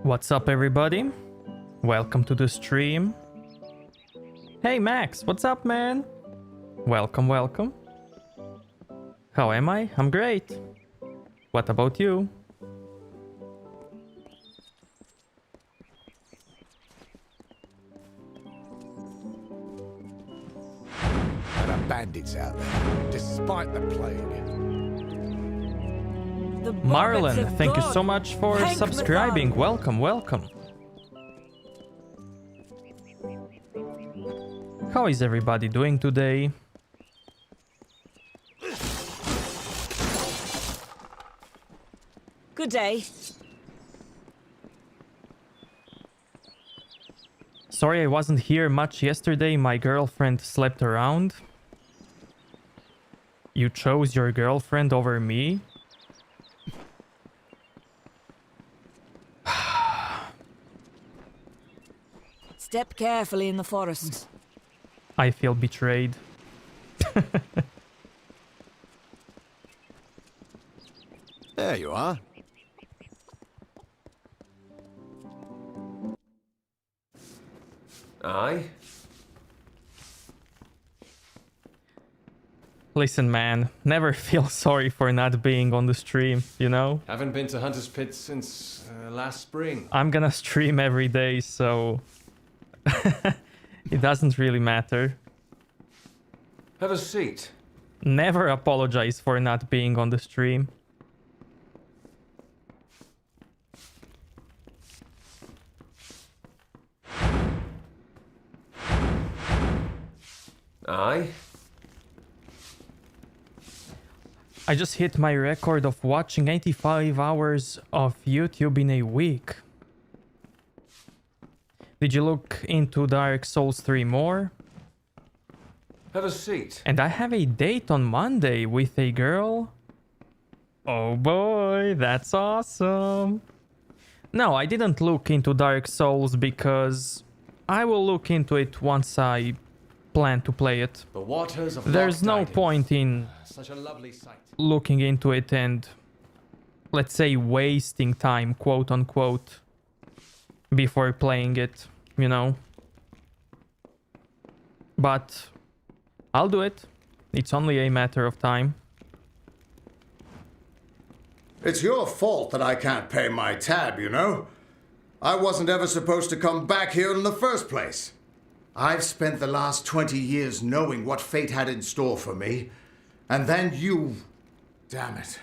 What's up, everybody? Welcome to the stream. Hey, Max, what's up, man? Welcome, welcome. How am I? I'm great. What about you? There are bandits out there, despite the plague. Marlon, thank you so much for subscribing. Welcome, welcome. How is everybody doing today? Good day. Sorry I wasn't here much yesterday. My girlfriend slept around. You chose your girlfriend over me? Step carefully in the forest. I feel betrayed. There you are. Aye. Listen, man, never feel sorry for not being on the stream, you know? Haven't been to Hunter's Pit since last spring. I'm gonna stream every day, so it doesn't really matter. Have a seat. Never apologize for not being on the stream. Aye. I just hit my record of watching 85 hours of YouTube in a week. Did you look into Dark Souls 3 more? Have a seat. And I have a date on Monday with a girl. Oh boy, that's awesome. No, I didn't look into Dark Souls because I will look into it once I plan to play it. The waters of There's no Loch-Dighton. point in Such a lovely sight. looking into it and, let's say, wasting time, quote unquote, before playing it, you know. But I'll do it. It's only a matter of time. It's your fault that I can't pay my tab, you know? I wasn't ever supposed to come back here in the first place. I've spent the last 20 years knowing what fate had in store for me. And then you... Damn it.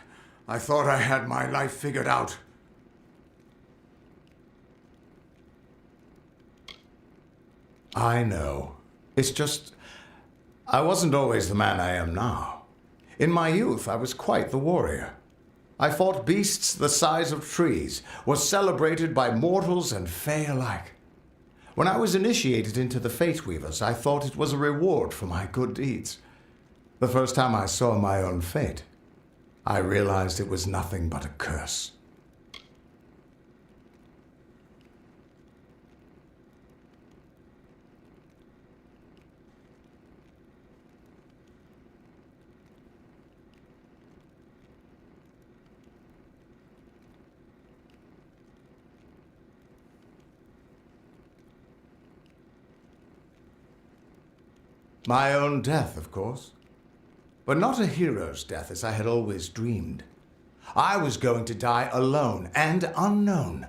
I thought I had my life figured out. I know. It's just... I wasn't always the man I am now. In my youth, I was quite the warrior. I fought beasts the size of trees, was celebrated by mortals and fae alike. When I was initiated into the Fate Weavers, I thought it was a reward for my good deeds. The first time I saw my own fate, I realized it was nothing but a curse. My own death, of course. But not a hero's death as I had always dreamed. I was going to die alone and unknown,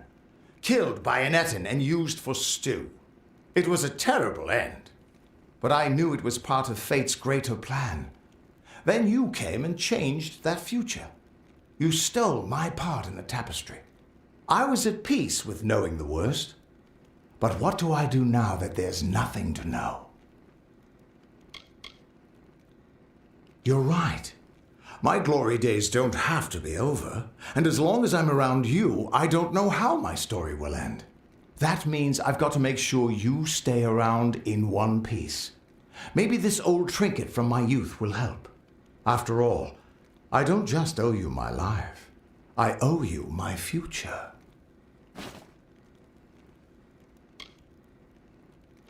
killed by an Etin and used for stew. It was a terrible end, but I knew it was part of fate's greater plan. Then you came and changed that future. You stole my part in the tapestry. I was at peace with knowing the worst. But what do I do now that there's nothing to know? You're right. My glory days don't have to be over, and as long as I'm around you, I don't know how my story will end. That means I've got to make sure you stay around in one piece. Maybe this old trinket from my youth will help. After all, I don't just owe you my life. I owe you my future.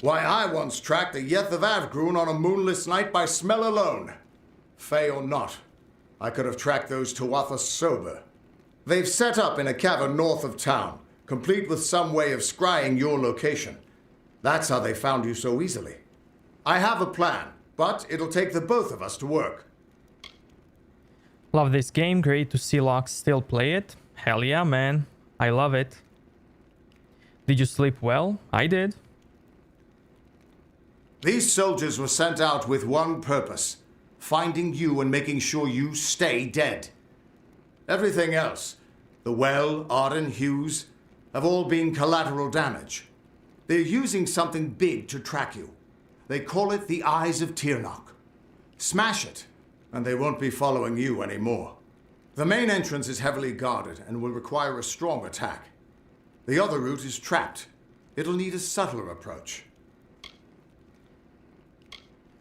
Why, I once tracked the Yeth of Avgrun on a moonless night by smell alone. Fey or not, I could have tracked those Tuatha sober. They've set up in a cavern north of town, complete with some way of scrying your location. That's how they found you so easily. I have a plan, but it'll take the both of us to work. Love this game. Great to see Locke still play it. Hell yeah, man. I love it. Did you sleep well? I did. These soldiers were sent out with one purpose: finding you and making sure you stay dead. Everything else, the Well, Arden, Hughes, have all been collateral damage. They're using something big to track you. They call it the Eyes of Tirnoch. Smash it, and they won't be following you anymore. The main entrance is heavily guarded and will require a strong attack. The other route is trapped. It'll need a subtler approach.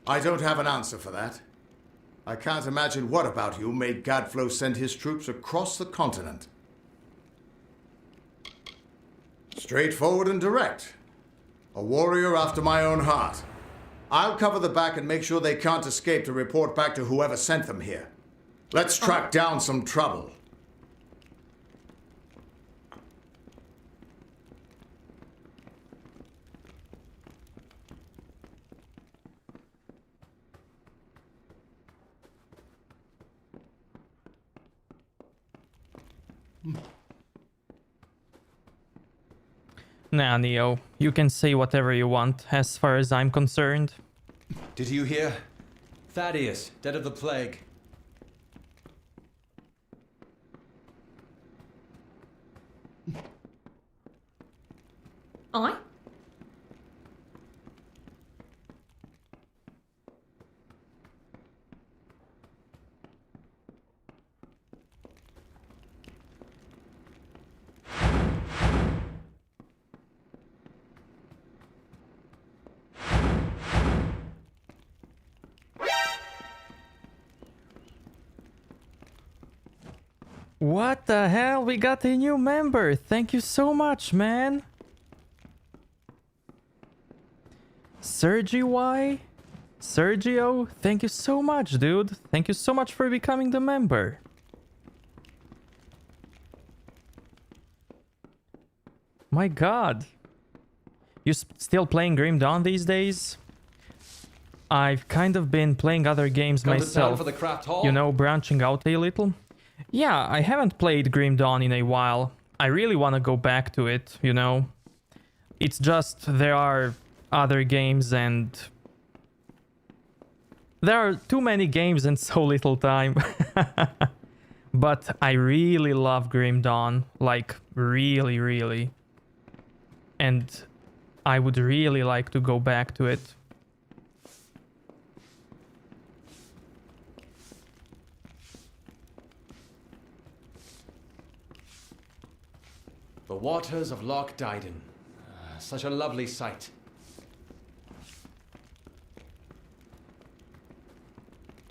I don't have an answer for that. I can't imagine what about you made Gadflow send his troops across the continent. Straightforward and direct. A warrior after my own heart. I'll cover the back and make sure they can't escape to report back to whoever sent them here. Let's track down some trouble. Nah, Neo. You can say whatever you want, as far as I'm concerned. Did you hear? Thaddeus, dead of the plague. I? What the hell? We got a new member. Thank you so much, man. Sergio? Sergio? Thank you so much, dude. Thank you so much for becoming the member. My god. You still playing Grim Dawn these days? I've kind of been playing other games Come to town myself. for the craft hall? You know, branching out a little. Yeah, I haven't played Grim Dawn in a while. I really want to go back to it, you know. It's just there are other games and there are too many games and so little time. But I really love Grim Dawn, like really, really. And I would really like to go back to it. The waters of Loch Dyden. Such a lovely sight.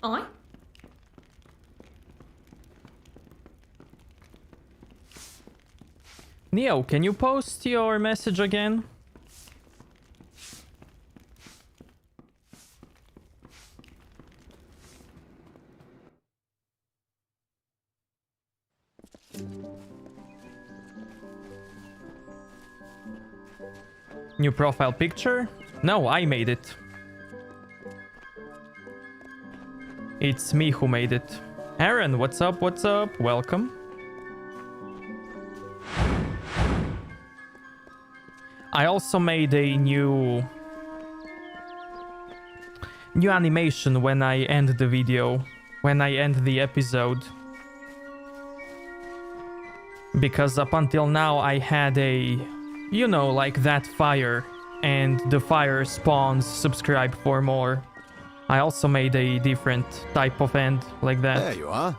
I? Neo, can you post your message again? New profile picture? No, I made it. It's me who made it. Aaron, what's up? What's up? Welcome. I also made a new animation when I end the video, when I end the episode. Because up until now I had a, you know, like that fire, and the fire spawns subscribe for more. I also made a different type of end like that. There you are.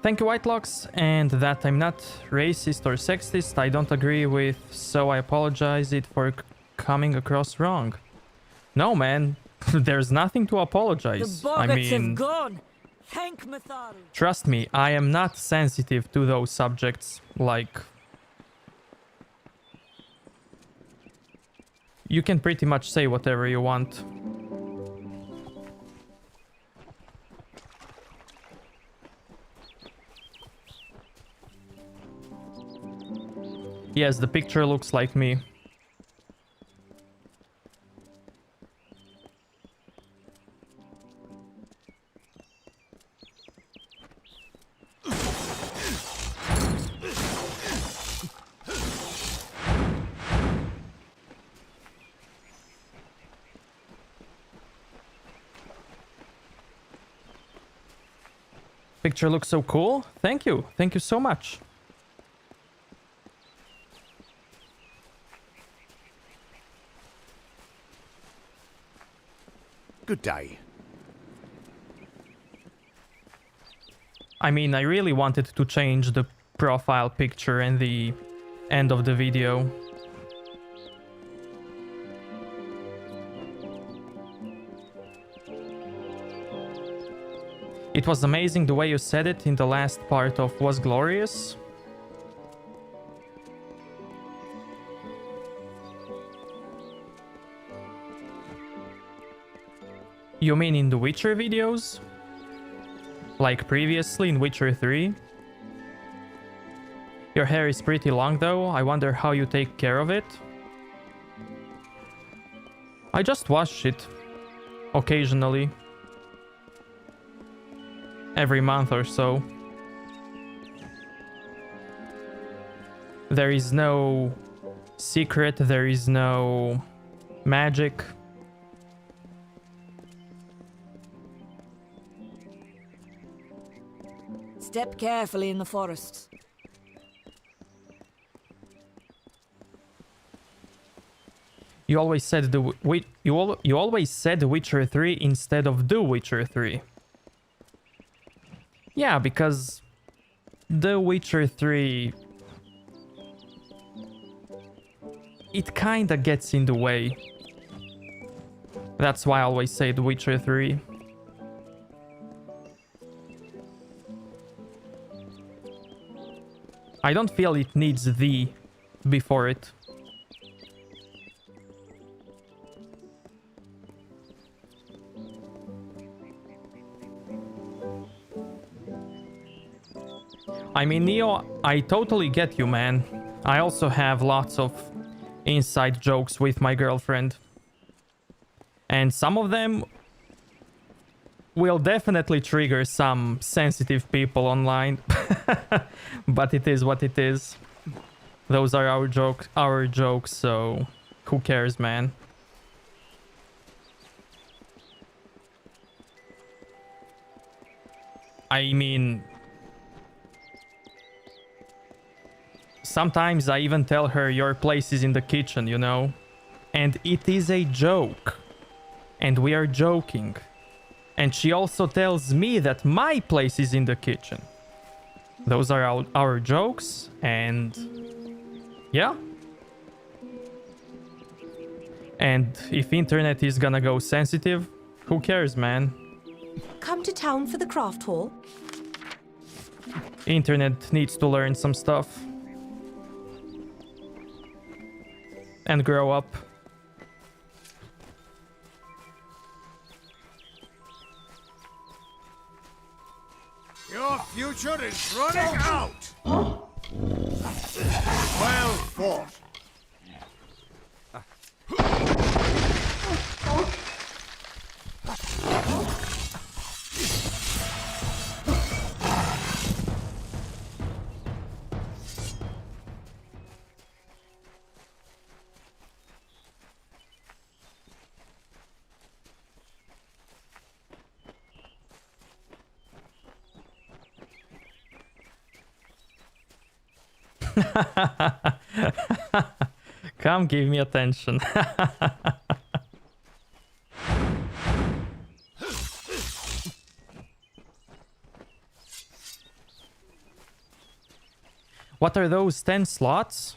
Thank you, Whitelocks, and that I'm not racist or sexist, I don't agree with, so I apologize it for coming across wrong. No, man, there's nothing to The apologize. I boggats mean, have gone. Thank Matharu. trust me, I am not sensitive to those subjects, like... You can pretty much say whatever you want. Yes, the picture looks like me. Picture looks so cool. Thank you. Thank you so much. Good day. I mean, I really wanted to change the profile picture and the end of the video. It was amazing the way you said it in the last part of Was Glorious. You mean in the Witcher videos? Like previously in Witcher 3? Your hair is pretty long though, I wonder how you take care of it. I just wash it. Occasionally. Every month or so. There is no secret, there is no magic. Step carefully in the forests. You always said you always said Witcher 3 instead of The Witcher 3. Yeah, because The Witcher 3 it kinda gets in the way. That's why I always say The Witcher 3. I don't feel it needs the before it. I mean, Neo, I totally get you, man. I also have lots of inside jokes with my girlfriend. And some of them will definitely trigger some sensitive people online. But it is what it is. Those are our jokes, so who cares, man? I mean, sometimes I even tell her your place is in the kitchen, you know? And it is a joke. And we are joking. And she also tells me that my place is in the kitchen. Those are our jokes, and yeah. And if internet is gonna go sensitive, who cares, man? Come to town for the craft hall? Internet needs to learn some stuff. And grow up. Your future is running out! Well fought. Come give me attention. What are those 10 slots?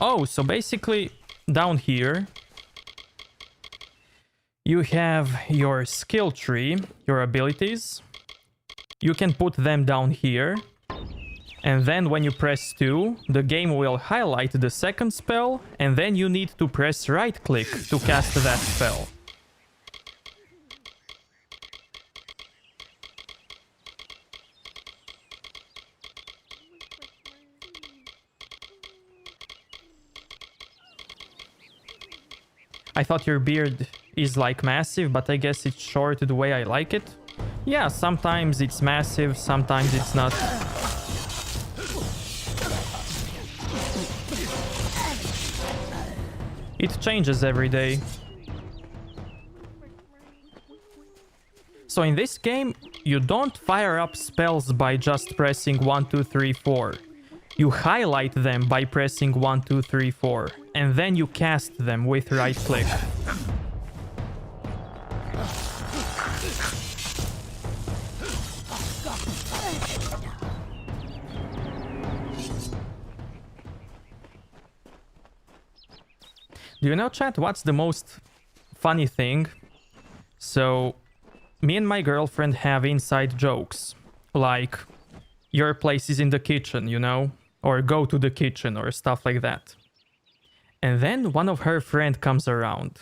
Oh, so basically down here you have your skill tree, your abilities. You can put them down here. And then when you press 2, the game will highlight the second spell, and then you need to press right click to cast that spell. I thought your beard is like massive, but I guess it's short the way I like it. Yeah, sometimes it's massive, sometimes it's not. It changes every day. So in this game, you don't fire up spells by just pressing 1, 2, 3, 4. You highlight them by pressing 1, 2, 3, 4, and then you cast them with right click. Do you know, chat, what's the most funny thing? So, me and my girlfriend have inside jokes. Like, your place is in the kitchen, you know? Or go to the kitchen, or stuff like that. And then one of her friend comes around.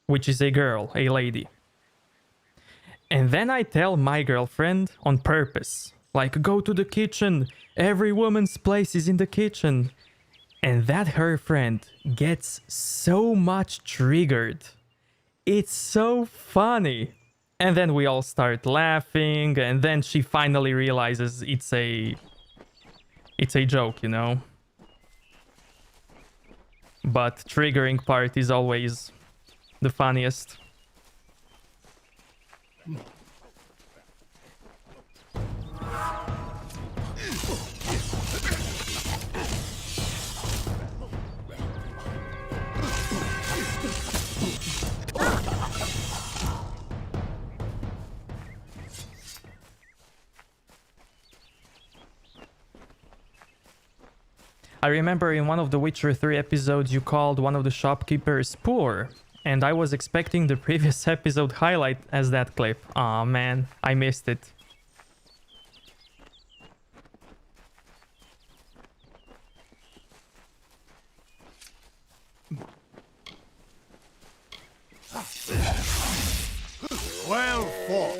Which is a girl, a lady. And then I tell my girlfriend on purpose. Like, go to the kitchen. Every woman's place is in the kitchen. And that her friend gets so much triggered. It's so funny. And then we all start laughing, and then she finally realizes it's a joke, you know? But triggering part is always the funniest. I remember in one of the Witcher 3 episodes you called one of the shopkeepers poor, and I was expecting the previous episode highlight as that clip. Aw man, I missed it. Well fought.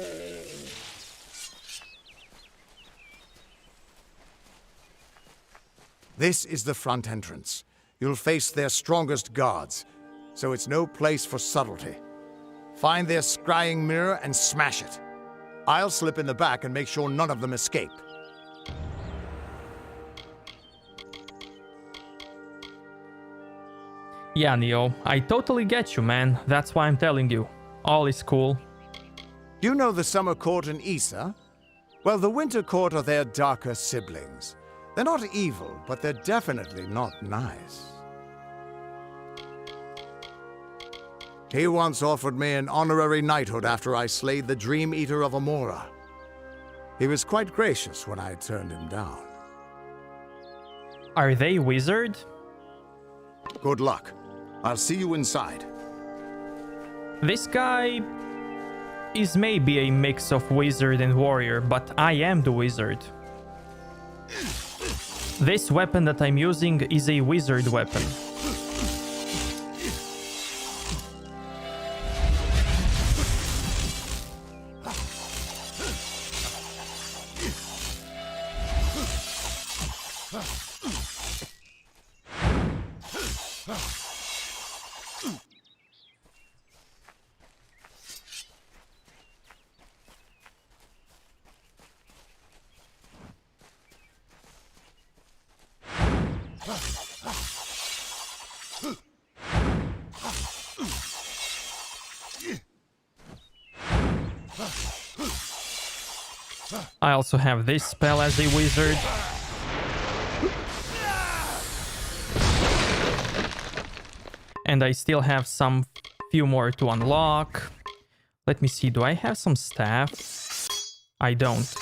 This is the front entrance. You'll face their strongest guards, so it's no place for subtlety. Find their scrying mirror and smash it. I'll slip in the back and make sure none of them escape. Yeah, Neo, I totally get you, man. That's why I'm telling you. All is cool. You know the summer court in Easa? Well, the winter court are their darker siblings. They're not evil, but they're definitely not nice. He once offered me an honorary knighthood after I slayed the Dream Eater of Amora. He was quite gracious when I turned him down. Are they wizard? Good luck. I'll see you inside. This guy is maybe a mix of wizard and warrior, but I am the wizard. This weapon that I'm using is a wizard weapon. I also have this spell as a wizard. And I still have some few more to unlock. Let me see, do I have some staff? I don't.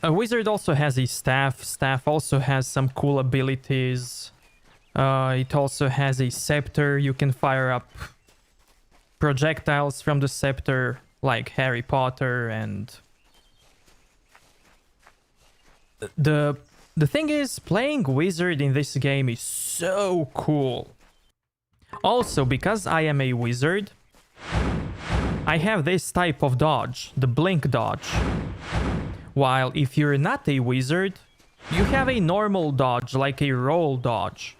A wizard also has a staff. Staff also has some cool abilities. It also has a scepter. You can fire up projectiles from the scepter, like Harry Potter. And the thing is, playing wizard in this game is so cool. Also, because I am a wizard, I have this type of dodge, the blink dodge. While if you're not a wizard, you have a normal dodge, like a roll dodge.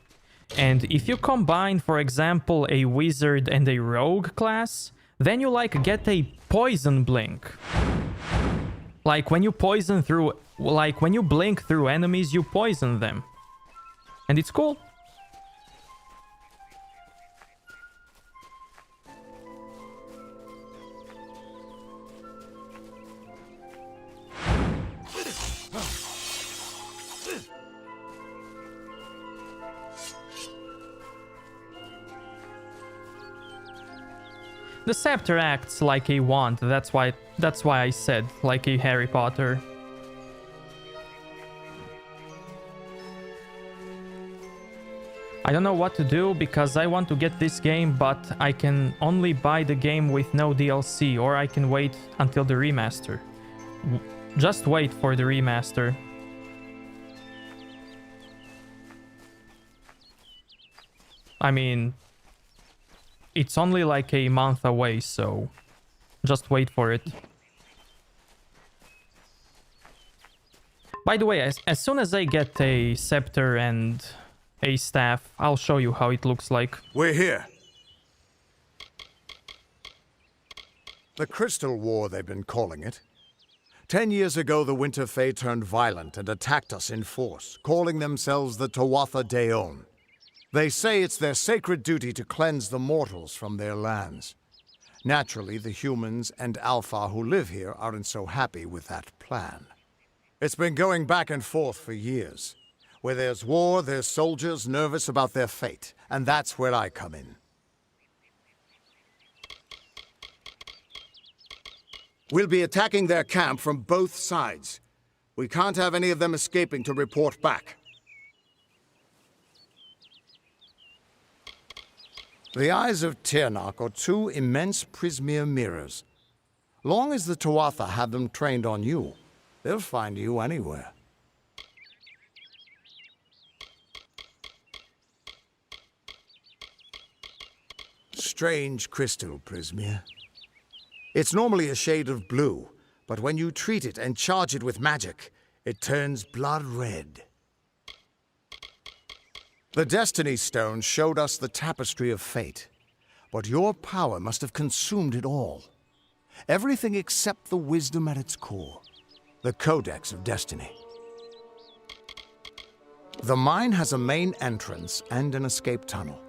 And if you combine, for example, a wizard and a rogue class, then you like get a poison blink. Like when you when you blink through enemies, you poison them. And it's cool. The scepter acts like a wand, that's why I said like a Harry Potter. I don't know what to do because I want to get this game, but I can only buy the game with no DLC, or I can wait until the remaster. Just wait for the remaster. I mean, it's only like a month away, so just wait for it. By the way, as soon as I get a scepter and a staff, I'll show you how it looks like. We're here. The Crystal War, they've been calling it. 10 years ago, the Winter Fae turned violent and attacked us in force, calling themselves the Tuatha Deon. They say it's their sacred duty to cleanse the mortals from their lands. Naturally, the humans and Alpha who live here aren't so happy with that plan. It's been going back and forth for years. Where there's war, there's soldiers nervous about their fate, and that's where I come in. We'll be attacking their camp from both sides. We can't have any of them escaping to report back. The eyes of Tirnak are two immense Prismere mirrors. Long as the Tuatha have them trained on you, they'll find you anywhere. Strange crystal, Prismere. It's normally a shade of blue, but when you treat it and charge it with magic, it turns blood red. The Destiny Stone showed us the tapestry of fate, but your power must have consumed it all. Everything except the wisdom at its core, the Codex of Destiny. The mine has a main entrance and an escape tunnel.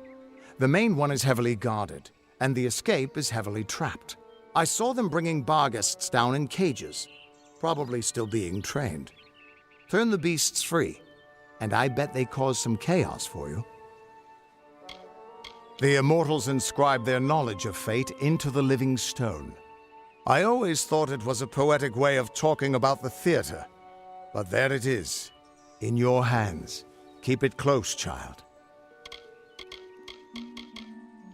The main one is heavily guarded, and the escape is heavily trapped. I saw them bringing Barghests down in cages, probably still being trained. Turn the beasts free, and I bet they cause some chaos for you. The Immortals inscribed their knowledge of fate into the living stone. I always thought it was a poetic way of talking about the theater, but there it is, in your hands. Keep it close, child.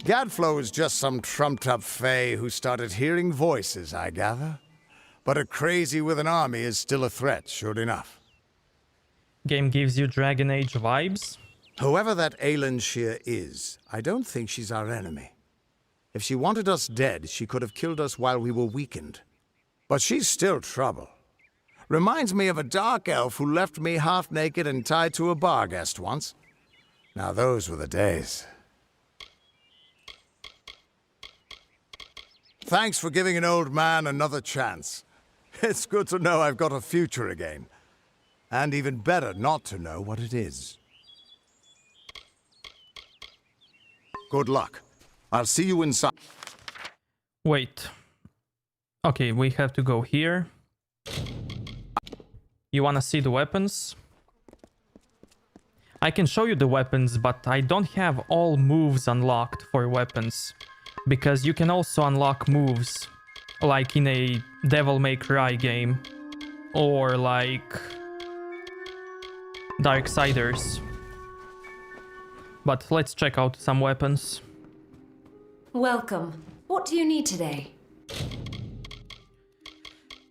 Gadflow is just some trumped-up fae who started hearing voices, I gather. But a crazy with an army is still a threat, sure enough. Game gives you Dragon Age vibes. Whoever that Aelin Shear is, I don't think she's our enemy. If she wanted us dead, she could have killed us while we were weakened. But she's still trouble. Reminds me of a dark elf who left me half-naked and tied to a Barghest once. Now those were the days. Thanks for giving an old man another chance. It's good to know I've got a future again. And even better not to know what it is. Good luck. I'll see you inside. Wait. Okay, we have to go here. You wanna see the weapons? I can show you the weapons, but I don't have all moves unlocked for weapons. Because you can also unlock moves, like in a Devil May Cry game. Or like Darksiders. But let's check out some weapons. Welcome. What do you need today?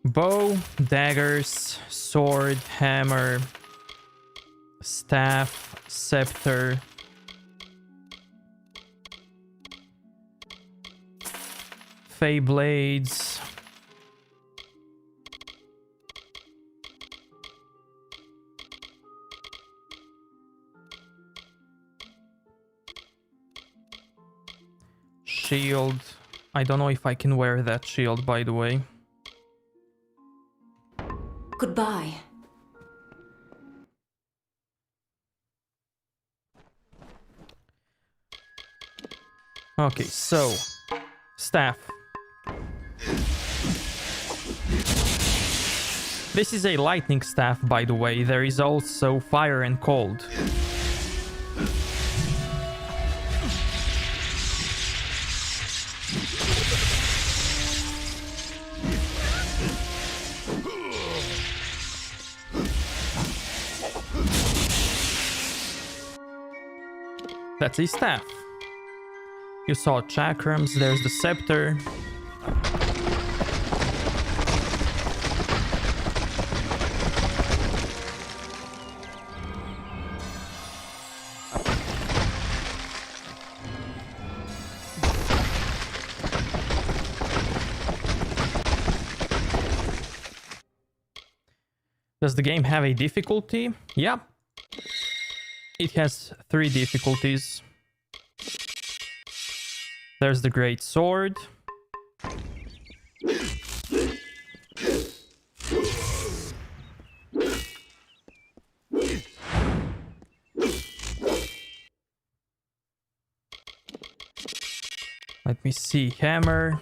Bow, daggers, sword, hammer, staff, scepter, Fey blades, shield. I don't know if I can wear that shield, by the way. Goodbye. Okay, so staff. This is a lightning staff, by the way. There is also fire and cold. That's a staff. You saw chakrams, there's the scepter. Does the game have a difficulty? Yeah. It has 3 difficulties. There's the great sword. Let me see, hammer.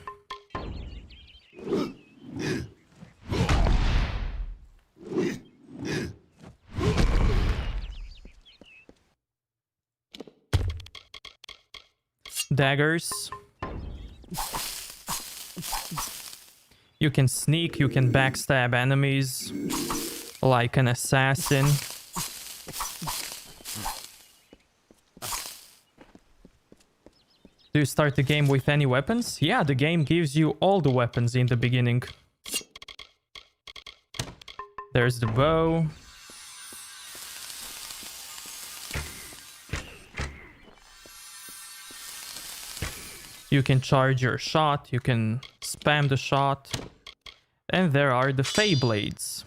Daggers. You can sneak, you can backstab enemies like an assassin. Do you start the game with any weapons? Yeah, the game gives you all the weapons in the beginning. There's the bow. You can charge your shot, you can spam the shot. And there are the Fey Blades.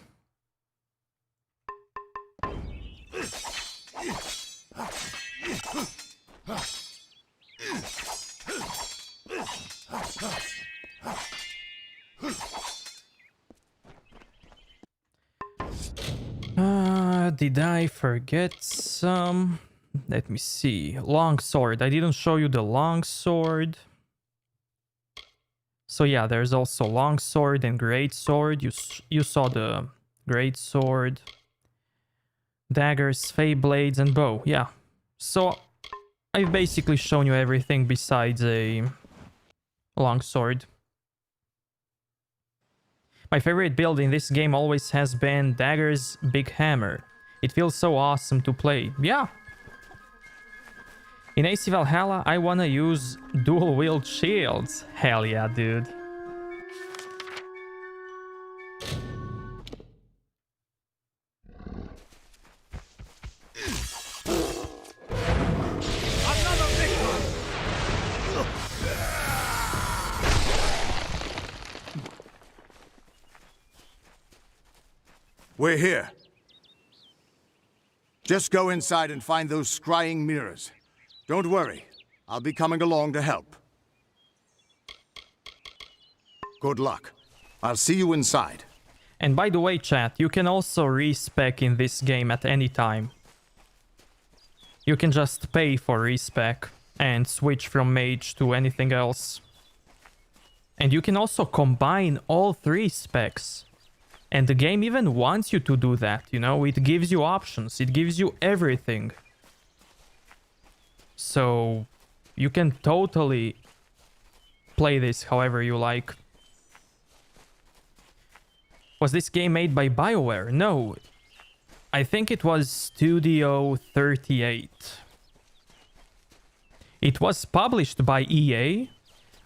Did I forget some? Let me see. Longsword. I didn't show you the longsword. So yeah, there's also longsword and greatsword. You saw the greatsword, daggers, Fey Blades, and bow. Yeah. So I've basically shown you everything besides a longsword. My favorite build in this game always has been Dagger's Big Hammer. It feels so awesome to play. Yeah. In AC Valhalla, I wanna use dual-wield shields. Hell yeah, dude. We're here. Just go inside and find those scrying mirrors. Don't worry, I'll be coming along to help. Good luck. I'll see you inside. And by the way, chat, you can also respec in this game at any time. You can just pay for respec and switch from mage to anything else. And you can also combine all 3 specs. And the game even wants you to do that, you know? It gives you options, it gives you everything. So you can totally play this however you like. Was this game made by BioWare? No. I think it was Studio 38. It was published by EA,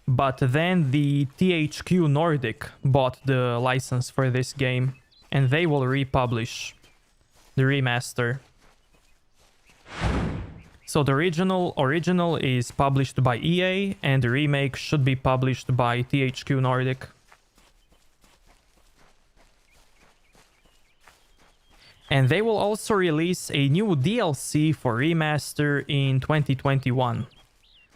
but then the THQ Nordic bought the license for this game, and they will republish the remaster. So the original is published by EA, and the remake should be published by THQ Nordic. And they will also release a new DLC for remaster in 2021.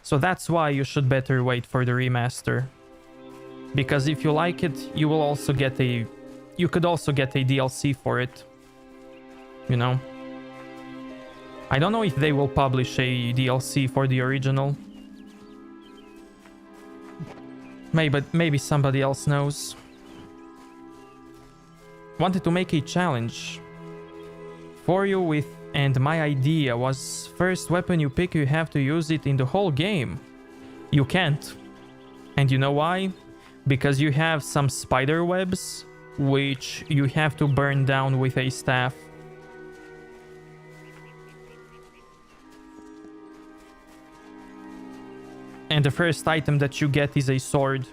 So that's why you should better wait for the remaster. Because if you like it, you will also get a... You could also get a DLC for it. You know? I don't know if they will publish a DLC for the original. Maybe somebody else knows. Wanted to make a challenge for you with... And my idea was, first weapon you pick, you have to use it in the whole game. You can't. And you know why? Because you have some spider webs, which you have to burn down with a staff. And the first item that you get is a sword.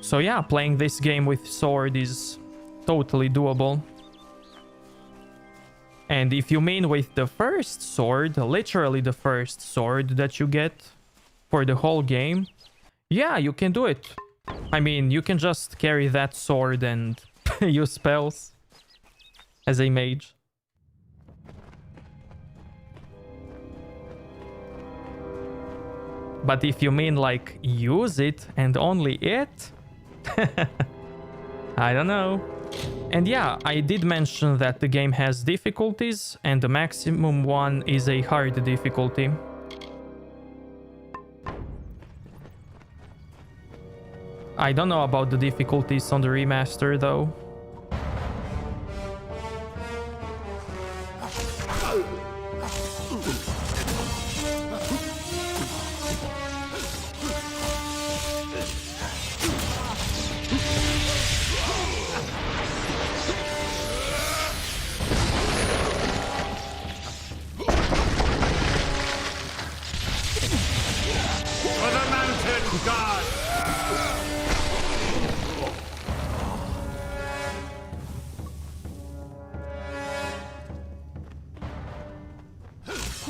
So yeah, playing this game with sword is totally doable. And if you mean with the first sword, literally the first sword that you get for the whole game, yeah, you can do it. I mean, you can just carry that sword and use spells as a mage. But if you mean like use it and only it, I don't know. And yeah, I did mention that the game has difficulties, and the maximum one is a hard difficulty. I don't know about the difficulties on the remaster though.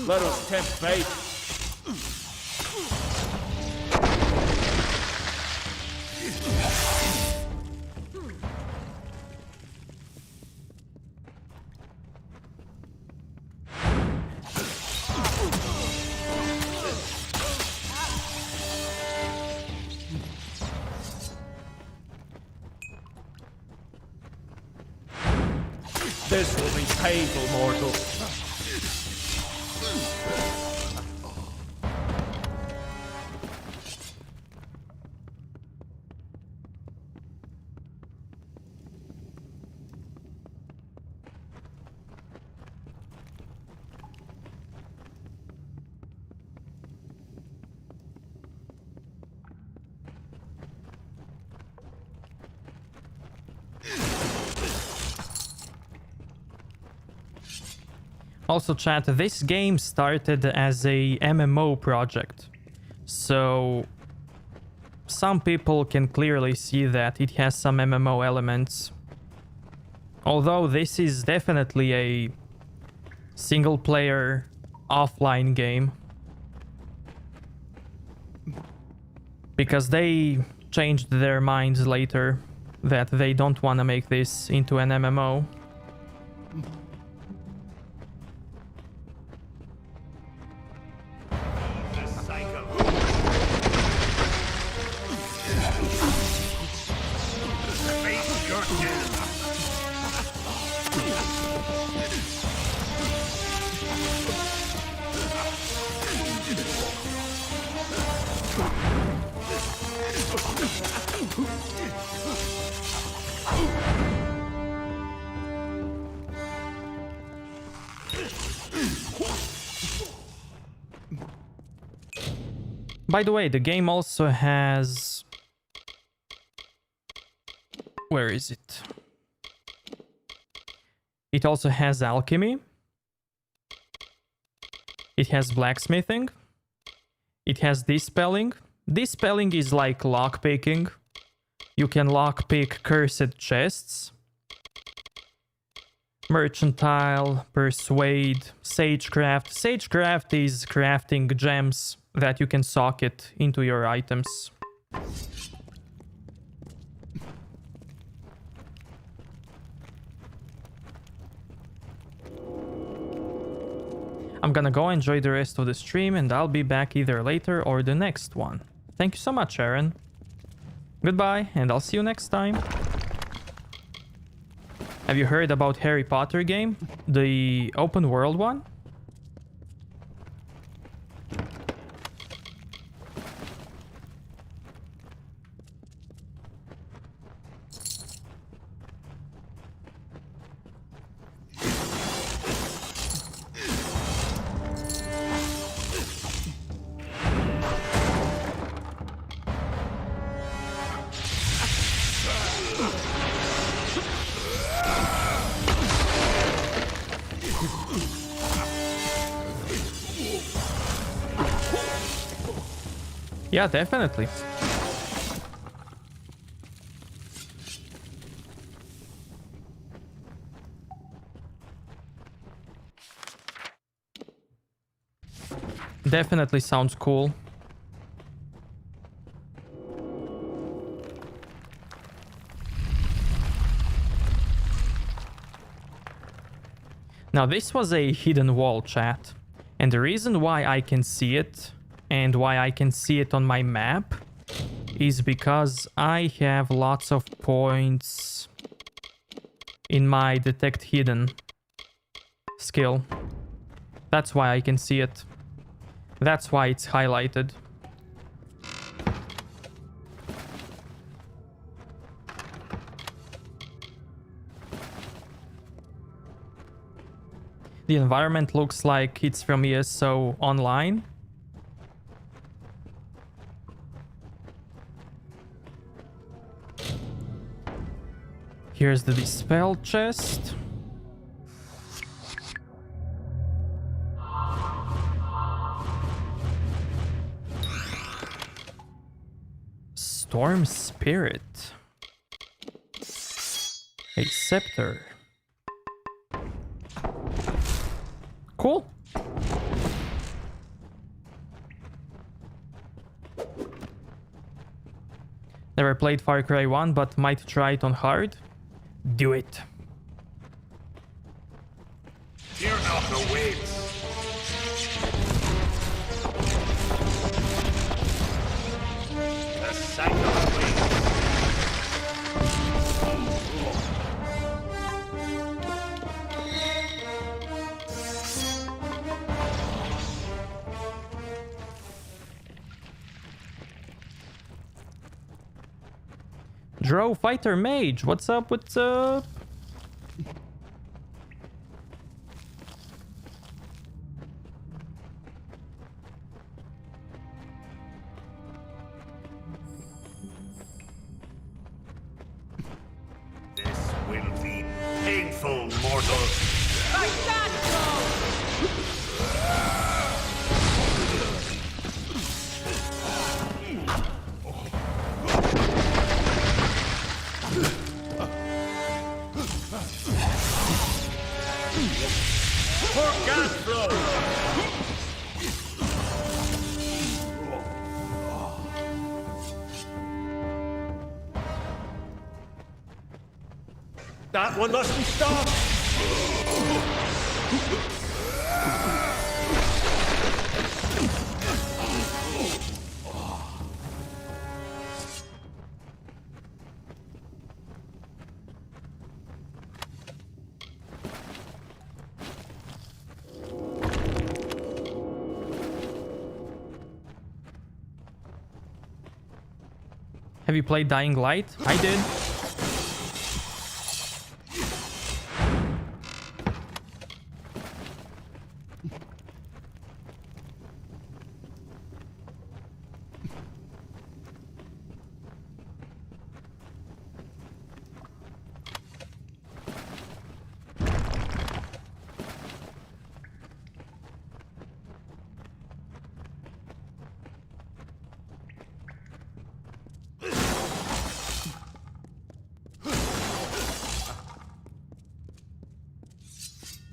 Let us tempt fate. This will be painful, mortal. Also chat, this game started as a MMO project, so some people can clearly see that it has some MMO elements. Although this is definitely a single player offline game. Because they changed their minds later that they don't want to make this into an MMO. By the way, the game also has... Where is it? It also has alchemy. It has blacksmithing. It has dispelling. Dispelling is like lockpicking. You can lockpick cursed chests. Mercantile, persuade, sagecraft. Sagecraft is crafting gems that you can socket into your items. I'm gonna go enjoy the rest of the stream, and I'll be back either later or the next one. Thank you so much, Aaron. Goodbye, and I'll see you next time. Have you heard about Harry Potter game? The open world one? Yeah, definitely. Definitely sounds cool. Now, this was a hidden wall, chat. And the reason why I can see it and why I can see it on my map is because I have lots of points in my detect hidden skill. That's why I can see it. That's why it's highlighted. The environment looks like it's from ESO Online. Here's the dispel chest. Storm Spirit. A scepter. Cool. Never played Far Cry 1, but might try it on hard. Do it. Fear not the waves. The sight of the waves. Drow Fighter Mage, what's up, what's up? This will be painful, mortals. Like that, for gas flow. That one mustn't stop. Have you played Dying Light? I did.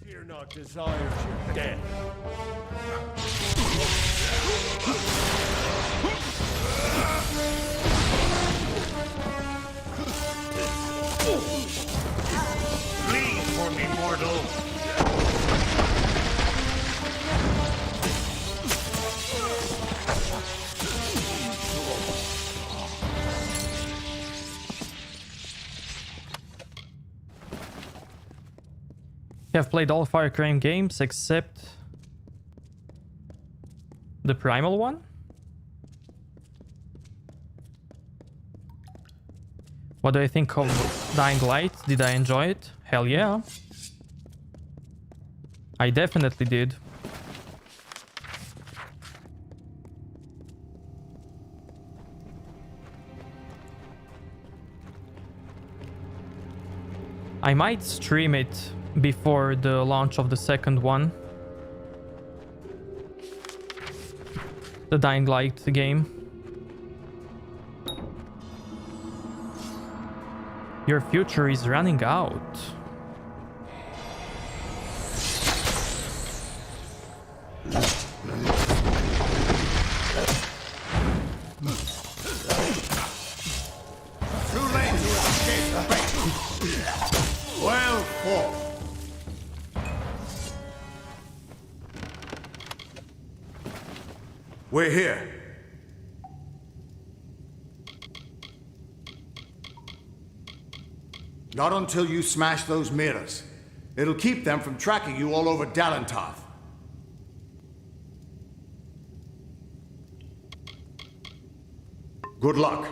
Fear not desires your death. Bleed for me, mortal. Have played all Fire Cry games except the Primal one. What do I think of Dying Light? Did I enjoy it? Hell yeah. I definitely did. I might stream it before the launch of the second one. The Dying Light game. Your future is running out. Too late to escape the fate. Well fought. We're here. Not until you smash those mirrors. It'll keep them from tracking you all over Dalentarth. Good luck.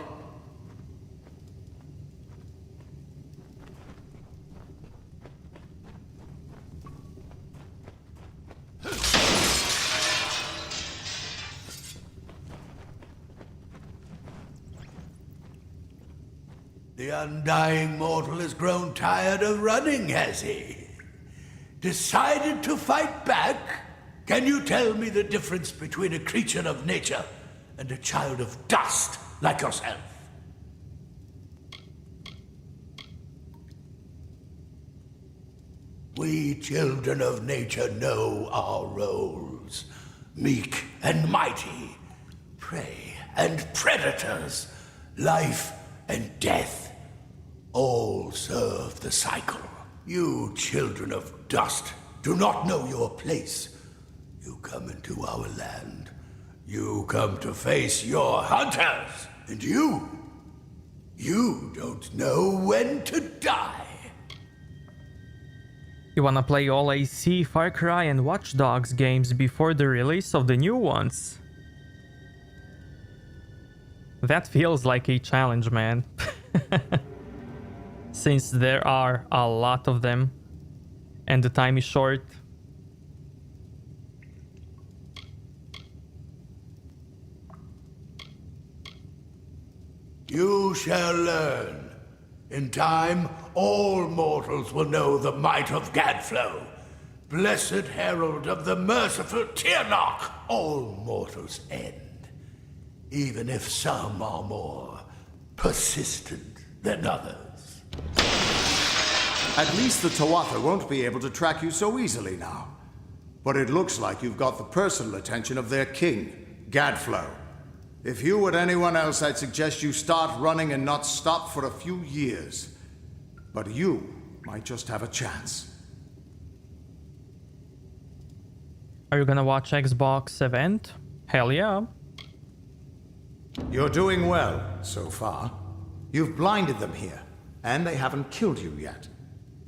The undying mortal has grown tired of running, has he? Decided to fight back? Can you tell me the difference between a creature of nature and a child of dust like yourself? We children of nature know our roles. Meek and mighty, prey and predators, life and death, all serve the cycle. You children of dust do not know your place. You come into our land. You come to face your hunters. And you don't know when to die. You wanna play all AC, Far Cry and Watch Dogs games before the release of the new ones? That feels like a challenge, man. Since there are a lot of them and the time is short. You shall learn. In time, all mortals will know the might of Gadflow. Blessed herald of the merciful Tirnoch, all mortals end. Even if some are more persistent than others. At least the Tawatha won't be able to track you so easily now. But it looks like you've got the personal attention of their king, Gadflow. If you were anyone else, I'd suggest you start running and not stop for a few years. But you might just have a chance. Are you gonna watch Xbox event? Hell yeah. You're doing well, so far. You've blinded them here, and they haven't killed you yet.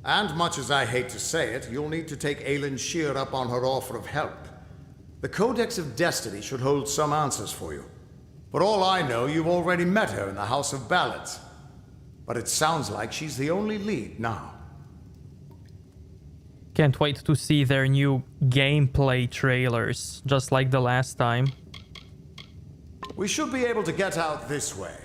And much as I hate to say it, you'll need to take Aelin Shear up on her offer of help. The Codex of Destiny should hold some answers for you. For all I know, you've already met her in the House of Ballads. But it sounds like she's the only lead now. Can't wait to see their new gameplay trailers, just like the last time. We should be able to get out this way.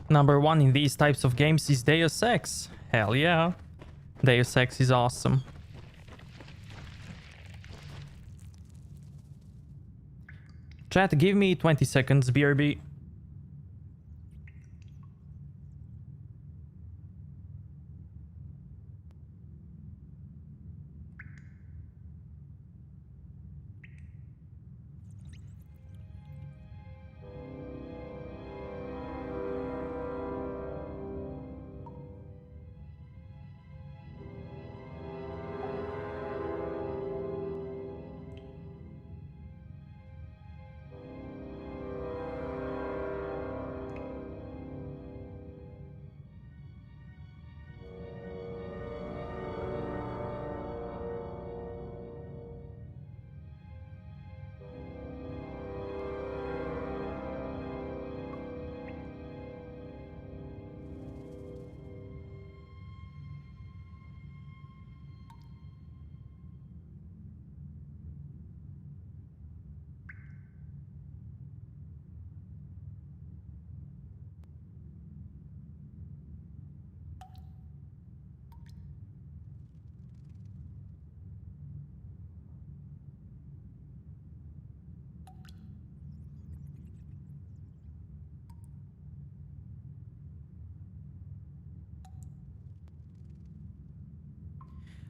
Number one in these types of games is Deus Ex. Hell yeah. Deus Ex is awesome. Chat, give me 20 seconds, BRB.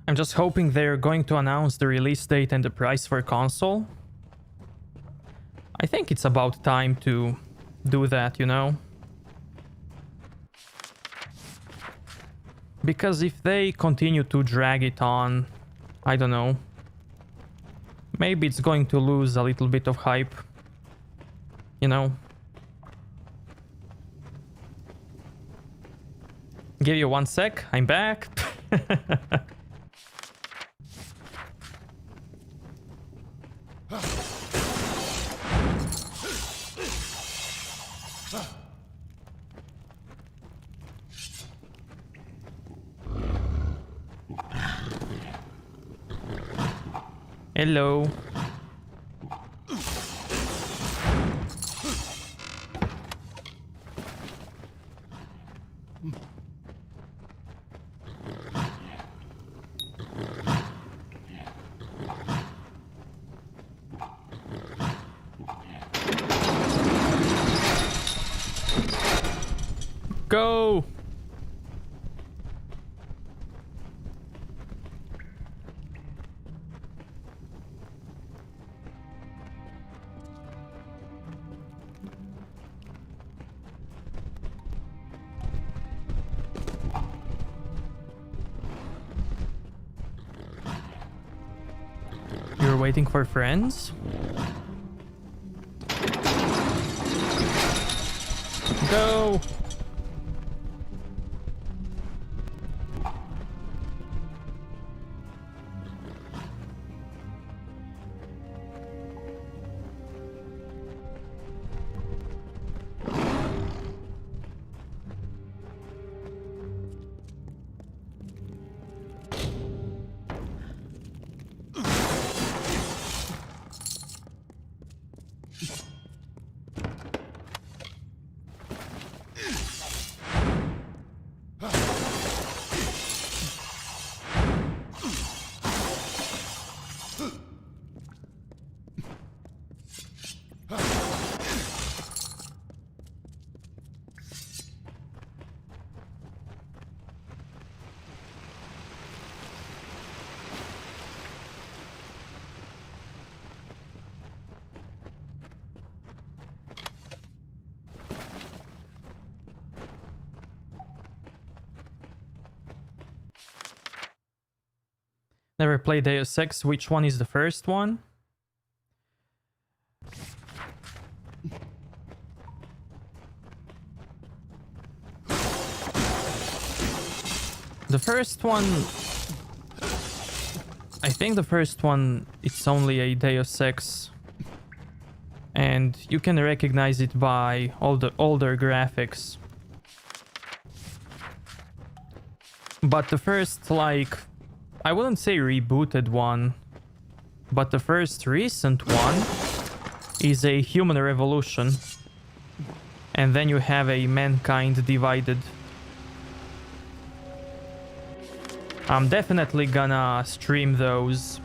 I'm just hoping they're going to announce the release date and the price for console. I think it's about time to do that, you know? Because if they continue to drag it on, I don't know. Maybe it's going to lose a little bit of hype. You know? Give you 1 sec, I'm back. Hello. Go. You're waiting for friends? Go! Never played Deus Ex. Which one is the first one? The first one... I think the first one, it's only a Deus Ex. And you can recognize it by all the older graphics. But the first, like... I wouldn't say rebooted one, but the first recent one is a human revolution. And then you have a mankind divided. I'm definitely gonna stream those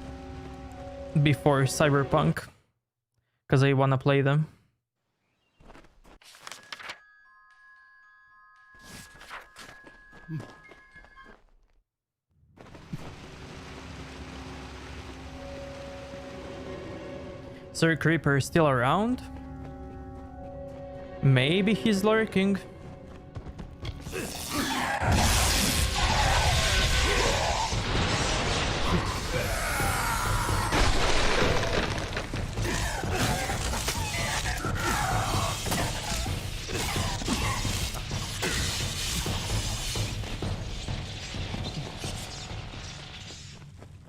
before Cyberpunk, because I wanna play them. Sir Creeper is still around? Maybe he's lurking.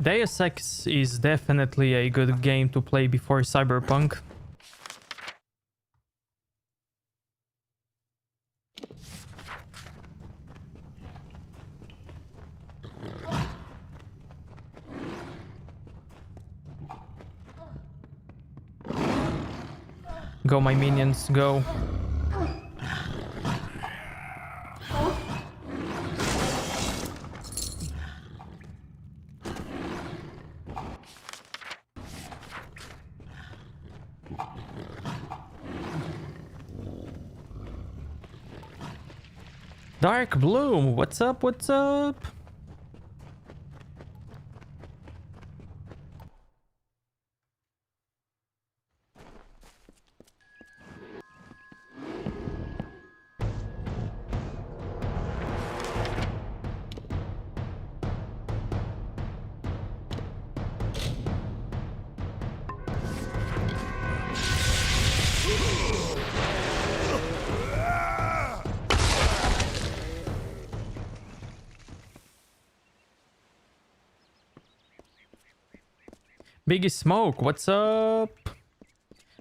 Deus Ex is definitely a good game to play before Cyberpunk. Go, my minions, go. Dark Bloom, what's up, what's up? Biggie Smoke, what's up?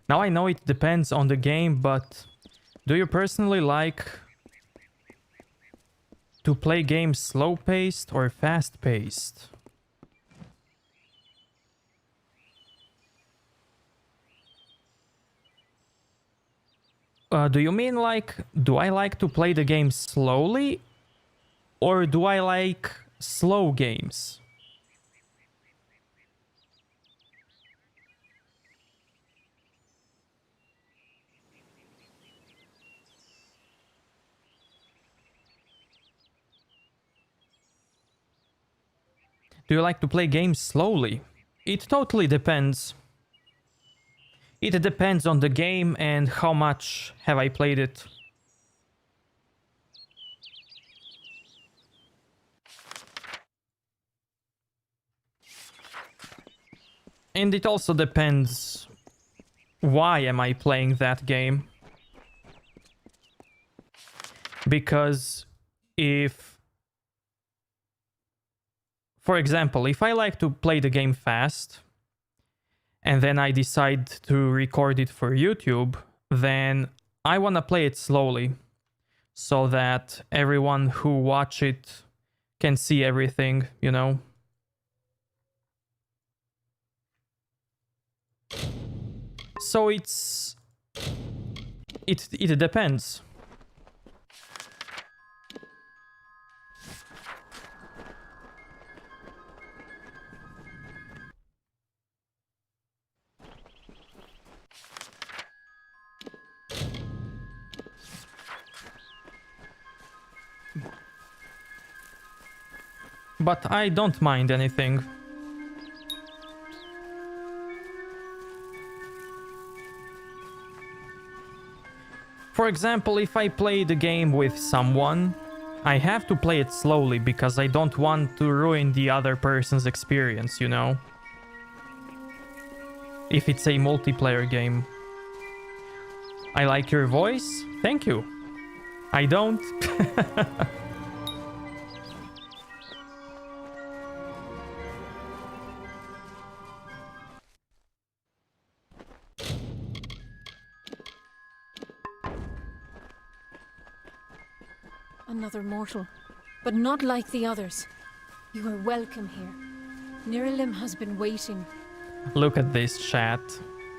Now I know it depends on the game, but do you personally like to play games slow-paced or fast-paced? Do you mean like, do I like to play the game slowly? Or do I like slow games? Do you like to play games slowly? It totally depends. It depends on the game and how much have I played it. And it also depends why am I playing that game. Because if, for example, if I like to play the game fast, and then I decide to record it for YouTube, then I want to play it slowly so that everyone who watch it can see everything, you know? So it depends. But I don't mind anything. For example, if I play the game with someone, I have to play it slowly because I don't want to ruin the other person's experience, you know? If it's a multiplayer game. I like your voice? Thank you. I don't. Another mortal, but not like the others. You are welcome here. Nirilim has been waiting. Look at this chat.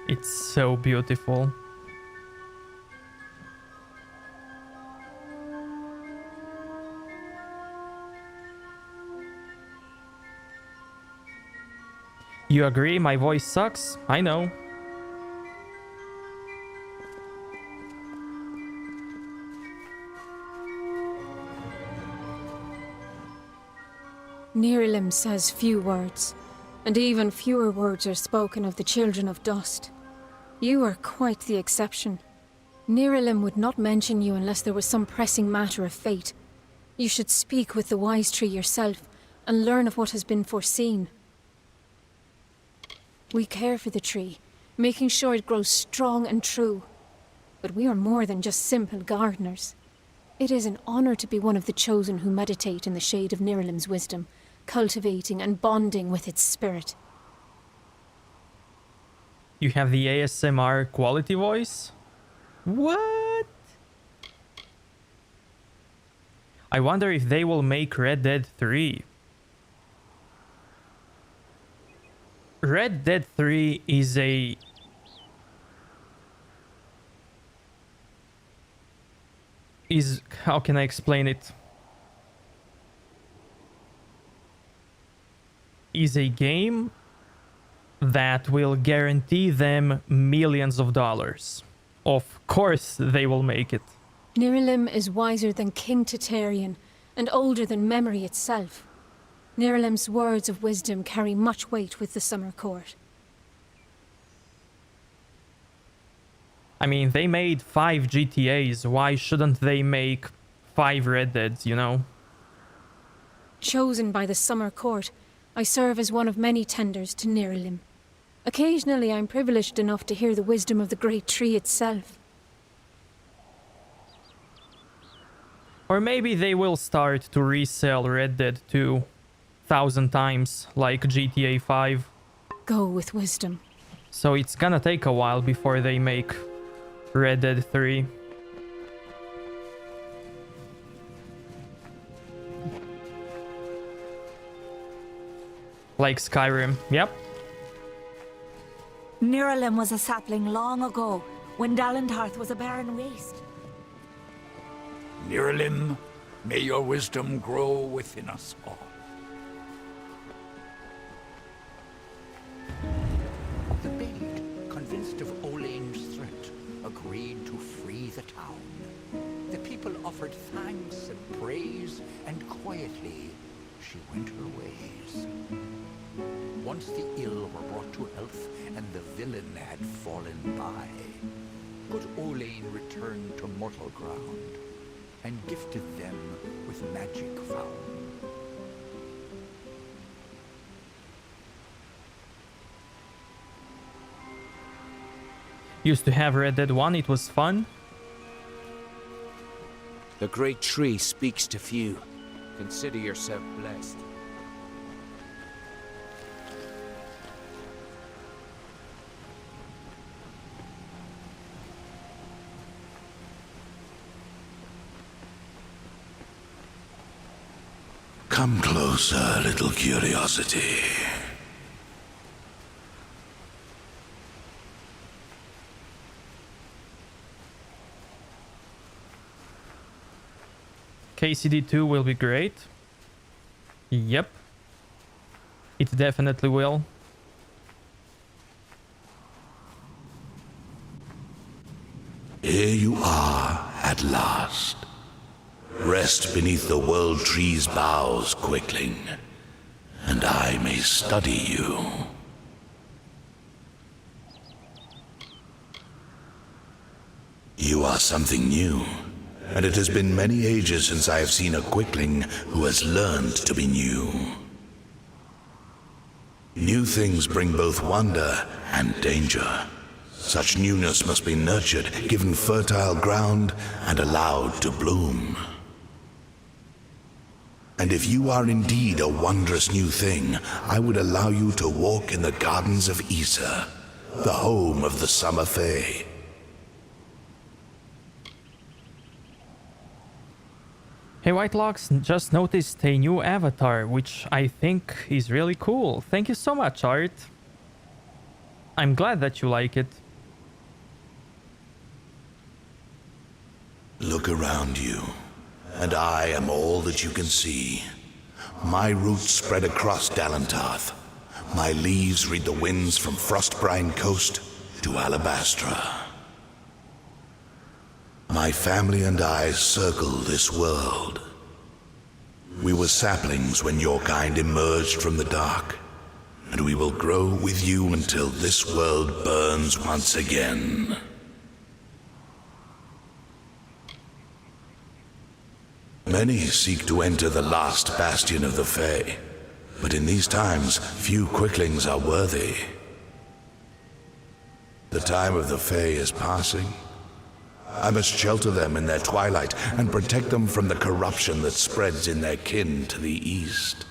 It's so beautiful. You agree my voice sucks? I know. Nirilim says few words, and even fewer words are spoken of the children of dust. You are quite the exception. Nirilim would not mention you unless there was some pressing matter of fate. You should speak with the wise tree yourself and learn of what has been foreseen. We care for the tree, making sure it grows strong and true. But we are more than just simple gardeners. It is an honor to be one of the chosen who meditate in the shade of Nirilim's wisdom, cultivating and bonding with its spirit. You have the ASMR quality voice? What? I wonder if they will make Red Dead 3. Red Dead 3 is a... how can I explain it? Is a game that will guarantee them millions of dollars. Of course they will make it. Nirilim is wiser than King Tatarian, and older than memory itself. Nirilim's words of wisdom carry much weight with the Summer Court. I mean, they made 5 GTAs, why shouldn't they make 5 Red Deads, you know? Chosen by the Summer Court, I serve as one of many tenders to Nirilim. Occasionally I'm privileged enough to hear the wisdom of the great tree itself. Or maybe they will start to resell Red Dead 2 1,000 times, like GTA 5. Go with wisdom. So it's gonna take a while before they make Red Dead 3. Like Skyrim, yep. Niralim was a sapling long ago, when Dalentarth was a barren waste. Niralim, may your wisdom grow within us all. The maid, convinced of Olain's threat, agreed to free the town. The people offered thanks and praise, and quietly she went her ways. Once the ill were brought to health, and the villain had fallen by, good Olain returned to mortal ground, and gifted them with magic found. Used to have Red Dead 1, it was fun. The great tree speaks to few. Consider yourself blessed. Come closer, little curiosity. KCD2 will be great. Yep. It definitely will. Here you are, at last. Rest beneath the world tree's boughs, quickling, and I may study you. You are something new, and it has been many ages since I have seen a quickling who has learned to be new. New things bring both wonder and danger. Such newness must be nurtured, given fertile ground, and allowed to bloom. And if you are indeed a wondrous new thing, I would allow you to walk in the gardens of Easa, the home of the Summer Fae. Hey Whitelocks, just noticed a new avatar, which I think is really cool. Thank you so much, Art. I'm glad that you like it. Look around you, and I am all that you can see. My roots spread across Dalentarth. My leaves read the winds from Frostbrine Coast to Alabastra. My family and I circle this world. We were saplings when your kind emerged from the dark, and we will grow with you until this world burns once again. Many seek to enter the last bastion of the Fae, but in these times, few quicklings are worthy. The time of the Fae is passing. I must shelter them in their twilight and protect them from the corruption that spreads in their kin to the east.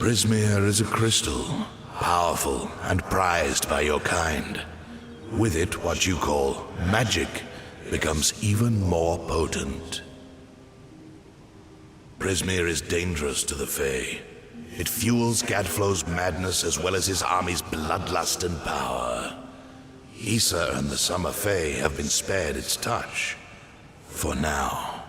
Prismeer is a crystal, powerful and prized by your kind. With it, what you call magic becomes even more potent. Prismeer is dangerous to the Fae. It fuels Gadflow's madness as well as his army's bloodlust and power. Easa and the Summer Fae have been spared its touch. For now.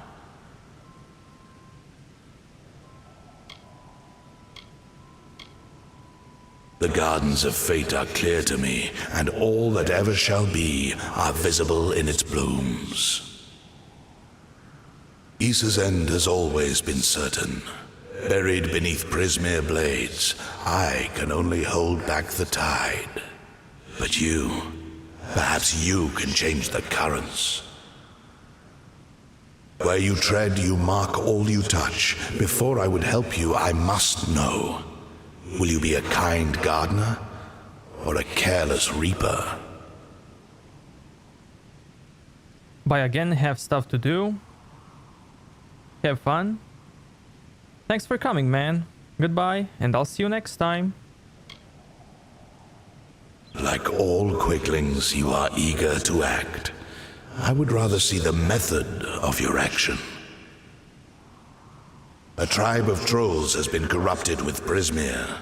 The gardens of fate are clear to me, and all that ever shall be are visible in its blooms. Easa's end has always been certain. Buried beneath Prismeer blades, I can only hold back the tide. But you, perhaps you can change the currents. Where you tread, you mark all you touch. Before I would help you, I must know. Will you be a kind gardener or a careless reaper? Bye again, have stuff to do. Have fun. Thanks for coming, man. Goodbye, and I'll see you next time. Like all quicklings, you are eager to act. I would rather see the method of your action. A tribe of trolls has been corrupted with Prismir.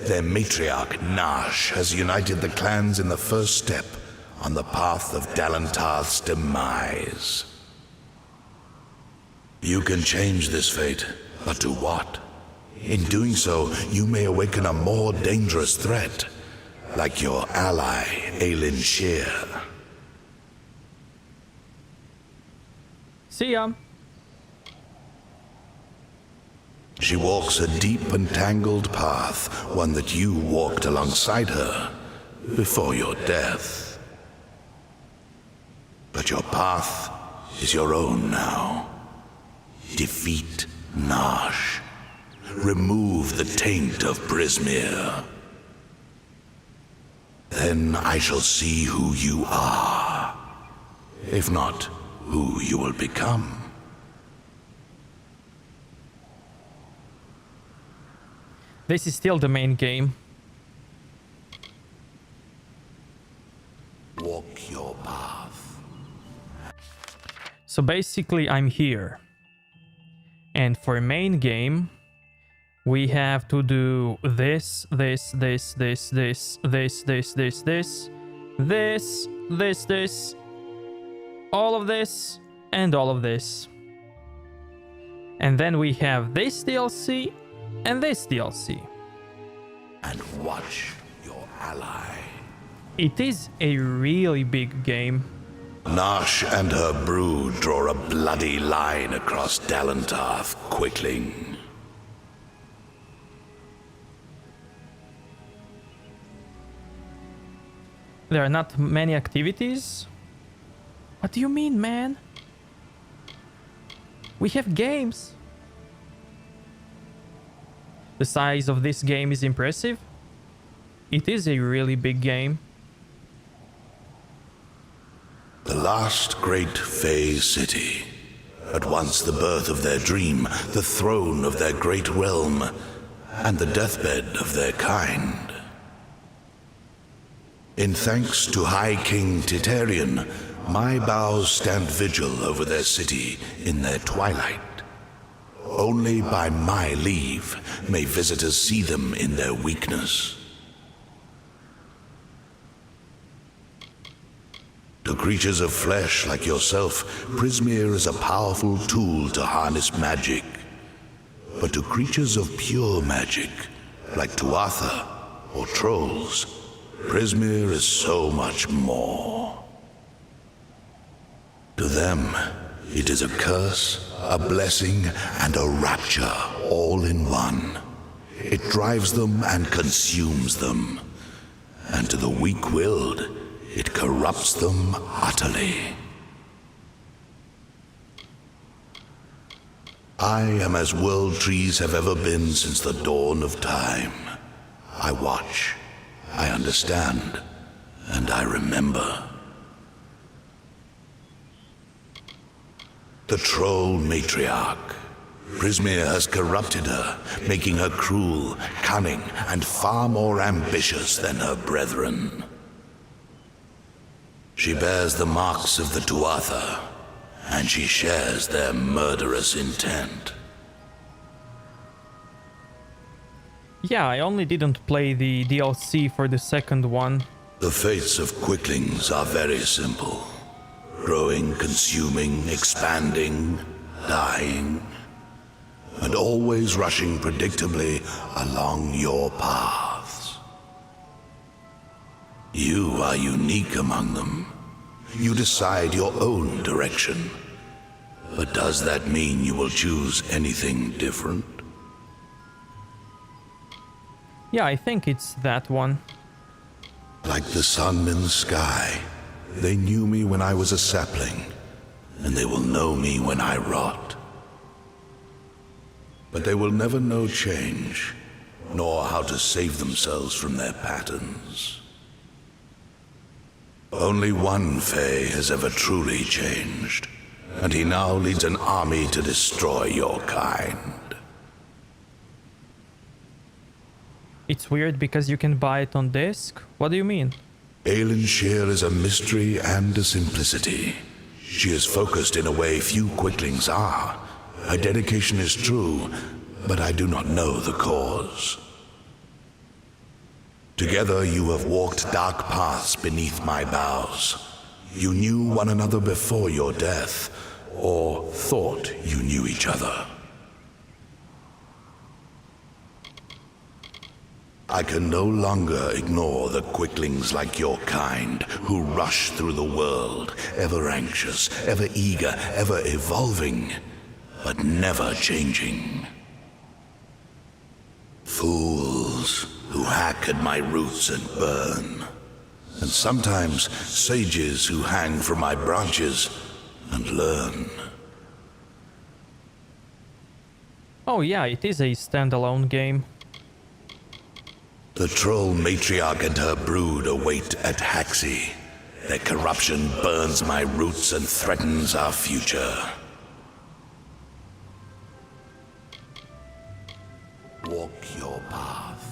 Their matriarch, Nash, has united the clans in the first step on the path of Dalentarth's demise. You can change this fate, but to what? In doing so, you may awaken a more dangerous threat, like your ally, Aelin Shear. See ya. She walks a deep and tangled path, one that you walked alongside her before your death. But your path is your own now. Defeat Nash. Remove the taint of Prismir. Then I shall see who you are. If not, who you will become. This is still the main game. Walk your path. So basically I'm here. And for main game, we have to do this, this, all of this, and all of this. And then we have this DLC and this DLC. And watch your ally. It is a really big game. Nash and her brood draw a bloody line across Dalentarth, quickling. There are not many activities? What do you mean, man? We have games. The size of this game is impressive. It is a really big game. The last great Fey city. At once the birth of their dream, the throne of their great realm, and the deathbed of their kind. In thanks to High King Titarian, my bows stand vigil over their city in their twilight. Only by my leave may visitors see them in their weakness. To creatures of flesh like yourself, Prismir is a powerful tool to harness magic. But to creatures of pure magic, like Tuatha or trolls, Prismir is so much more. To them, it is a curse, a blessing, and a rapture all in one. It drives them and consumes them. And to the weak-willed, it corrupts them utterly. I am as world trees have ever been since the dawn of time. I watch, I understand, and I remember. The troll matriarch. Prismir has corrupted her, making her cruel, cunning, and far more ambitious than her brethren. She bears the marks of the Tuatha, and she shares their murderous intent. Yeah, I only didn't play the DLC for the second one. The fates of quicklings are very simple. Growing, consuming, expanding, dying, and always rushing predictably along your paths. You are unique among them. You decide your own direction. But does that mean you will choose anything different? Yeah, I think it's that one. Like the sun in the sky, they knew me when I was a sapling, and they will know me when I rot. But they will never know change, nor how to save themselves from their patterns. Only one Fae has ever truly changed, and he now leads an army to destroy your kind. It's weird because you can buy it on disc? What do you mean? Aelin Shear is a mystery and a simplicity. She is focused in a way few quicklings are. Her dedication is true, but I do not know the cause. Together you have walked dark paths beneath my boughs. You knew one another before your death, or thought you knew each other. I can no longer ignore the quicklings like your kind, who rush through the world, ever anxious, ever eager, ever evolving, but never changing. Fools who hack at my roots and burn, and sometimes sages who hang from my branches and learn. Oh yeah, it is a standalone game. The troll matriarch and her brood await at Haxi. Their corruption burns my roots and threatens our future. Walk your path.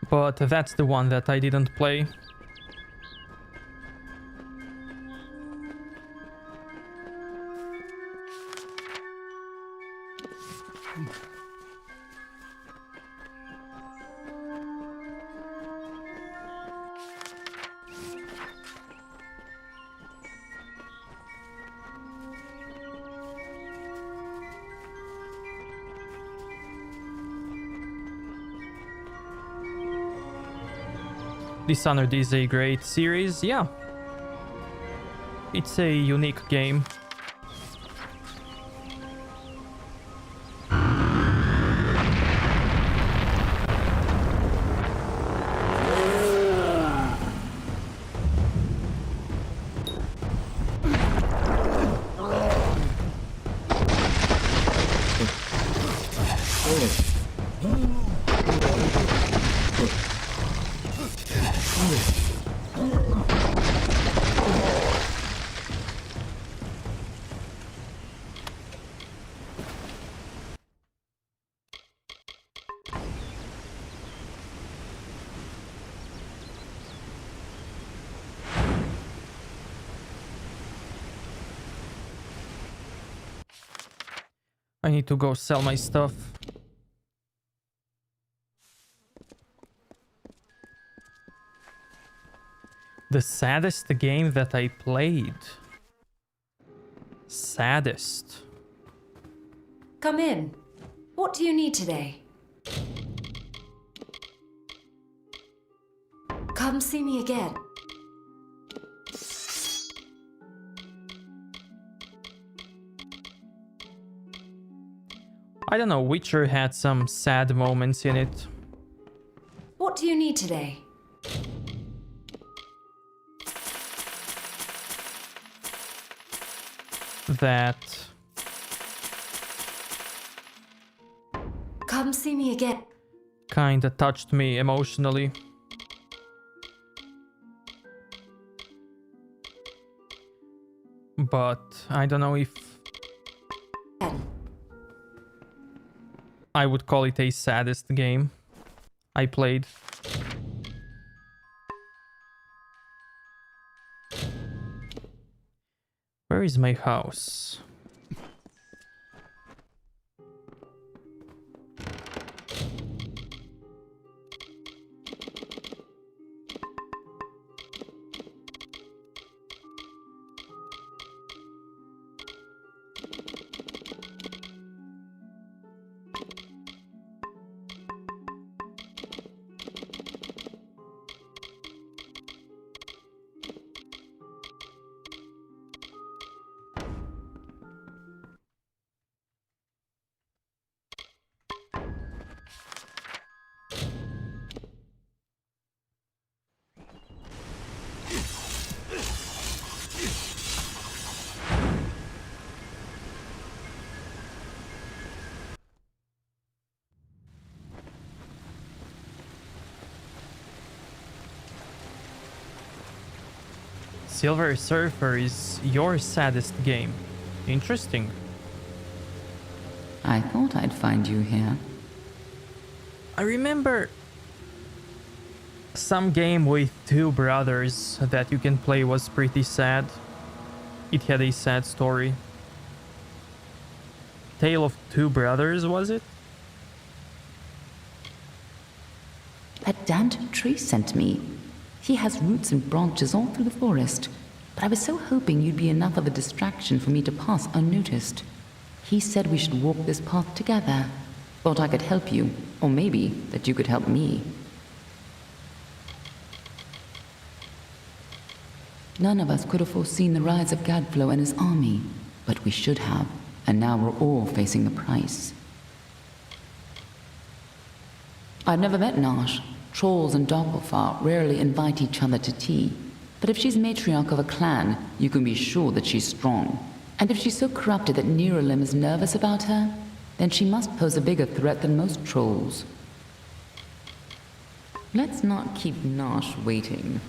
But that's the one that I didn't play. Dishonored is a great series, yeah. It's a unique game. I need to go sell my stuff. The saddest game that I played. Saddest. Come in. What do you need today? Come see me again. I don't know, Witcher had some sad moments in it. What do you need today? That Come see me again. kinda touched me emotionally. But I don't know if I would call it a saddest game I played. Where is my house? Silver Surfer is your saddest game. Interesting. I thought I'd find you here. I remember some game with two brothers that you can play was pretty sad. It had a sad story. Tale of Two Brothers, was it? That damned tree sent me. He has roots and branches all through the forest, but I was so hoping you'd be enough of a distraction for me to pass unnoticed. He said we should walk this path together. Thought I could help you, or maybe that you could help me. None of us could have foreseen the rise of Gadflow and his army, but we should have, and now we're all facing the price. I've never met Nash. Trolls and Doppelfar rarely invite each other to tea, but if she's matriarch of a clan, you can be sure that she's strong. And if she's so corrupted that Niralim is nervous about her, then she must pose a bigger threat than most trolls. Let's not keep Nash waiting.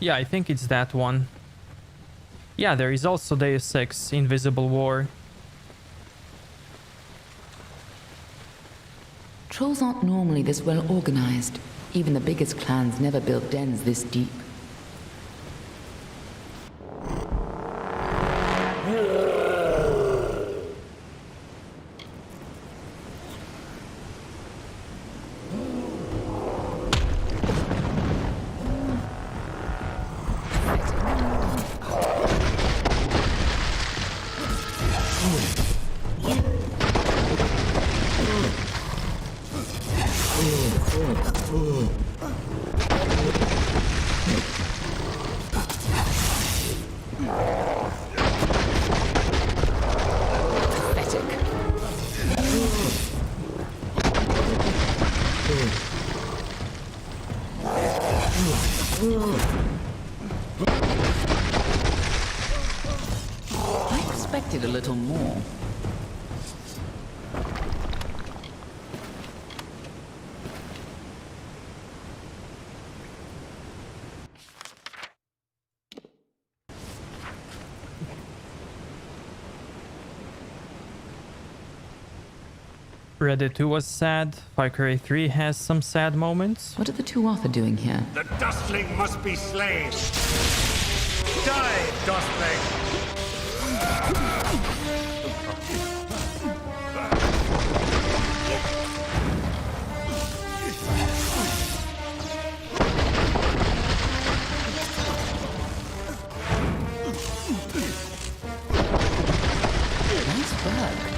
Yeah, I think it's that one. Yeah, there is also Deus Ex Invisible War. Trolls aren't normally this well organized. Even the biggest clans never build dens this deep. I expected a little more. Reddit 2 was sad. Far Cry 3 has some sad moments. What are the two Arthur doing here? The Dustling must be slain! Die, Dustling! Nice work.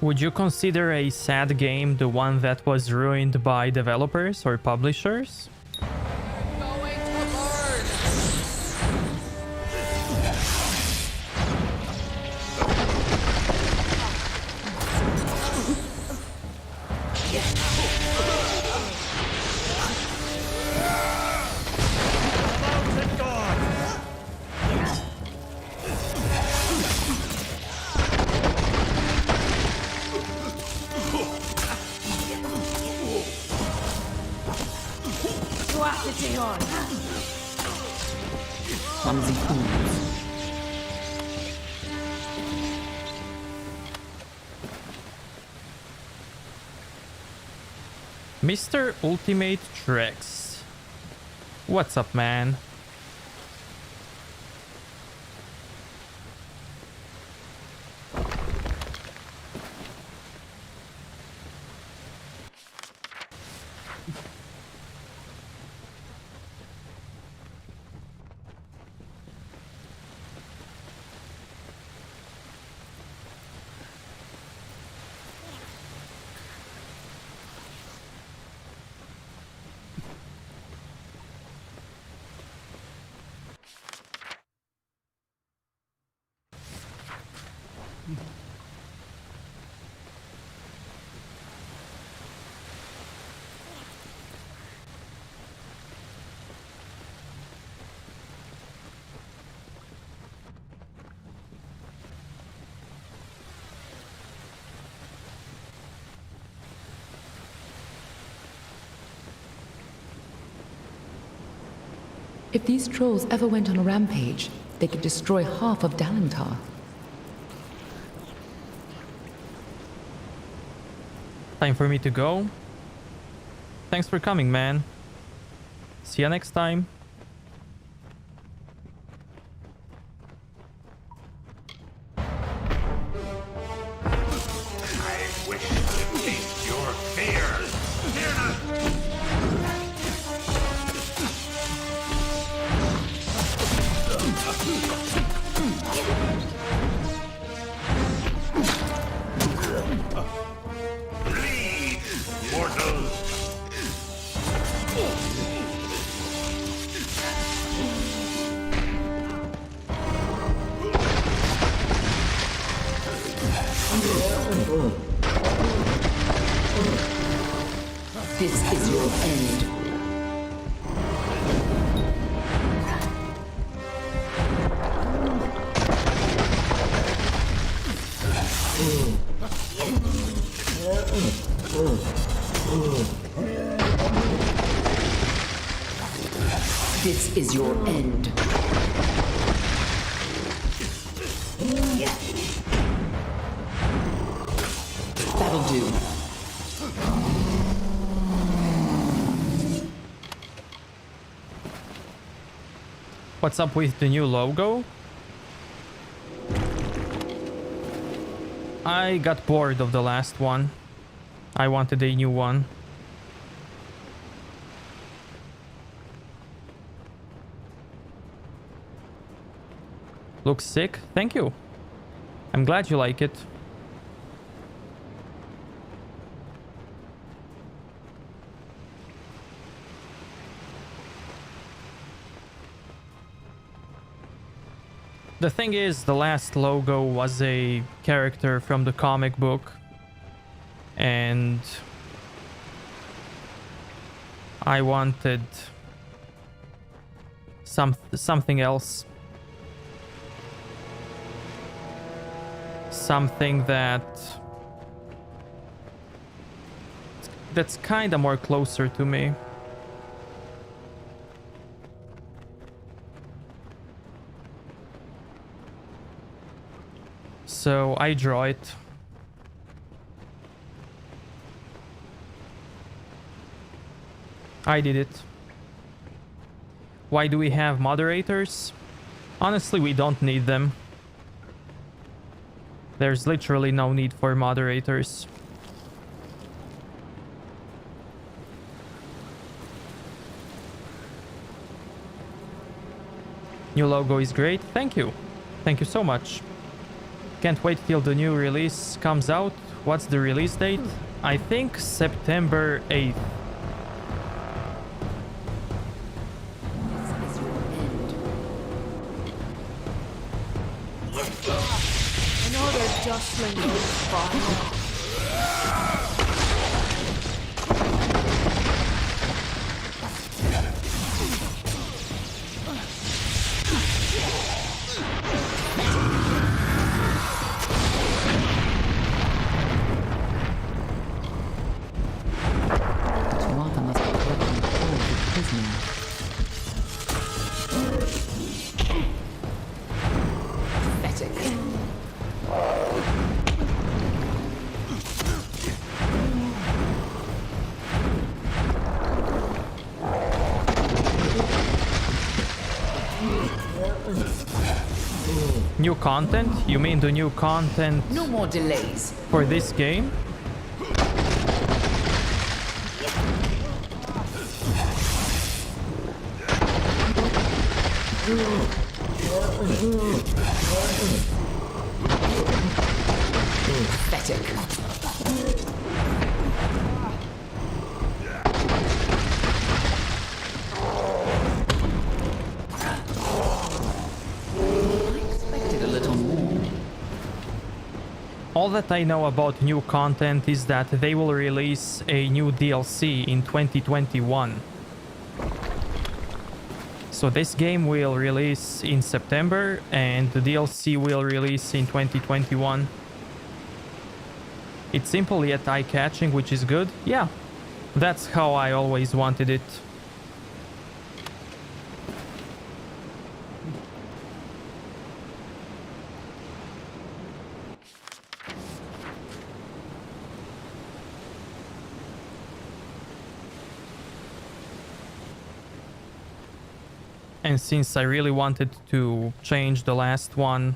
Would you consider a sad game the one that was ruined by developers or publishers? Clumsy fools. Mr. Ultimate Trex. What's up, man? If these trolls ever went on a rampage, they could destroy half of Dalentar. Time for me to go. Thanks for coming, man. See you next time. I wish to taste your fears. Fear not. Bleed, mortals. This is your end. This is your end. That'll do. What's up with the new logo? I got bored of the last one. I wanted a new one. Looks sick. Thank you. I'm glad you like it. The thing is, the last logo was a character from the comic book, and I wanted something else. Something that's kind of more closer to me. So I draw it. I did it. Why do we have moderators? Honestly, we don't need them. There's literally no need for moderators. New logo is great. Thank you. Thank you so much. Can't wait till the new release comes out. What's the release date? I think September 8th. Another jostling goes by. New content? You mean the new content? No more delays. For this game? Pathetic. All that I know about new content is that they will release a new DLC in 2021. So this game will release in September and the DLC will release in 2021. It's simple yet eye-catching, which is good. Yeah, that's how I always wanted it. And since I really wanted to change the last one,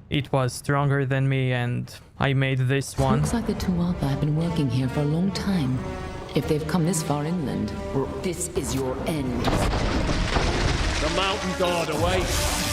it was stronger than me and I made this one. Looks like the Tuatha have been working here for a long time. If they've come this far inland, this is your end. The mountain god awaits.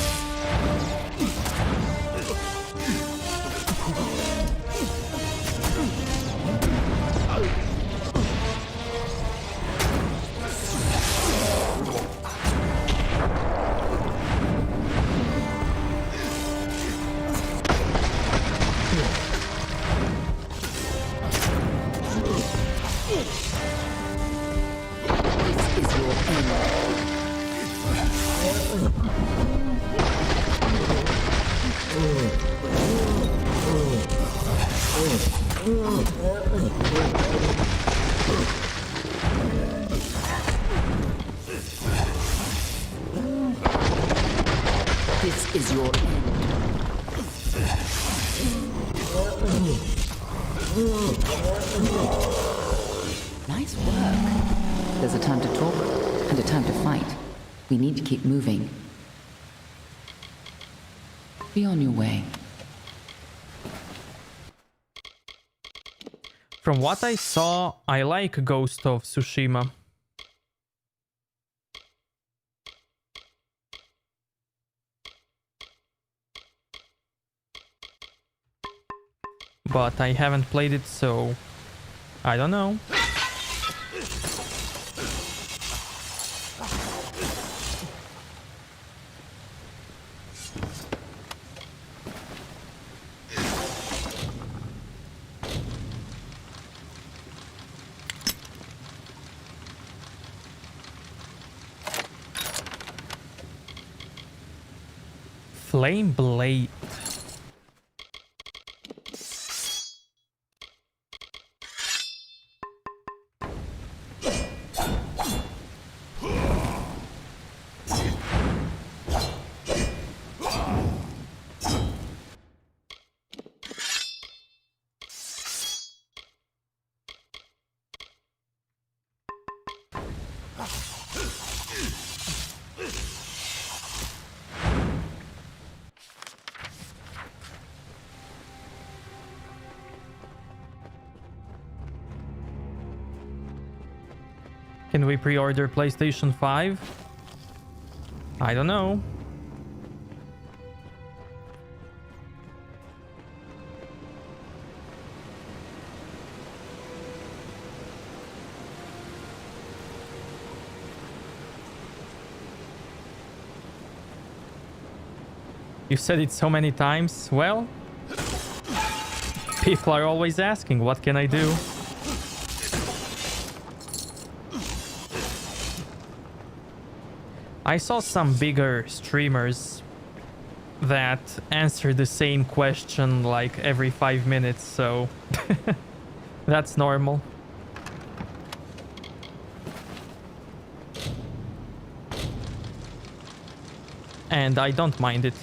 This is your end. Nice work. There's a time to talk and a time to fight. We need to keep moving. Be on your way. From what I saw, I like Ghost of Tsushima. But I haven't played it, so I don't know. Flame Blade. Can we pre-order PlayStation 5? I don't know. You said it so many times. Well, people are always asking, what can I do? I saw some bigger streamers that answer the same question like every 5 minutes, so that's normal. And I don't mind it.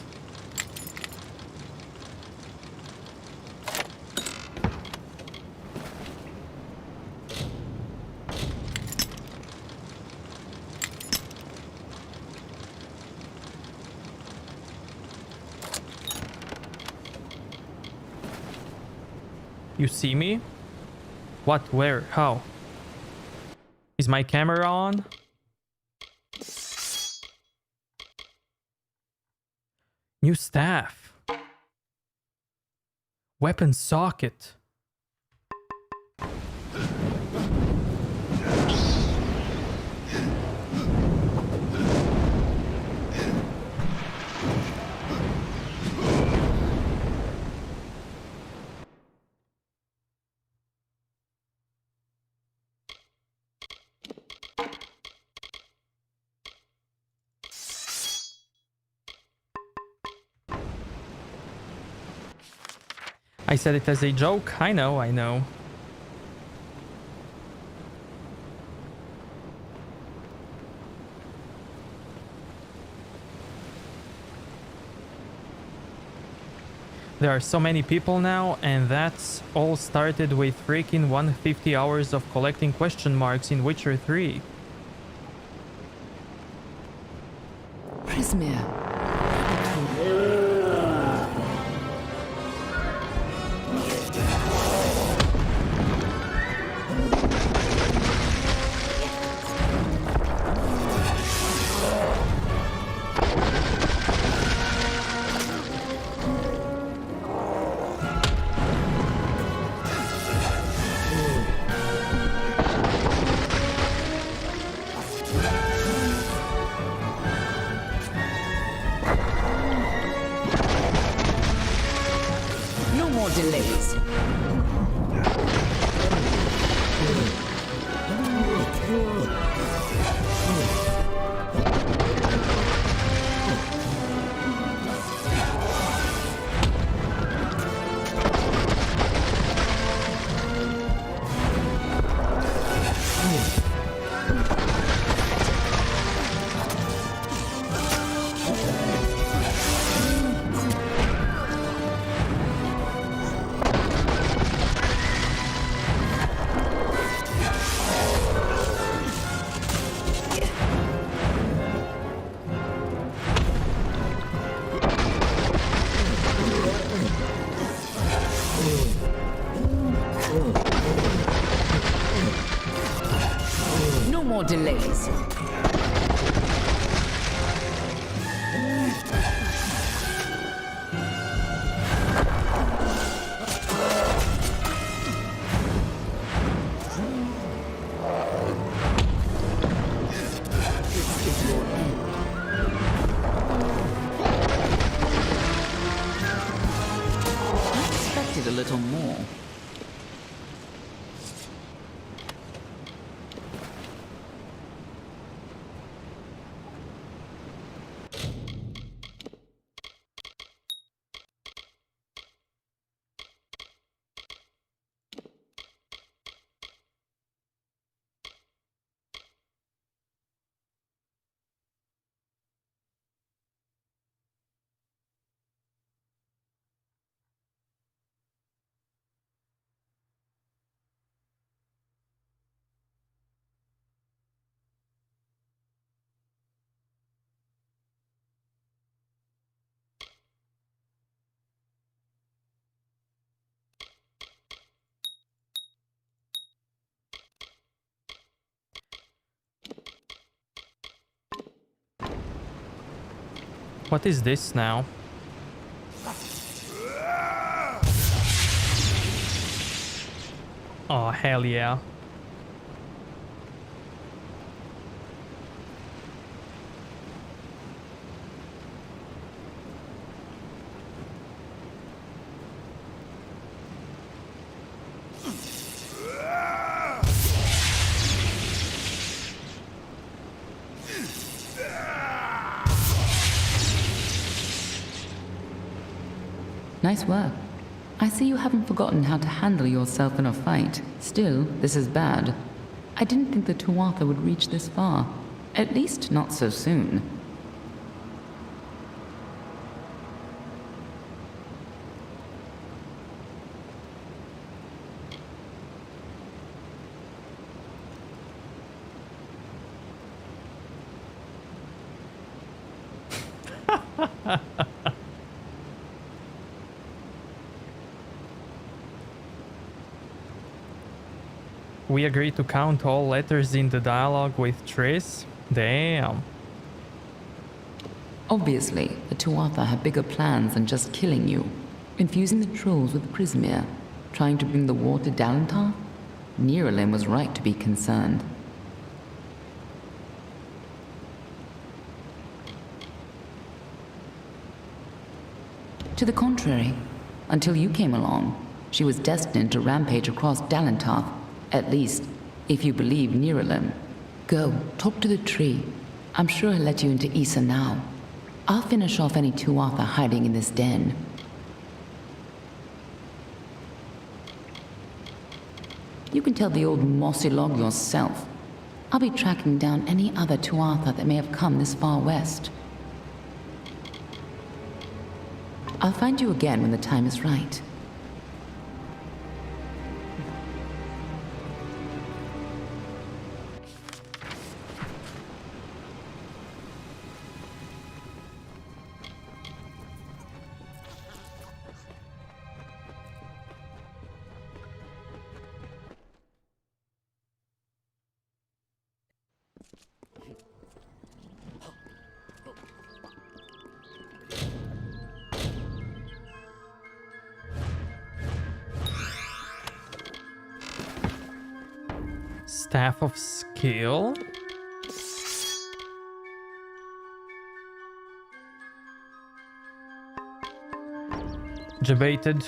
You see me? What? Where? How? Is my camera on? New staff. Weapon socket. I said it as a joke. I know, I know. There are so many people now, and that's all started with freaking 150 hours of collecting question marks in Witcher 3. Prismir. No more delays. No more delays. I expected a little more. What is this now? Oh, hell yeah. Nice work. I see you haven't forgotten how to handle yourself in a fight. Still, this is bad. I didn't think the Tuatha would reach this far. At least not so soon. We agreed to count all letters in the dialogue with Triss? Damn. Obviously, the Tuatha have bigger plans than just killing you. Infusing the trolls with Prismir, trying to bring the war to Dalentar? Niralim was right to be concerned. To the contrary, until you came along, she was destined to rampage across Dalentar. At least, if you believe Niralim. Go, talk to the tree. I'm sure he'll let you into Easa now. I'll finish off any Tuatha hiding in this den. You can tell the old mossy log yourself. I'll be tracking down any other Tuatha that may have come this far west. I'll find you again when the time is right. Staff of Skill. Debated.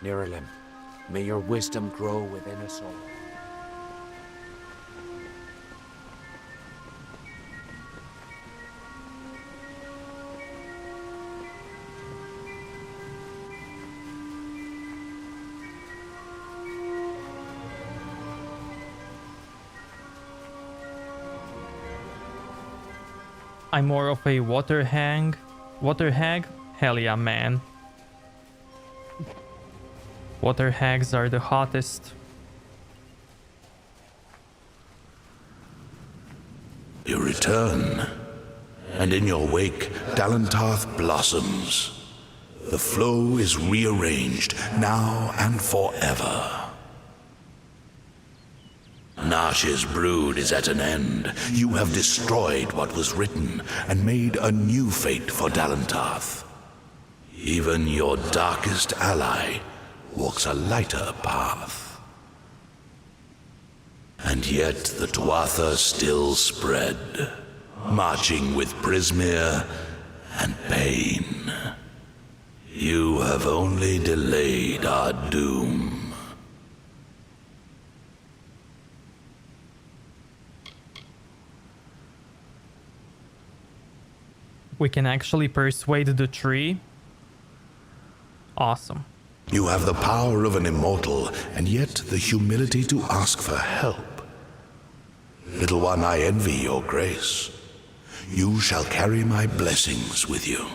Niralim, may your wisdom grow within us all. I'm more of a water hag. Hell yeah, man. Water hags are the hottest. You return, and in your wake, Dalentarth blossoms. The flow is rearranged, now and forever. Nash's brood is at an end. You have destroyed what was written, and made a new fate for Dalentarth. Even your darkest ally walks a lighter path. And yet the Tuatha still spread, marching with Prismere and pain. You have only delayed our doom. We can actually persuade the tree. Awesome. You have the power of an immortal, and yet the humility to ask for help. Little one, I envy your grace. You shall carry my blessings with you.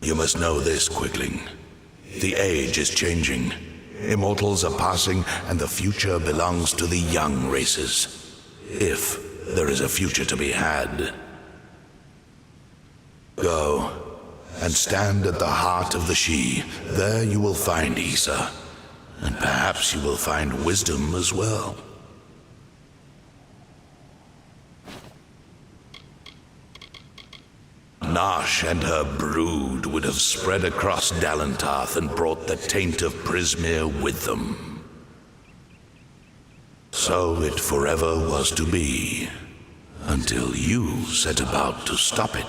You must know this, Quickling. The age is changing. Immortals are passing, and the future belongs to the young races. If there is a future to be had. Go, and stand at the heart of the She. There you will find Easa, and perhaps you will find wisdom as well. Nash and her brood would have spread across Dalentarth and brought the taint of Prismere with them. So it forever was to be, until you set about to stop it.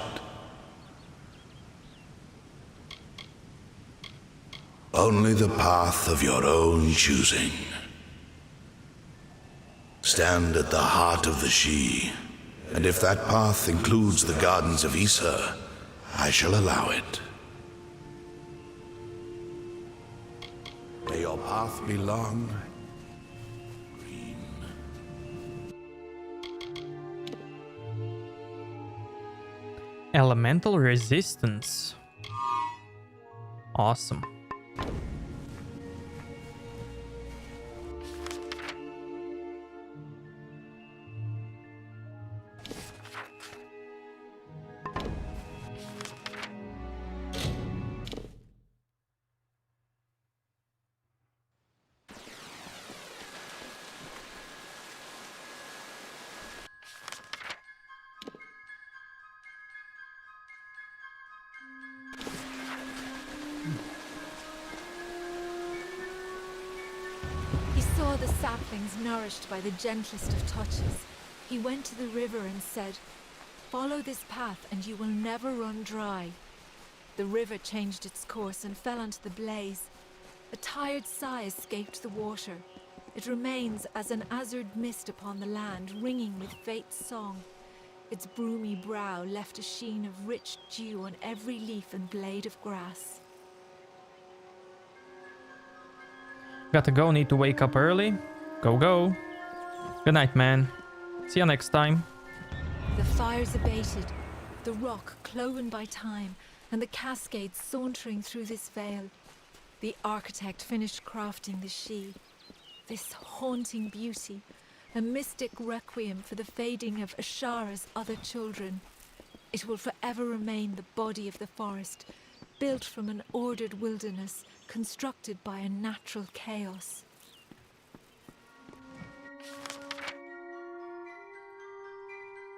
Only the path of your own choosing. Stand at the heart of the She, and if that path includes the gardens of Easa, I shall allow it. May your path be long, green. Elemental resistance. Awesome. The saplings nourished by the gentlest of touches. He went to the river and said, "Follow this path and you will never run dry." The river changed its course and fell onto the blaze. A tired sigh escaped the water. It remains as an azure mist upon the land, ringing with fate's song. Its broomy brow left a sheen of rich dew on every leaf and blade of grass. Gotta go, need to wake up early. Go, go. Good night, man. See you next time. The fires abated, the rock cloven by time, and the cascades sauntering through this vale. The architect finished crafting the she. This haunting beauty, a mystic requiem for the fading of Ashara's other children. It will forever remain the body of the forest, built from an ordered wilderness, constructed by a natural chaos.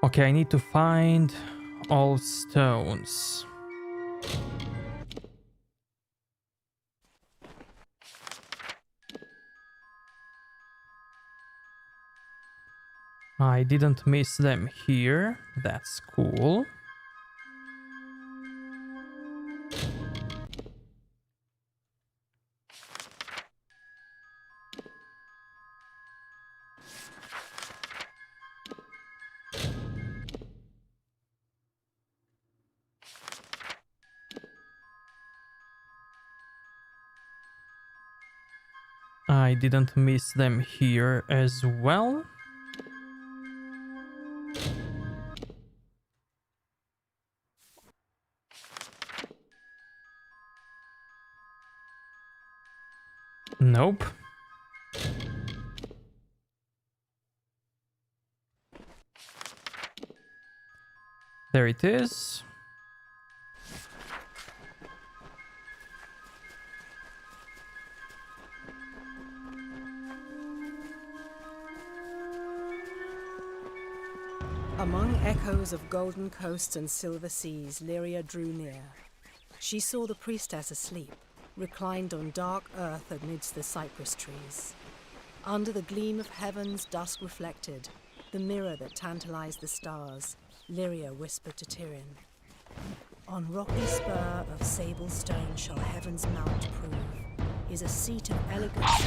Okay, I need to find all stones. I didn't miss them here. That's cool. I didn't miss them here as well. Nope. There it is. Among echoes of golden coasts and silver seas, Lyria drew near. She saw the priestess asleep, reclined on dark earth amidst the cypress trees. Under the gleam of heaven's dusk reflected, the mirror that tantalized the stars, Lyria whispered to Tyrion, "On rocky spur of sable stone shall heaven's mount prove, is a seat of elegance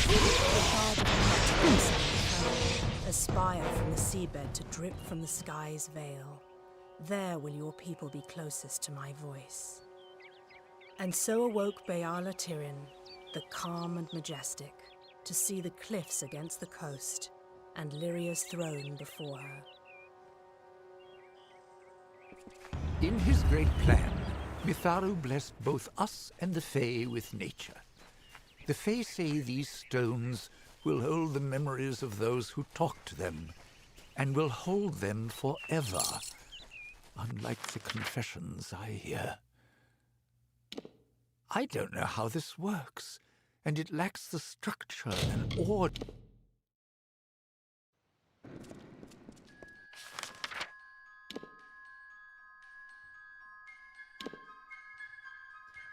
near the guard of a mighty a spire from the seabed to drip from the sky's veil. There will your people be closest to my voice." And so awoke Beala Tyrion, the calm and majestic, to see the cliffs against the coast and Lyria's throne before her. In his great plan, Mitharu blessed both us and the Fae with nature. The Fae say these stones will hold the memories of those who talk to them, and will hold them forever, unlike the confessions I hear. I don't know how this works, and it lacks the structure and order.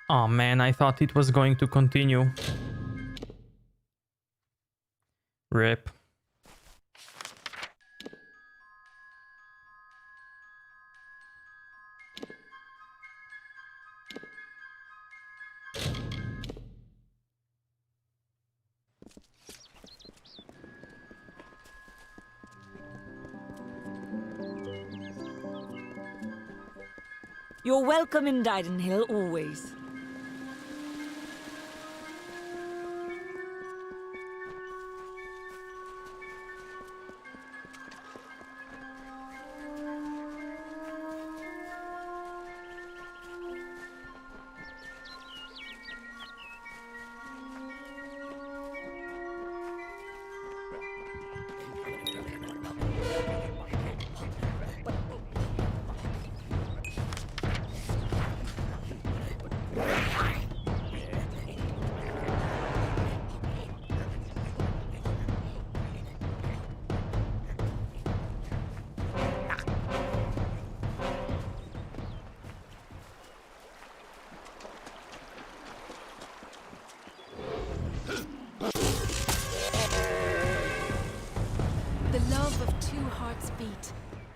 Oh man, I thought it was going to continue. Rip. You're welcome in Didenhill always.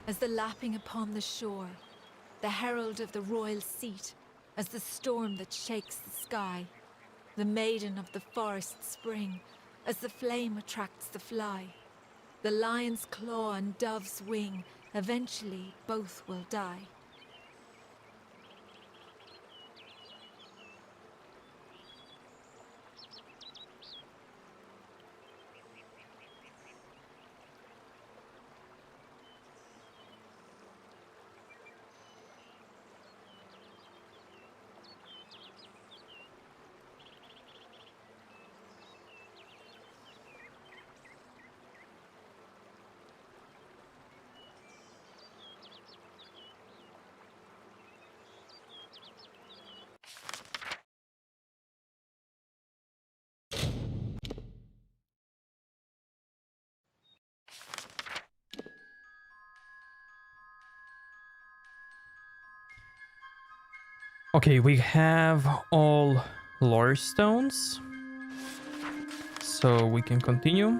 As the lapping upon the shore, the herald of the royal seat, as the storm that shakes the sky. the maiden of the forest spring, as the flame attracts the fly. The lion's claw and dove's wing, eventually both will die. Okay, we have all lore stones, so we can continue.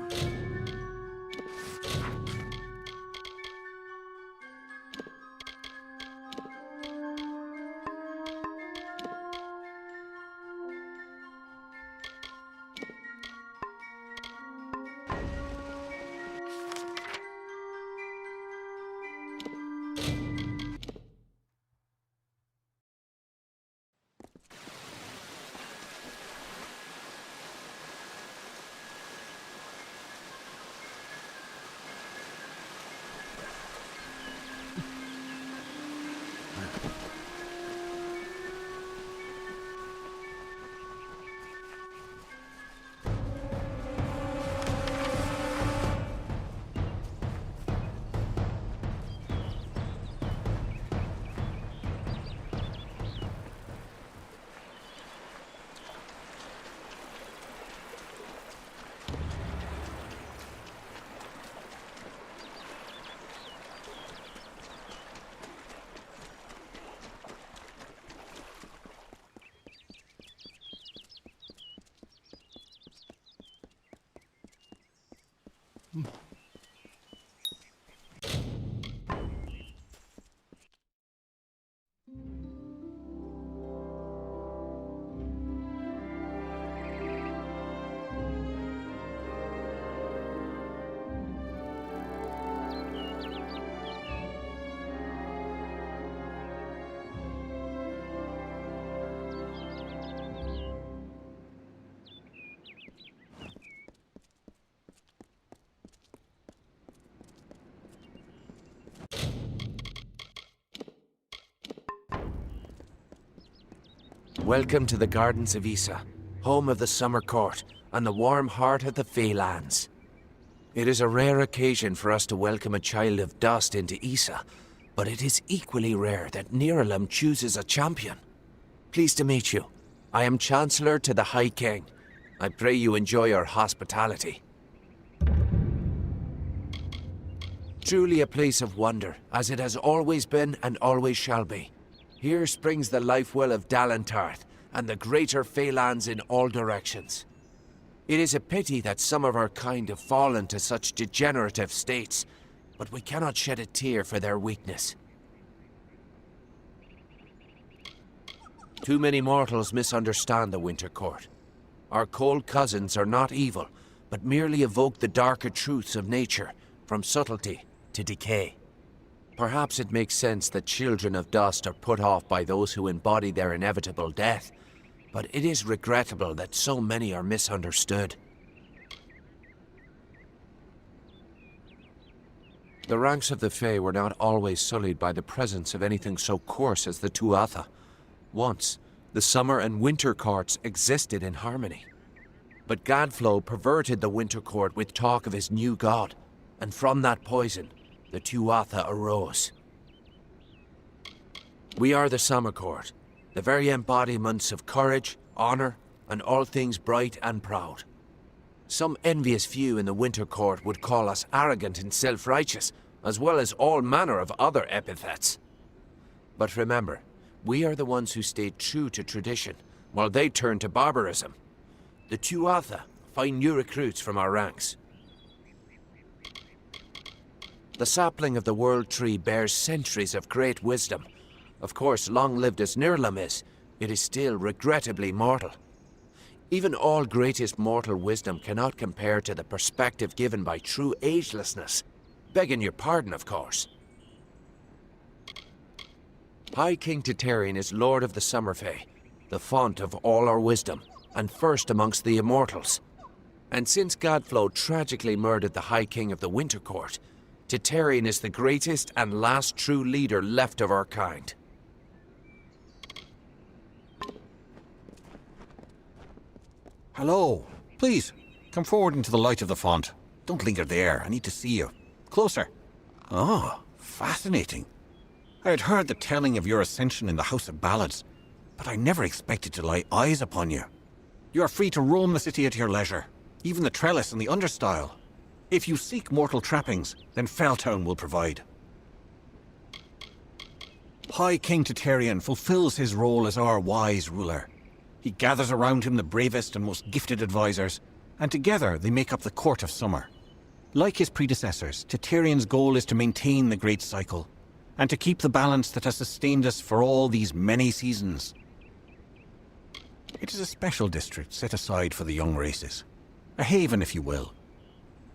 Welcome to the Gardens of Easa, home of the Summer Court and the warm heart of the Feylands. It is a rare occasion for us to welcome a child of dust into Easa, but it is equally rare that Niralim chooses a champion. Pleased to meet you. I am Chancellor to the High King. I pray you enjoy our hospitality. Truly a place of wonder, as it has always been and always shall be. Here springs the life well of Dalentarth and the greater Feylands in all directions. It is a pity that some of our kind have fallen to such degenerative states, but we cannot shed a tear for their weakness. Too many mortals misunderstand the Winter Court. Our cold cousins are not evil, but merely evoke the darker truths of nature, from subtlety to decay. Perhaps it makes sense that children of dust are put off by those who embody their inevitable death, but it is regrettable that so many are misunderstood. The ranks of the Fae were not always sullied by the presence of anything so coarse as the Tuatha. Once, the Summer and Winter Courts existed in harmony. But Gadflow perverted the Winter Court with talk of his new god, and from that poison, the Tuatha arose. We are the Summer Court, the very embodiments of courage, honor, and all things bright and proud. Some envious few in the Winter Court would call us arrogant and self-righteous, as well as all manner of other epithets. But remember, we are the ones who stayed true to tradition, while they turned to barbarism. The Tuatha find new recruits from our ranks. The sapling of the World Tree bears centuries of great wisdom. Of course, long-lived as Nirlam is, it is still regrettably mortal. Even all greatest mortal wisdom cannot compare to the perspective given by true agelessness. Begging your pardon, of course. High King Titarian is Lord of the Summerfey, the font of all our wisdom, and first amongst the immortals. And since Godflow tragically murdered the High King of the Winter Court, Titarian is the greatest and last true leader left of our kind. Hello. Please, come forward into the light of the font. Don't linger there. I need to see you. Closer. Oh, fascinating. I had heard the telling of your ascension in the House of Ballads, but I never expected to lay eyes upon you. You are free to roam the city at your leisure, even the trellis and the understyle. If you seek mortal trappings, then Felltown will provide. High King Titarian fulfills his role as our wise ruler. He gathers around him the bravest and most gifted advisors, and together they make up the Court of Summer. Like his predecessors, Titarian's goal is to maintain the Great Cycle, and to keep the balance that has sustained us for all these many seasons. It is a special district set aside for the young races. A haven, if you will.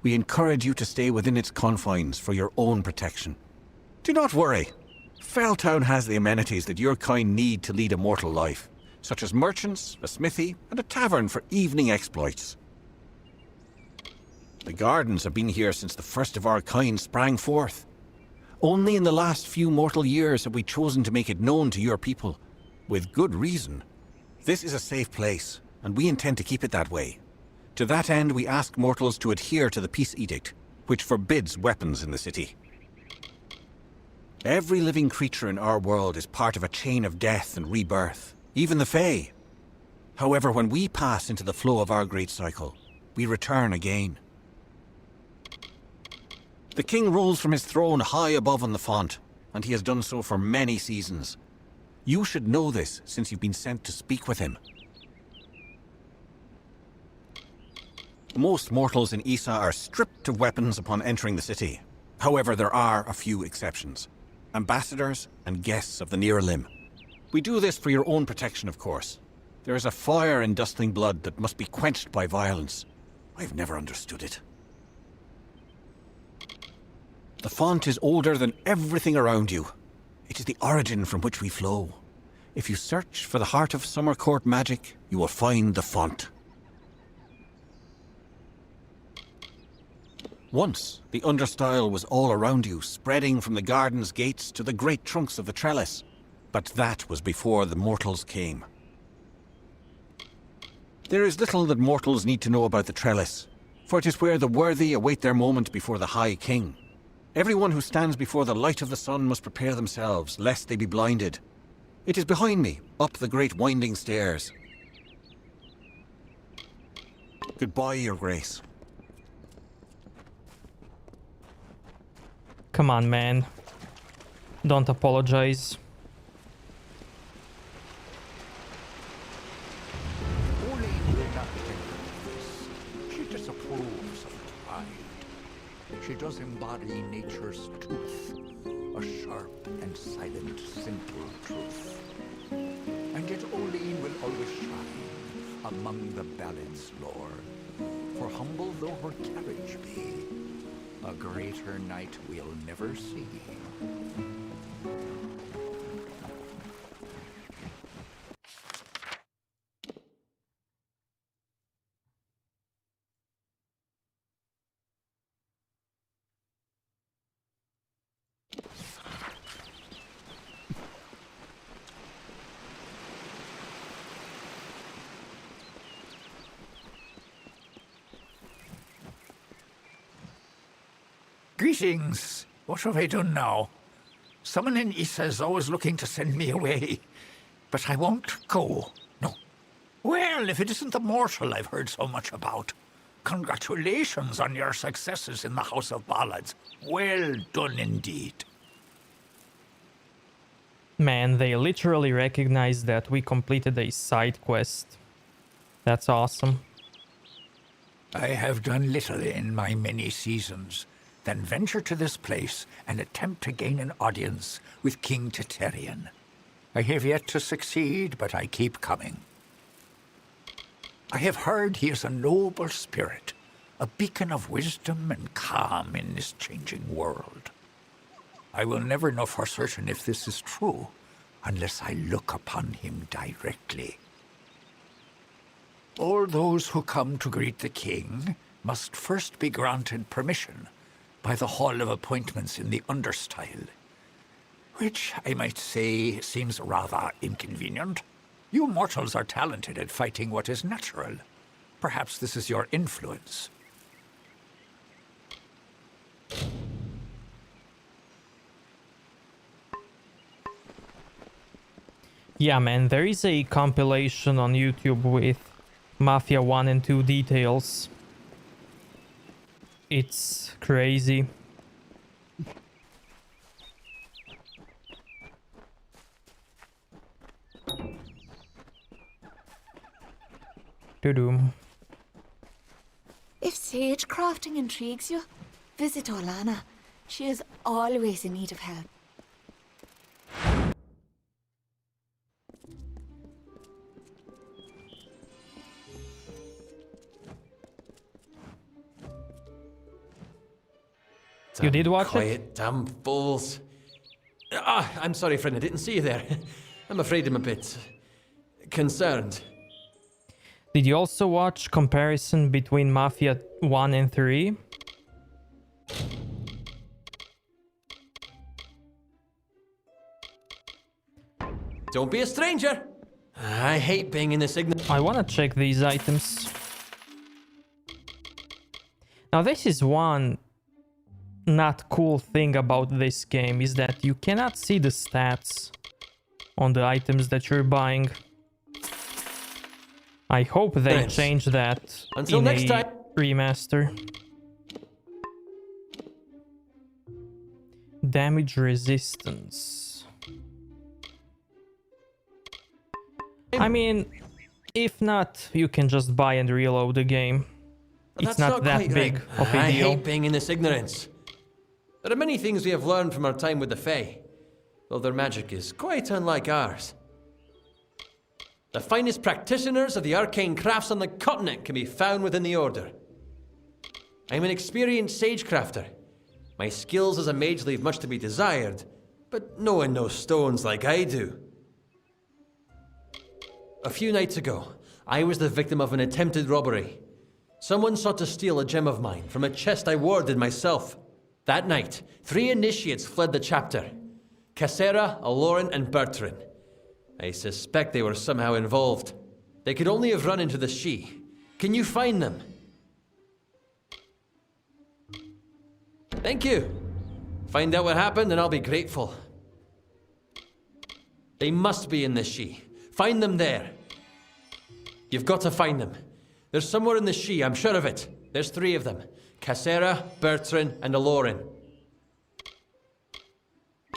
We encourage you to stay within its confines for your own protection. Do not worry. Felltown has the amenities that your kind need to lead a mortal life, such as merchants, a smithy, and a tavern for evening exploits. The gardens have been here since the first of our kind sprang forth. Only in the last few mortal years have we chosen to make it known to your people, with good reason. This is a safe place, and we intend to keep it that way. To that end, we ask mortals to adhere to the Peace Edict, which forbids weapons in the city. Every living creature in our world is part of a chain of death and rebirth, even the Fae. However, when we pass into the flow of our great cycle, we return again. The king rules from his throne high above on the font, and he has done so for many seasons. You should know this, since you've been sent to speak with him. Most mortals in Easa are stripped of weapons upon entering the city. However, there are a few exceptions. Ambassadors and guests of the Near-Limb. We do this for your own protection, of course. There is a fire in dustling blood that must be quenched by violence. I've never understood it. The font is older than everything around you. It is the origin from which we flow. If you search for the heart of Summer Court magic, you will find the font. Once, the understyle was all around you, spreading from the garden's gates to the great trunks of the trellis. But that was before the mortals came. There is little that mortals need to know about the trellis, for it is where the worthy await their moment before the High King. Everyone who stands before the light of the sun must prepare themselves, lest they be blinded. It is behind me, up the great winding stairs. Goodbye, Your Grace. Come on, man. Don't apologize. She disapproves of pride. She does embody nature's tooth, a sharp and silent, simple truth. And yet Oline will always shine among the ballad's lore. For humble though her carriage be, a greater knight we'll never see. Greetings. What have I done now? Someone in Easa is always looking to send me away. But I won't go. No. Well, if it isn't the mortal I've heard so much about. Congratulations on your successes in the House of Ballads. Well done indeed. Man, they literally recognized that we completed a side quest. That's awesome. I have done little in my many seasons. Then venture to this place and attempt to gain an audience with King Titarian. I have yet to succeed, but I keep coming. I have heard he is a noble spirit, a beacon of wisdom and calm in this changing world. I will never know for certain if this is true unless I look upon him directly. All those who come to greet the king must first be granted permission by the Hall of Appointments in the Understyle, which I might say seems rather inconvenient. You mortals are talented at fighting what is natural. Perhaps this is your influence. Yeah, man, there is a compilation on YouTube with Mafia 1 and 2 details. It's crazy. Doo-doo. If sage crafting intrigues you, visit Orlana. She is always in need of help. You did watch it? Damn fools. Ah, I'm sorry, friend, I didn't see you there. I'm afraid I'm a bit concerned. Did you also watch comparison between Mafia 1 and 3? Don't be a stranger. I hate being in this ignorant. I wanna check these items. Now this is one not cool thing about this game, is that you cannot see the stats on the items that you're buying. I hope they change that Until in next a time. remaster. Damage resistance. I mean, if not, you can just buy and reload the game. It's That's not that quite big right. of a I deal. hate being in this ignorance. There are many things we have learned from our time with the Fae, though their magic is quite unlike ours. The finest practitioners of the arcane crafts on the continent can be found within the Order. I'm an experienced sagecrafter. My skills as a mage leave much to be desired, but no one knows stones like I do. A few nights ago, I was the victim of an attempted robbery. Someone sought to steal a gem of mine from a chest I warded myself. That night, 3 initiates fled the chapter. Cassera, Aloran, and Bertrand. I suspect they were somehow involved. They could only have run into the She. Can you find them? Thank you. Find out what happened and I'll be grateful. They must be in the She. Find them there. You've got to find them. They're somewhere in the She, I'm sure of it. There's 3 of them. Cassera, Bertrand, and Aloran.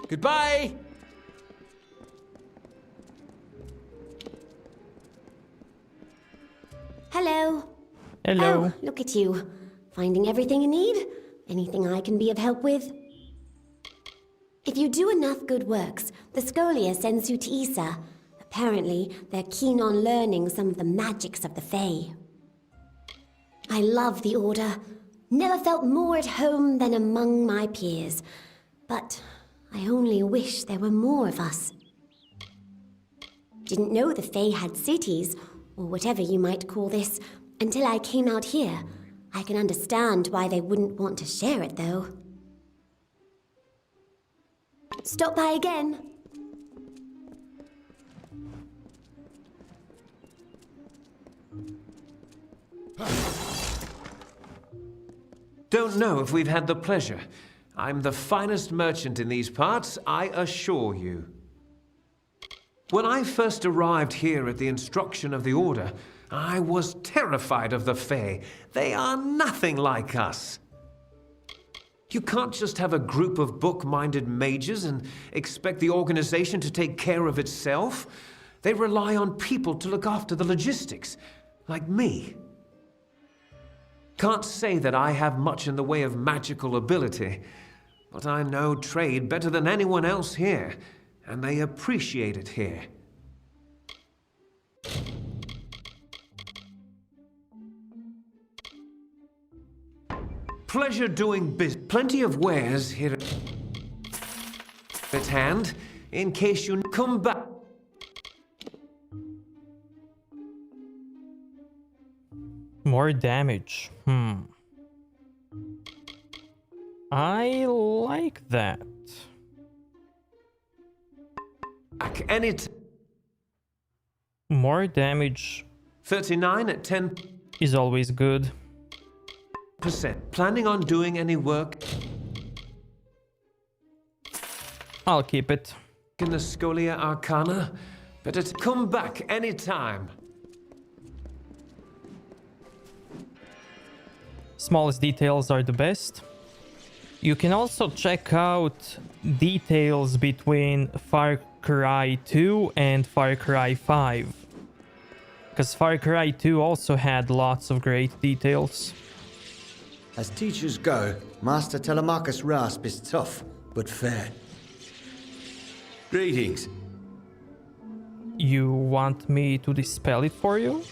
Goodbye! Hello. Hello. Oh, look at you. Finding everything you need? Anything I can be of help with? If you do enough good works, the Scolia sends you to Easa. Apparently, they're keen on learning some of the magics of the Fae. I love the Order. Never felt more at home than among my peers. But I only wish there were more of us. Didn't know the Fae had cities, or whatever you might call this, until I came out here. I can understand why they wouldn't want to share it, though. Stop by again. Don't know if we've had the pleasure. I'm the finest merchant in these parts, I assure you. When I first arrived here at the instruction of the Order, I was terrified of the Fae. They are nothing like us. You can't just have a group of book-minded mages and expect the organization to take care of itself. They rely on people to look after the logistics, like me. Can't say that I have much in the way of magical ability, but I know trade better than anyone else here, and they appreciate it here. Pleasure doing business. Plenty of wares here at hand, in case you come back. More damage. I like that. And it's more damage 39 at 10% is always good. Planning on doing any work I'll keep it. in the Scolia Arcana? Better to come back anytime. Smallest details are the best. You can also check out details between Far Cry 2 and Far Cry 5. Because Far Cry 2 also had lots of great details. As teachers go, Master Telemachus Rasp is tough, but fair. Greetings. You want me to dispel it for you?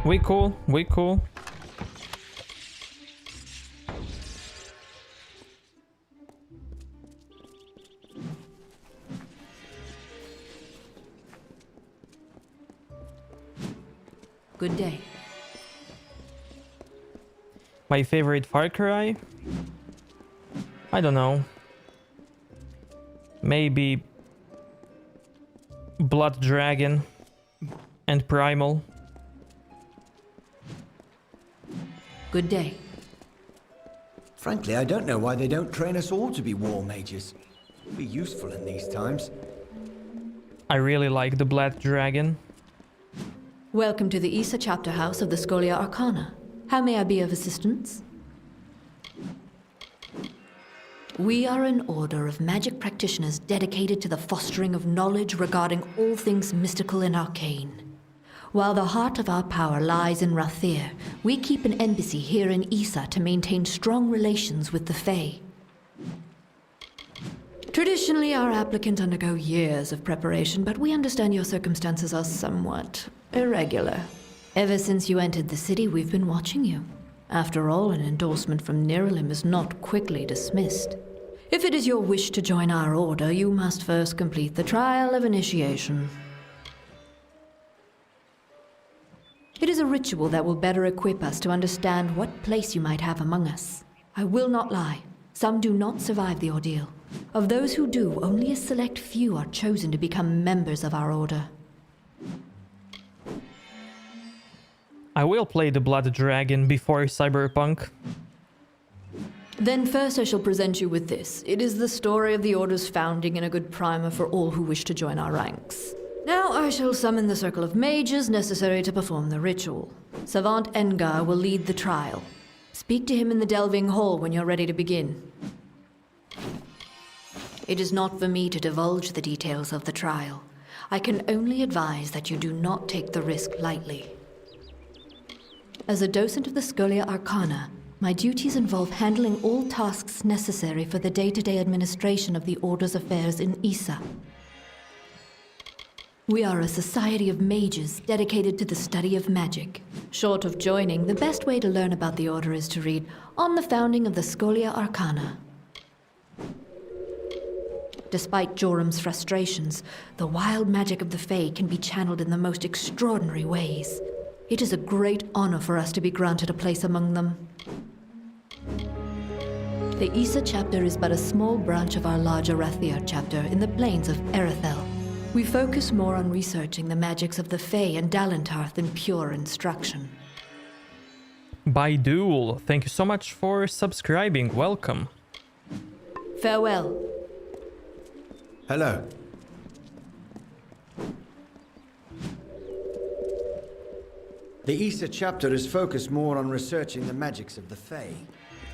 We cool, we cool. Good day. My favorite Far Cry? I don't know. Maybe Blood Dragon and Primal. Good day. Frankly, I don't know why they don't train us all to be war mages. It'd be useful in these times. I really like the Blood Dragon. Welcome to the Easa chapter house of the Scolia Arcana. How may I be of assistance? We are an order of magic practitioners dedicated to the fostering of knowledge regarding all things mystical and arcane. While the heart of our power lies in Rathir, we keep an embassy here in Easa to maintain strong relations with the Fae. Traditionally, our applicants undergo years of preparation, but we understand your circumstances are somewhat irregular. Ever since you entered the city, we've been watching you. After all, an endorsement from Niralim is not quickly dismissed. If it is your wish to join our order, you must first complete the trial of initiation. It is a ritual that will better equip us to understand what place you might have among us. I will not lie. Some do not survive the ordeal. Of those who do, only a select few are chosen to become members of our order. I will play the Blood Dragon before Cyberpunk. Then first I shall present you with this. It is the story of the Order's founding and a good primer for all who wish to join our ranks. Now I shall summon the circle of mages necessary to perform the ritual. Savant Engar will lead the trial. Speak to him in the Delving Hall when you're ready to begin. It is not for me to divulge the details of the trial. I can only advise that you do not take the risk lightly. As a docent of the Scolia Arcana, my duties involve handling all tasks necessary for the day-to-day administration of the Order's affairs in Easa. We are a society of mages dedicated to the study of magic. Short of joining, the best way to learn about the Order is to read On the Founding of the Scolia Arcana. Despite Jorum's frustrations, the wild magic of the Fae can be channeled in the most extraordinary ways. It is a great honor for us to be granted a place among them. The Easa chapter is but a small branch of our larger Rathir chapter in the plains of Erethel. We focus more on researching the magics of the Fae and Dalentarth in pure instruction. Baidool, thank you so much for subscribing. Welcome. Farewell. Hello. The Easa chapter is focused more on researching the magics of the Fae.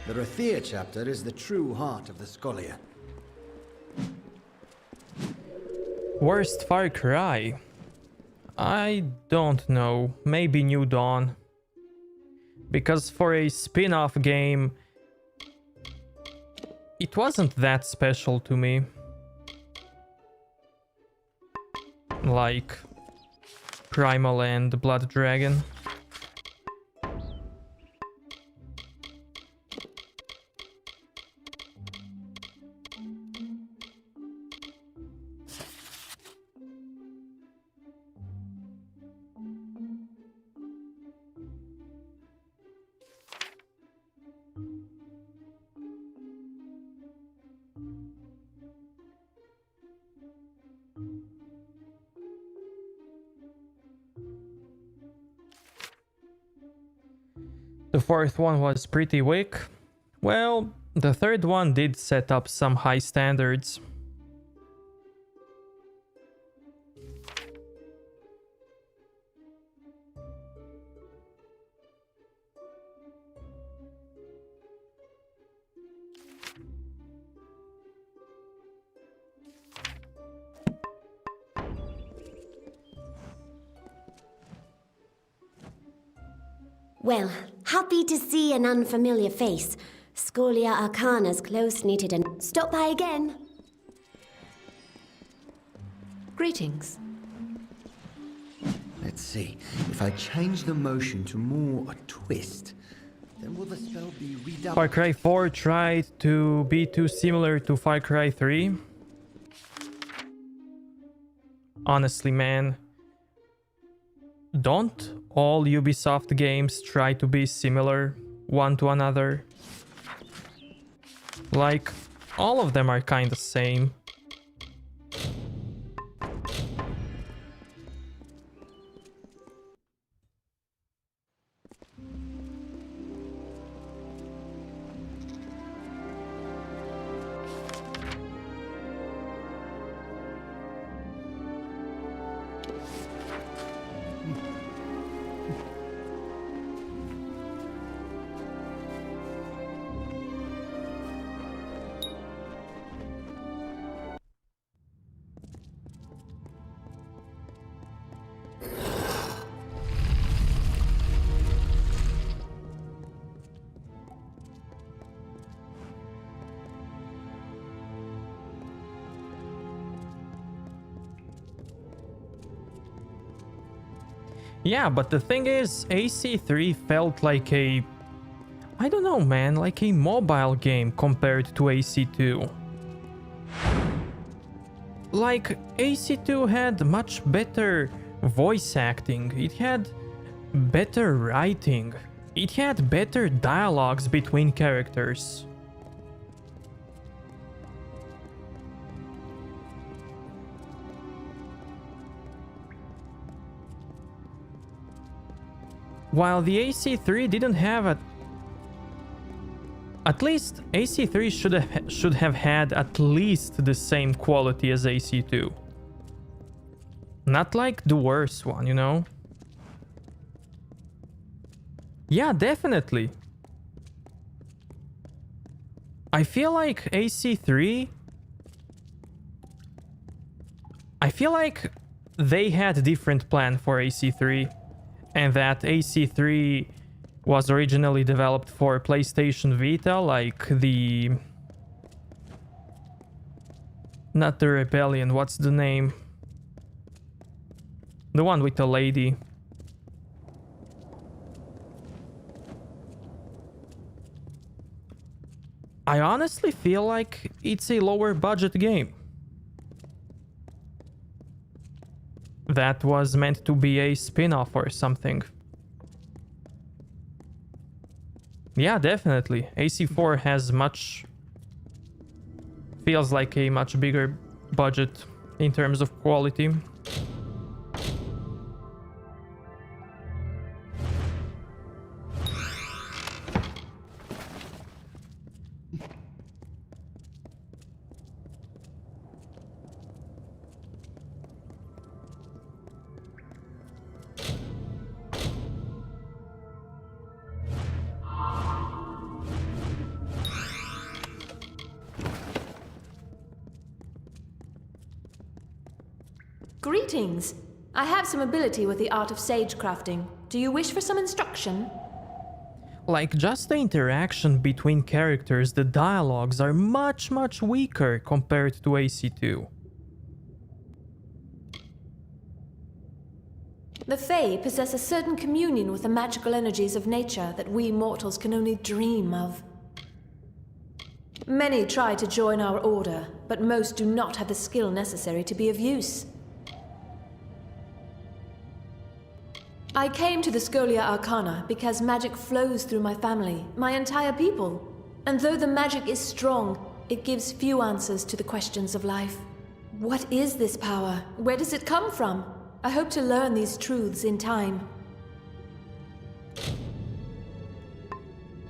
The Rathir chapter is the true heart of the Scolia. Worst Far Cry? I don't know. Maybe New Dawn. Because for a spin-off game, it wasn't that special to me. Like Primal and Blood Dragon. The fourth one was pretty weak. Well, the third one did set up some high standards. Well, happy to see an unfamiliar face. Scolia Arcana's close-knitted and... Stop by again! Greetings. Let's see. If I change the motion to more a twist, then will the spell be redoubled? Far Cry 4 tried to be too similar to Far Cry 3. Honestly, man. Don't all Ubisoft games try to be similar one to another? Like, all of them are kinda same. Yeah, but the thing is, AC3 felt like a... I don't know, man, like a mobile game compared to AC2. Like, AC2 had much better voice acting, it had better writing, it had better dialogues between characters. While the AC3 didn't have a... At least AC3 should have had at least the same quality as AC2. Not like the worst one, you know? Yeah, definitely. I feel like AC3... I feel like they had a different plan for AC3. And that AC3 was originally developed for PlayStation Vita, like the... Not the Rebellion, what's the name? The one with the lady. I honestly feel like it's a lower budget game. That was meant to be a spin-off or something. Yeah, definitely. AC4 has much... feels like a much bigger budget in terms of quality. Greetings. I have some ability with the art of sage crafting. Do you wish for some instruction? Like, just the interaction between characters, the dialogues are much weaker compared to AC2. The Fae possess a certain communion with the magical energies of nature that we mortals can only dream of. Many try to join our order, but most do not have the skill necessary to be of use. I came to the Scolia Arcana because magic flows through my family, my entire people. And though the magic is strong, it gives few answers to the questions of life. What is this power? Where does it come from? I hope to learn these truths in time.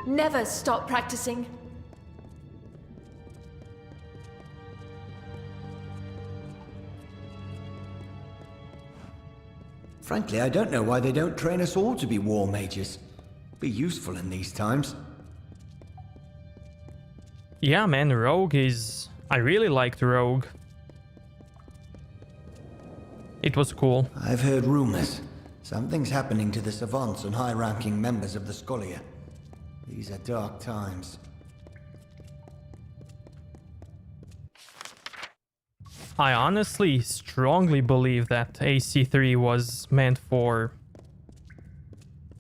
Never stop practicing. Frankly, I don't know why they don't train us all to be war mages. Be useful in these times. Yeah, man, Rogue is... I really liked Rogue. It was cool. I've heard rumors. Something's happening to the savants and high-ranking members of the Scolia. These are dark times. I honestly strongly believe that AC3 was meant for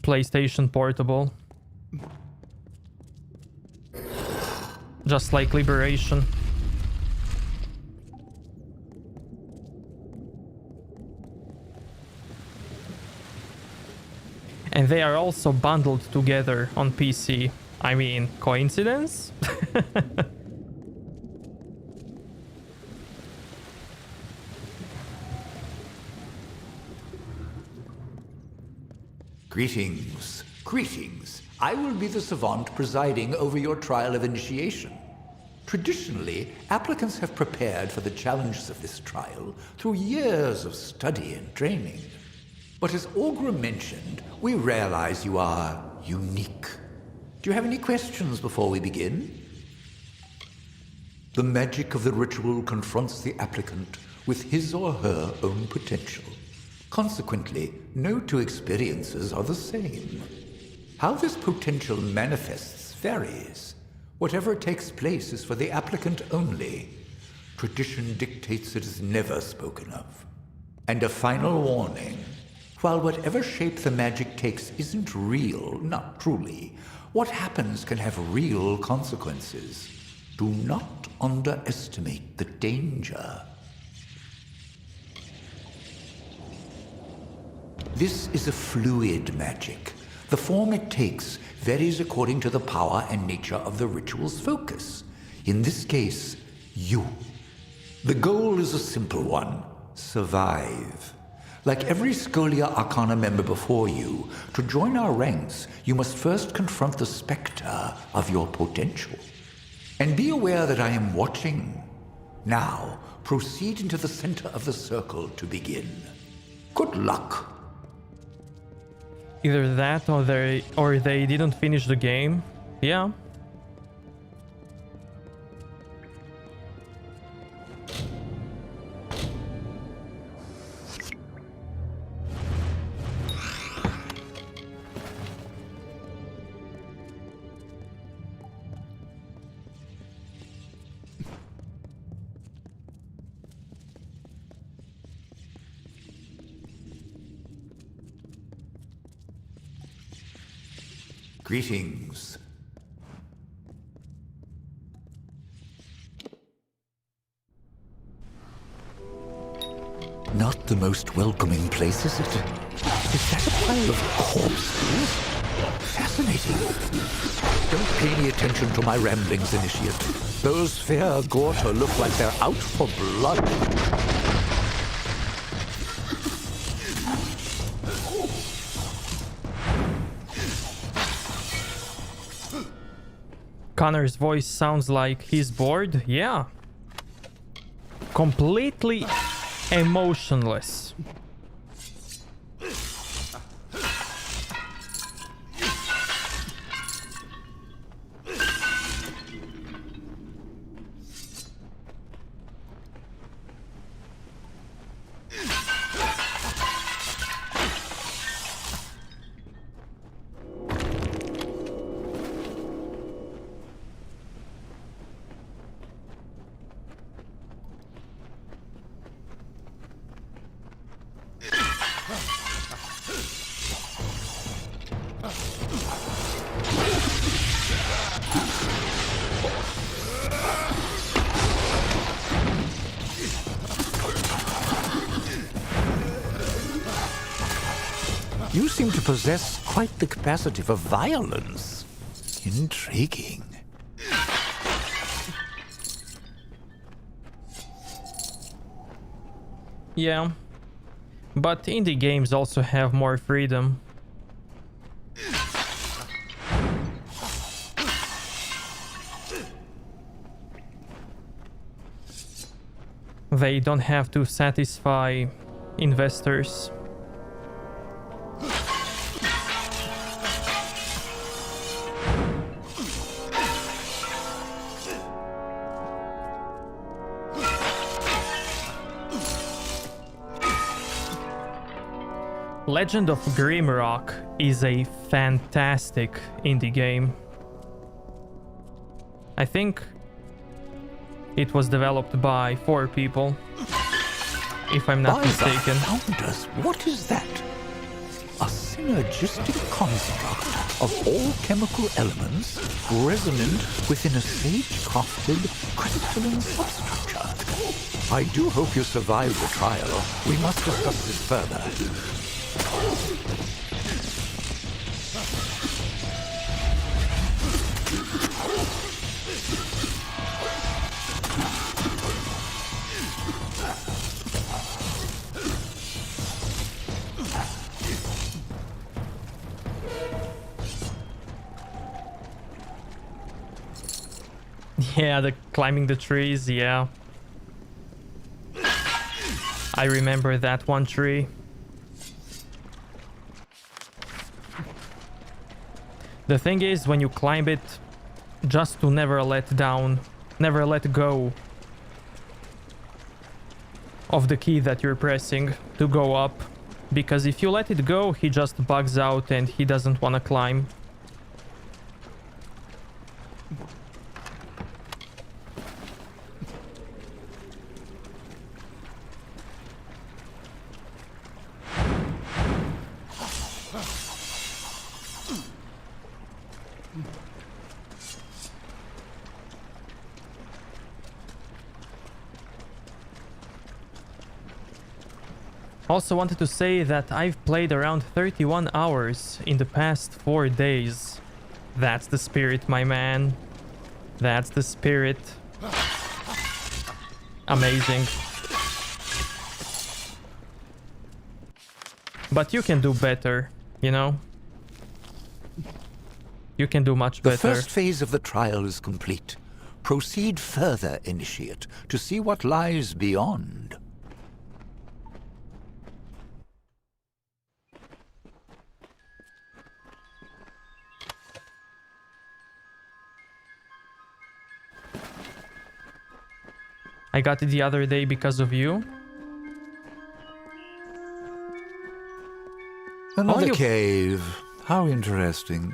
PlayStation Portable. Just like Liberation. And they are also bundled together on PC. I mean, coincidence? Greetings. Greetings. I will be the savant presiding over your trial of initiation. Traditionally, applicants have prepared for the challenges of this trial through years of study and training. But as Augur mentioned, we realize you are unique. Do you have any questions before we begin? The magic of the ritual confronts the applicant with his or her own potential. Consequently, no two experiences are the same. How this potential manifests varies. Whatever takes place is for the applicant only. Tradition dictates it is never spoken of. And a final warning. While whatever shape the magic takes isn't real, not truly, what happens can have real consequences. Do not underestimate the danger. This is a fluid magic. The form it takes varies according to the power and nature of the ritual's focus. In this case, you. The goal is a simple one: survive. Like every Scolia Arcana member before you, to join our ranks, you must first confront the specter of your potential. And be aware that I am watching. Now, proceed into the center of the circle to begin. Good luck. Either that or they didn't finish the game. Yeah. Greetings. Not the most welcoming place, is it? Is that a pile of corpses? Fascinating. Don't pay any attention to my ramblings, Initiate. Those fair Gorta look like they're out for blood. Connor's voice sounds like he's bored. Yeah. Completely emotionless. You seem to possess quite the capacity for violence. Intriguing. Yeah, but indie games also have more freedom. They don't have to satisfy investors. Legend of Grimrock is a fantastic indie game. I think it was developed by 4 people, if I'm not mistaken. Founders, what is that? A synergistic construct of all chemical elements resonant within a sage-crafted crystalline substructure. I do hope you survive the trial. We must discuss this further. Yeah, the climbing the trees, yeah. I remember that one tree. The thing is, when you climb it, just to never let go of the key that you're pressing to go up. Because if you let it go, he just bugs out and he doesn't want to climb. Also wanted to say that I've played around 31 hours in the past 4 days. That's the spirit, my man. That's the spirit. Amazing. But you can do better, you know? You can do much better. The first phase of the trial is complete. Proceed further, Initiate, to see what lies beyond. I got it the other day because of you. Another cave. How interesting.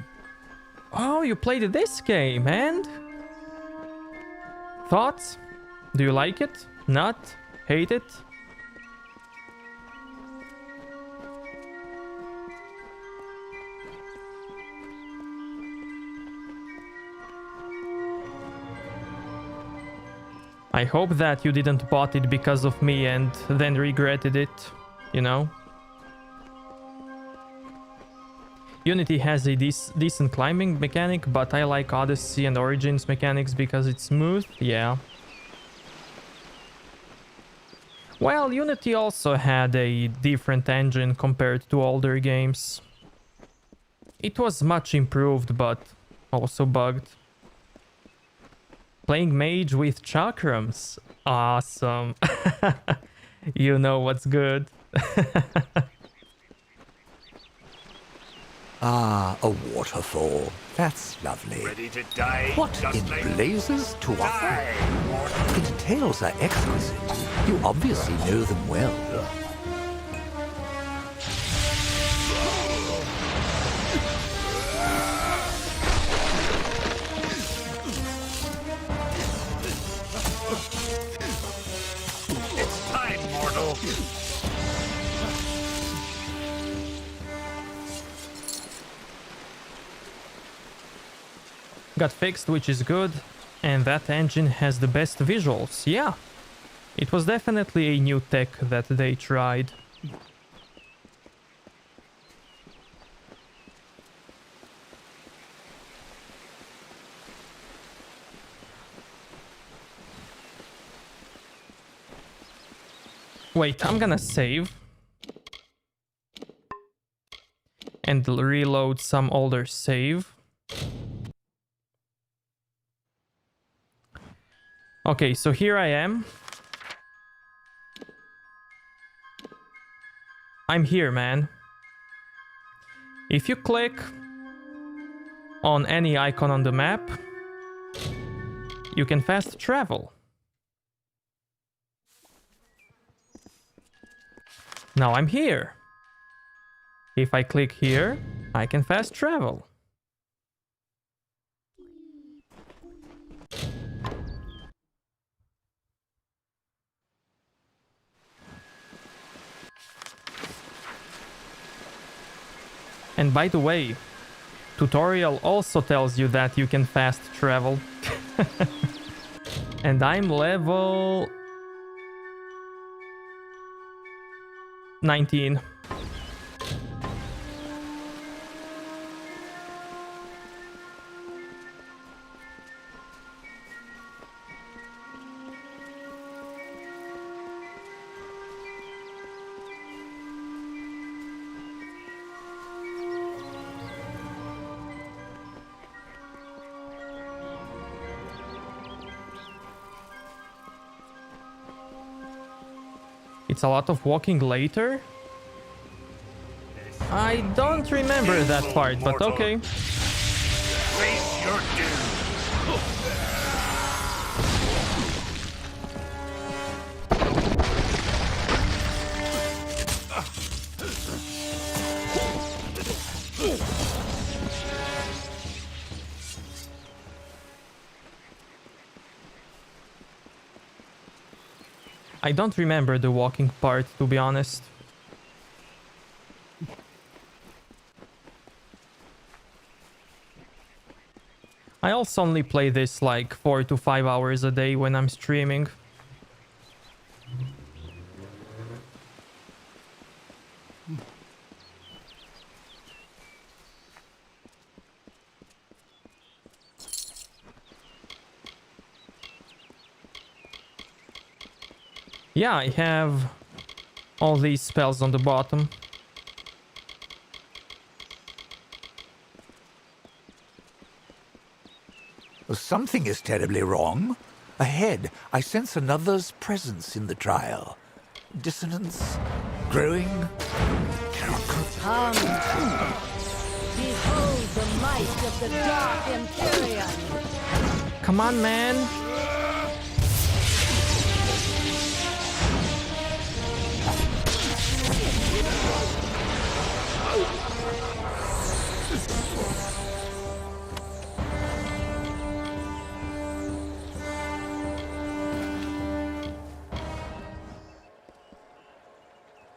Oh, you played this game, and? Thoughts? Do you like it? Not? Hate it? I hope that you didn't bought it because of me and then regretted it, you know? Unity has a decent climbing mechanic, but I like Odyssey and Origins mechanics because it's smooth, yeah. Well, Unity also had a different engine compared to older games. It was much improved, but also bugged. Playing mage with chakrams. Awesome. You know what's good. Ah, a waterfall. That's lovely. Ready to die? What in blazes to offer? The details are exquisite. You obviously know them well. It's time, mortal. Got fixed, which is good, and that engine has the best visuals, yeah. It was definitely a new tech that they tried. Wait, I'm gonna save. And reload some older save. Okay, so here I am. I'm here, man. If you click on any icon on the map, you can fast travel. Now I'm here. If I click here, I can fast travel. And by the way, tutorial also tells you that you can fast travel. And I'm level 19. It's a lot of walking later. I don't remember that part, but okay. Face your doom. I don't remember the walking part, to be honest. I also only play this like 4 to 5 hours a day when I'm streaming. Yeah, I have all these spells on the bottom. Something is terribly wrong. Ahead, I sense another's presence in the trial. Dissonance, growing. Come. Behold the might of the Dark Empyrean. Come on, man.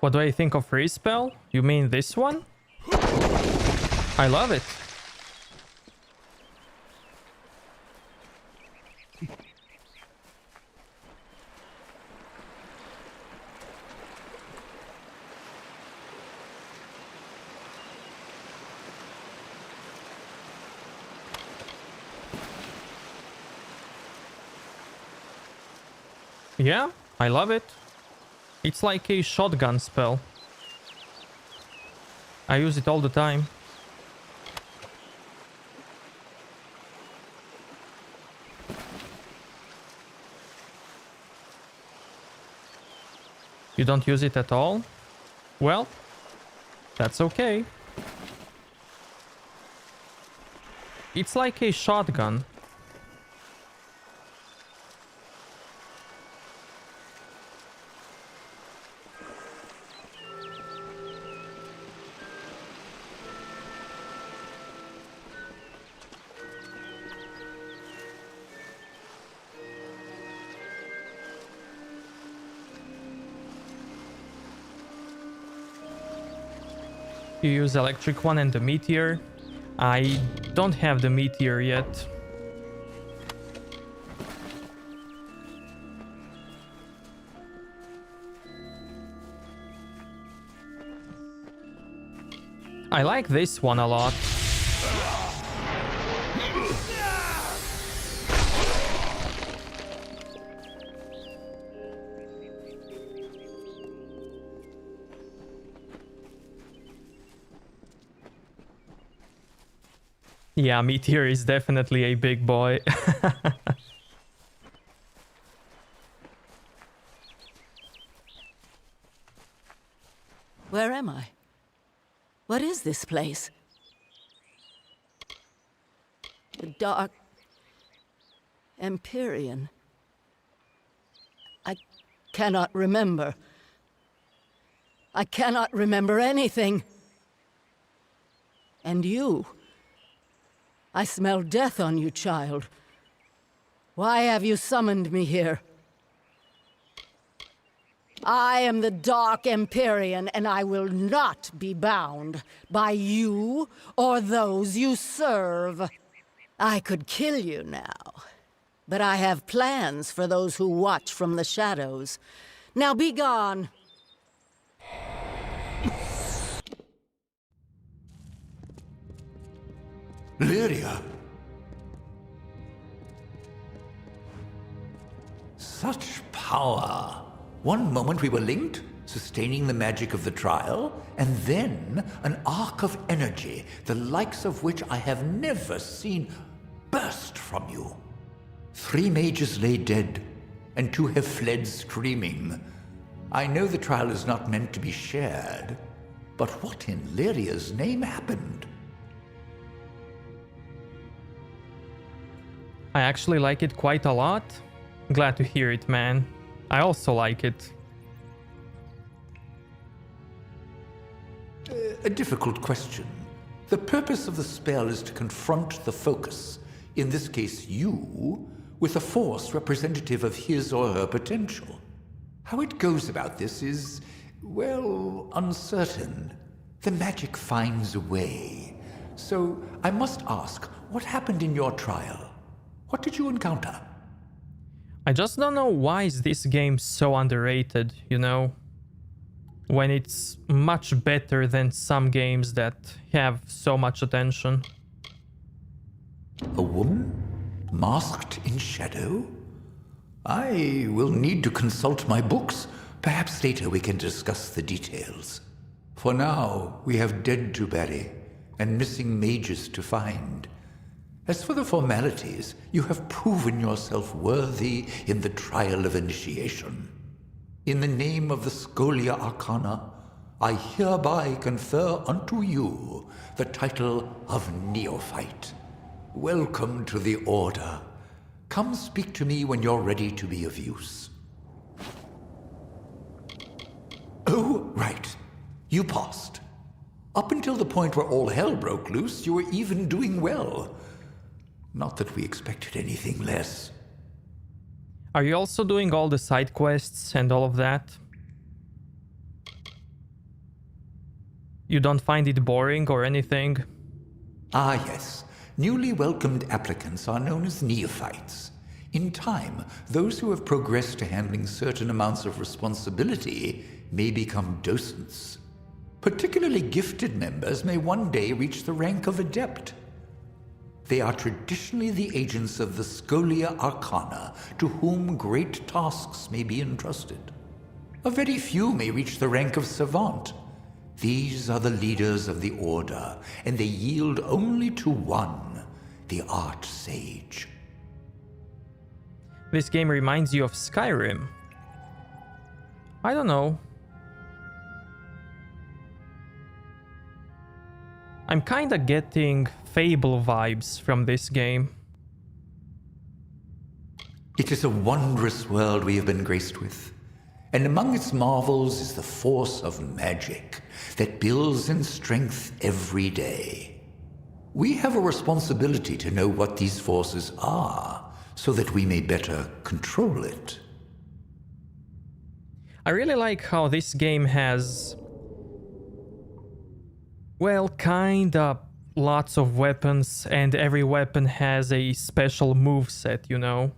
What do I think of freeze spell? You mean this one? I love it. Yeah, I love it. It's like a shotgun spell. I use it all the time. You don't use it at all? Well, that's okay. It's like a shotgun. You use electric one and the meteor. I don't have the meteor yet. I like this one a lot. Yeah, Meteor is definitely a big boy. Where am I? What is this place? The dark Empyrean. I cannot remember. I cannot remember anything. And you. I smell death on you, child. Why have you summoned me here? I am the Dark Empyrean, and I will not be bound by you or those you serve. I could kill you now, but I have plans for those who watch from the shadows. Now be gone. Lyria. Such power. One moment we were linked, sustaining the magic of the trial, and then an arc of energy, the likes of which I have never seen, burst from you. 3 mages lay dead, and 2 have fled screaming. I know the trial is not meant to be shared, but what in Lyria's name happened? I actually like it quite a lot. Glad to hear it, man. I also like it. A difficult question. The purpose of the spell is to confront the focus, in this case you, with a force representative of his or her potential. How it goes about this is, well, uncertain. The magic finds a way. So I must ask, what happened in your trial? What did you encounter? I just don't know why is this game so underrated, you know? When it's much better than some games that have so much attention. A woman? Masked in shadow? I will need to consult my books. Perhaps later we can discuss the details. For now, we have dead to bury and missing mages to find. As for the formalities, you have proven yourself worthy in the trial of initiation. In the name of the Scolia Arcana, I hereby confer unto you the title of Neophyte. Welcome to the Order. Come speak to me when you're ready to be of use. Oh, right. You passed. Up until the point where all hell broke loose, you were even doing well. Not that we expected anything less. Are you also doing all the side quests and all of that? You don't find it boring or anything? Ah, yes. Newly welcomed applicants are known as neophytes. In time, those who have progressed to handling certain amounts of responsibility may become docents. Particularly gifted members may one day reach the rank of adept. They are traditionally the agents of the Scolia Arcana, to whom great tasks may be entrusted. A very few may reach the rank of savant. These are the leaders of the Order, and they yield only to one, the Arch-Sage. This game reminds you of Skyrim. I don't know. I'm kinda getting Fable vibes from this game. It is a wondrous world we have been graced with, and among its marvels is the force of magic that builds in strength every day. We have a responsibility to know what these forces are, so that we may better control it. I really like how this game has, well, kinda lots of weapons, and every weapon has a special moveset, you know?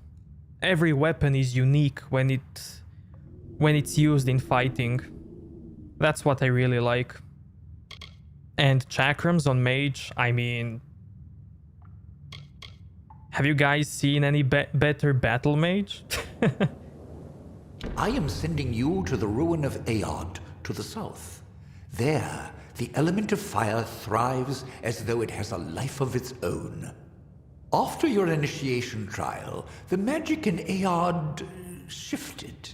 Every weapon is unique when it's used in fighting. That's what I really like. And chakrams on mage, I mean... Have you guys seen any better battle mage? I am sending you to the ruin of Aod, to the south. There the element of fire thrives as though it has a life of its own. After your initiation trial, the magic in Aeod shifted.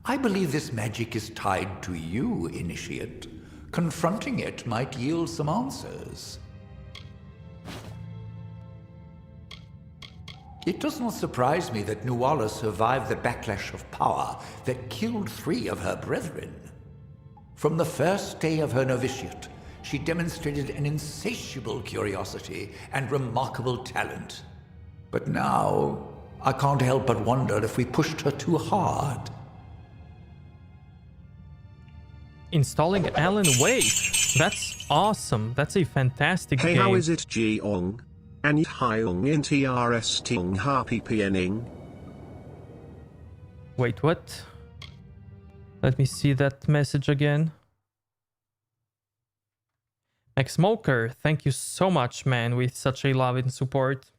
I believe this magic is tied to you, Initiate. Confronting it might yield some answers. It does not surprise me that Nuala survived the backlash of power that killed 3 of her brethren. From the first day of her novitiate, she demonstrated an insatiable curiosity and remarkable talent. But now, I can't help but wonder if we pushed her too hard. Installing Alan Wake. That's awesome. That's a fantastic hey, game. how is it, Jiong? And Hyung NTRS Tung Harpy Pianing? Wait, what? Let me see that message again. Max Smoker, thank you so much, man, with such a love and support.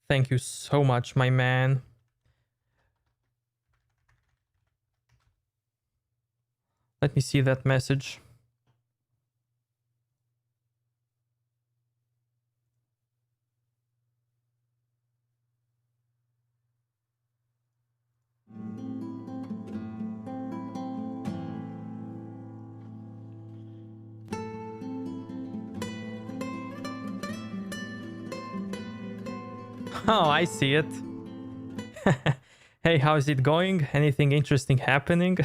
Thank you so much, my man. Let me see that message. Oh, I see it. Hey, how's it going? Anything interesting happening?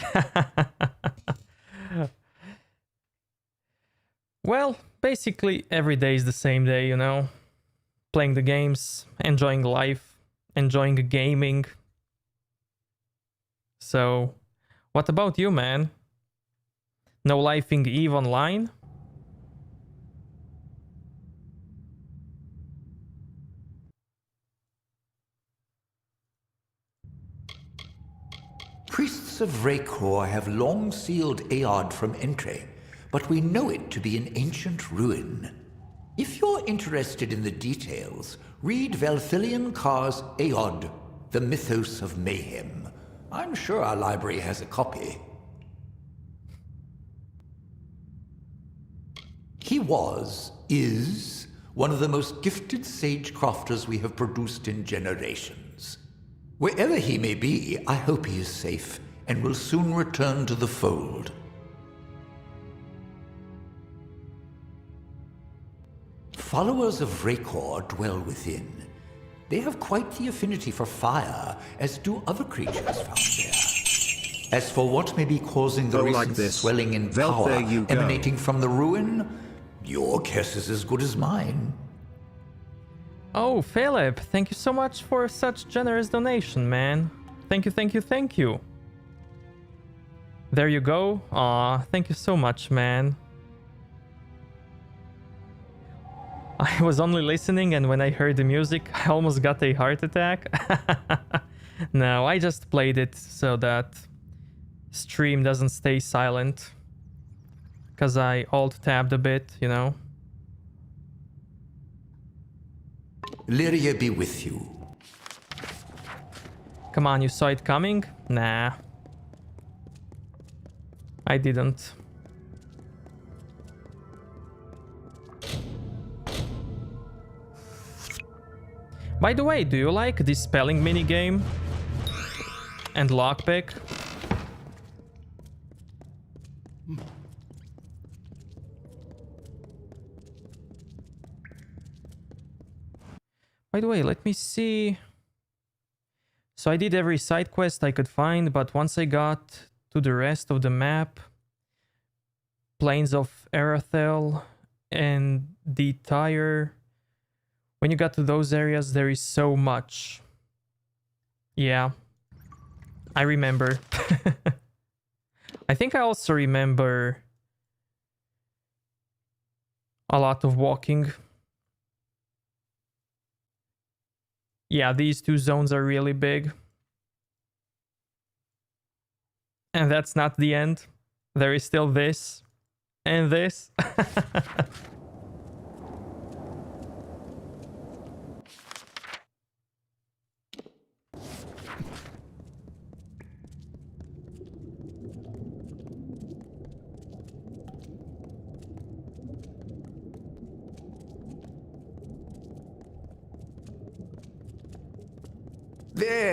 Well, basically every day is the same day, you know. Playing the games, enjoying life, enjoying gaming. So, what about you, man? No lifing Eve online? Priests of Raykor have long sealed Aeod from entry, but we know it to be an ancient ruin. If you're interested in the details, read Velthilian Carr's Aeod, the Mythos of Mayhem. I'm sure our library has a copy. He is, one of the most gifted sage-crafters we have produced in generations. Wherever he may be, I hope he is safe and will soon return to the fold. Followers of Raykor dwell within. They have quite the affinity for fire, as do other creatures found there. As for what may be causing the recent swelling in power emanating from the ruin, your guess is as good as mine. Oh, Philip, thank you so much for such generous donation, man. Thank you, thank you, thank you. There you go. Aw, thank you so much, man. I was only listening, and when I heard the music, I almost got a heart attack. No, I just played it so that stream doesn't stay silent. Because I alt-tabbed a bit, you know. Lyria be with you. Come on, you saw it coming? Nah. I didn't. By the way, do you like this spelling minigame? And lockpick? By the way, let me see. So I did every side quest I could find, but once I got to the rest of the map, Plains of Arathel and the Tyre, when you got to those areas, there is so much. Yeah, I remember. I think I also remember a lot of walking. Yeah, these two zones are really big. And that's not the end. There is still this and this.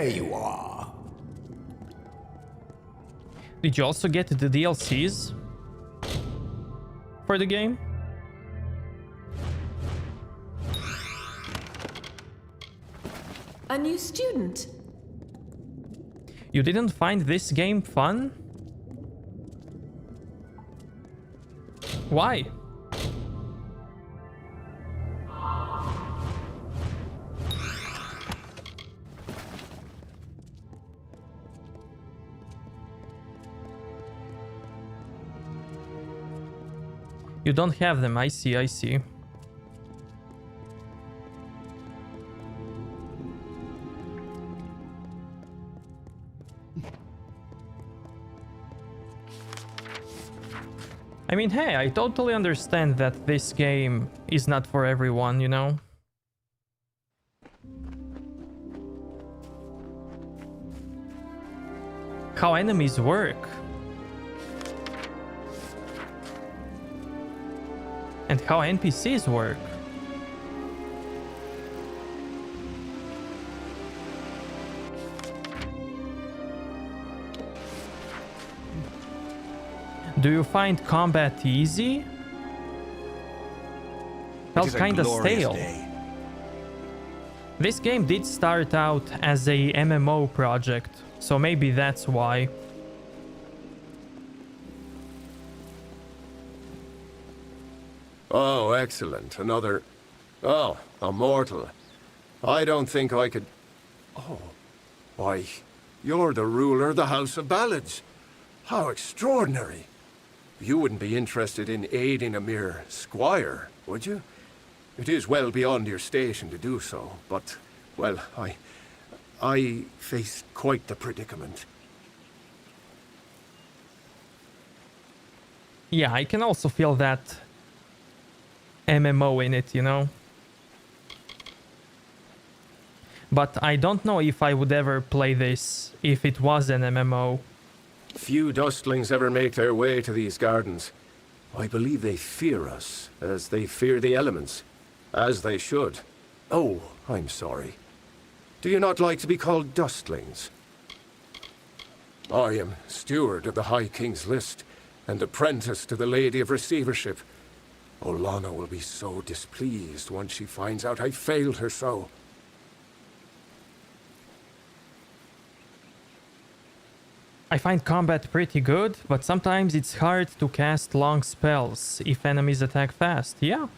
there you are. Did you also get the DLCs for the game? A new student. You didn't find this game fun? Why? You don't have them, I see, I see. I mean, hey, I totally understand that this game is not for everyone, you know? How enemies work. And how NPCs work. Do you find combat easy? Felt kinda stale. This game did start out as a MMO project, so maybe that's why. Oh, excellent. Another... Oh, a mortal. I don't think I could... Oh, why, you're the ruler of the House of Ballads. How extraordinary. You wouldn't be interested in aiding a mere squire, would you? It is well beyond your station to do so, but, well, I face quite the predicament. Yeah, I can also feel that MMO in it, you know? But I don't know if I would ever play this if it was an MMO. Few dustlings ever make their way to these gardens. I believe they fear us, as they fear the elements. As they should. Oh, I'm sorry. Do you not like to be called dustlings? I am steward of the High King's List, and apprentice to the Lady of Receivership. Olana will be so displeased once she finds out I failed her so. I find combat pretty good, but sometimes it's hard to cast long spells if enemies attack fast. Yeah.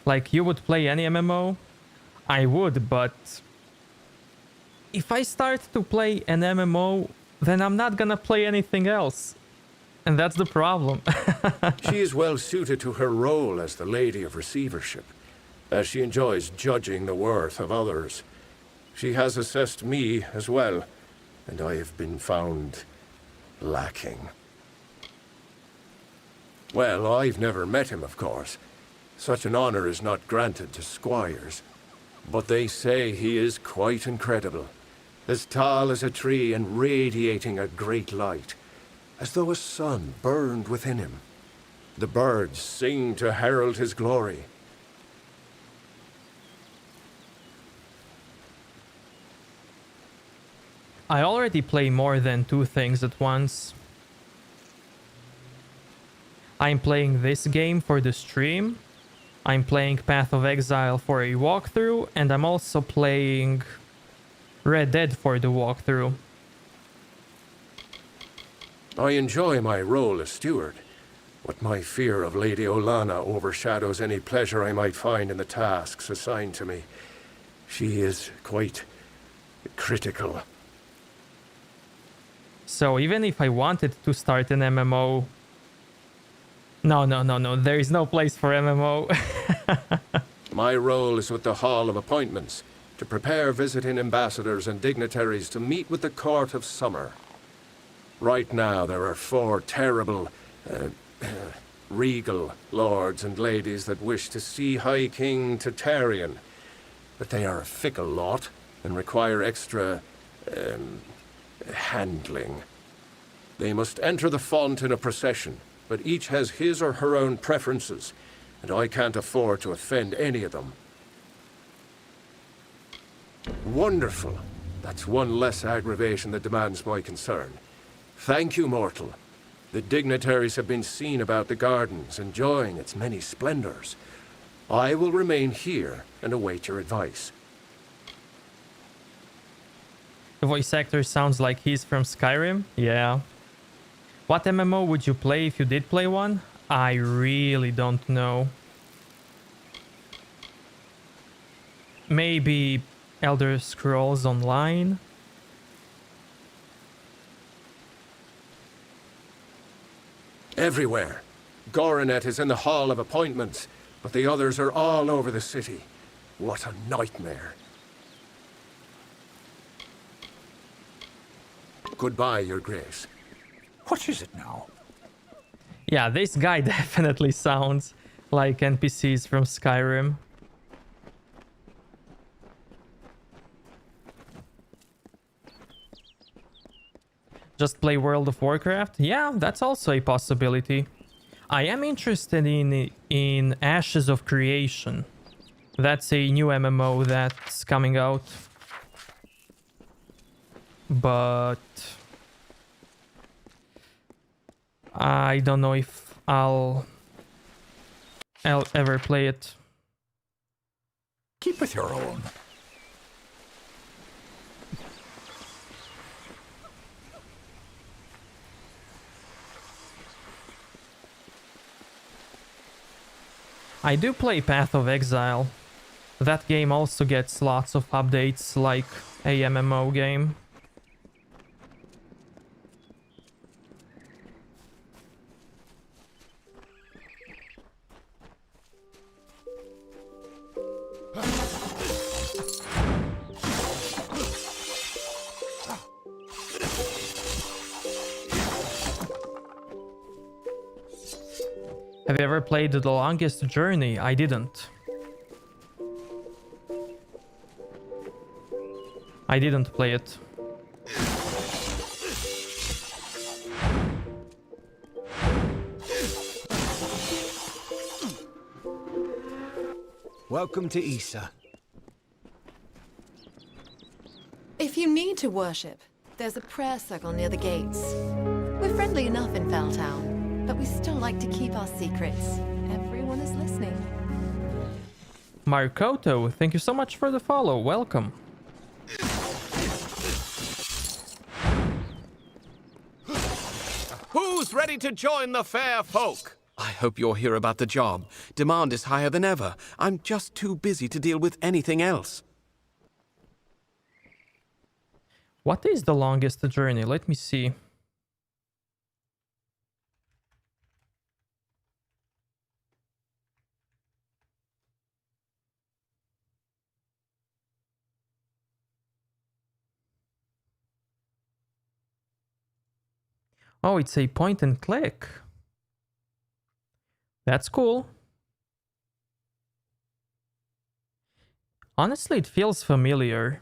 Like, you would play any MMO? I would, but if I start to play an MMO, then I'm not gonna play anything else. And that's the problem. She is well suited to her role as the Lady of Receivership, as she enjoys judging the worth of others. She has assessed me as well, and I have been found lacking. Well, I've never met him, of course. Such an honor is not granted to squires. But they say he is quite incredible. As tall as a tree and radiating a great light, as though a sun burned within him. The birds sing to herald his glory. I already play more than 2 things at once. I'm playing this game for the stream, I'm playing Path of Exile for a walkthrough, and I'm also playing Red Dead for the walkthrough. I enjoy my role as steward, but my fear of Lady Olana overshadows any pleasure I might find in the tasks assigned to me. She is quite critical. So even if I wanted to start an MMO... No, there is no place for MMO. My role is with the Hall of Appointments, to prepare visiting ambassadors and dignitaries to meet with the Court of Summer. Right now there are 4 terrible, regal lords and ladies that wish to see High King Tatarian, but they are a fickle lot and require extra, handling. They must enter the font in a procession, but each has his or her own preferences, and I can't afford to offend any of them. Wonderful. That's one less aggravation that demands my concern. Thank you, mortal. The dignitaries have been seen about the gardens, enjoying its many splendors. I will remain here and await your advice. The voice actor sounds like he's from Skyrim. Yeah. What MMO would you play if you did play one? I really don't know. Maybe Elder Scrolls Online? Everywhere. Goronet is in the Hall of Appointments, but the others are all over the city. What a nightmare. Goodbye, Your Grace. What is it now? Yeah, this guy definitely sounds like NPCs from Skyrim. Just play World of Warcraft? Yeah, that's also a possibility. I am interested in Ashes of Creation. That's a new MMO that's coming out. But I don't know if I'll ever play it. Keep with your own. I do play Path of Exile. That game also gets lots of updates like a MMO game. Have you ever played The Longest Journey? I didn't. I didn't play it. Welcome to Easa. If you need to worship, there's a prayer circle near the gates. We're friendly enough in Felltown, but we still like to keep our secrets. Everyone is listening. Markoto, thank you so much for the follow. Welcome. Who's ready to join the fair folk? I hope you're here about the job. Demand is higher than ever. I'm just too busy to deal with anything else. What is The Longest Journey? Let me see. Oh, it's a point and click. That's cool. Honestly, it feels familiar.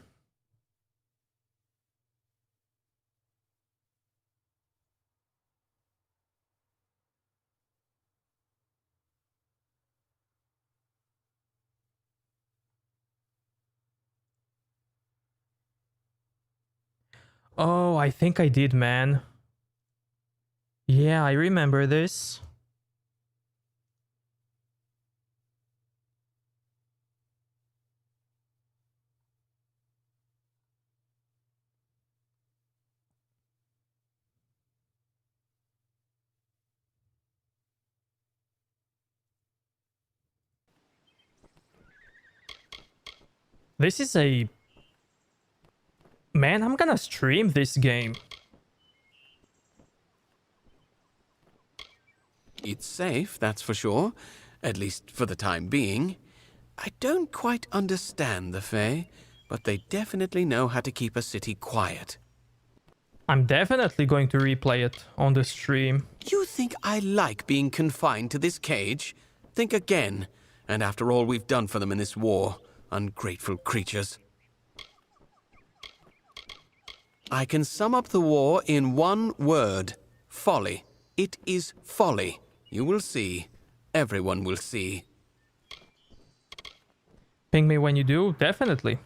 Oh, I think I did, man. Yeah, I remember this. This is a... Man, I'm gonna stream this game. It's safe, that's for sure. At least for the time being. I don't quite understand the Fae, but they definitely know how to keep a city quiet. I'm definitely going to replay it on the stream. You think I like being confined to this cage? Think again. And after all we've done for them in this war, ungrateful creatures. I can sum up the war in one word. Folly. It is folly. You will see. Everyone will see. Ping me when you do, definitely.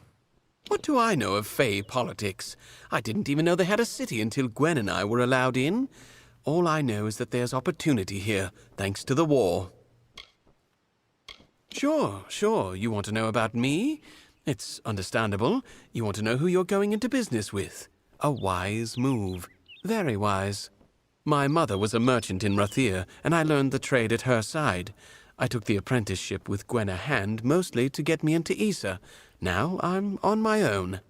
What do I know of Fey politics? I didn't even know they had a city until Gwen and I were allowed in. All I know is that there's opportunity here, thanks to the war. Sure. You want to know about me? It's understandable. You want to know who you're going into business with. A wise move. Very wise. My mother was a merchant in Rathir, and I learned the trade at her side. I took the apprenticeship with Gwen a hand, mostly to get me into Easa. Now I'm on my own.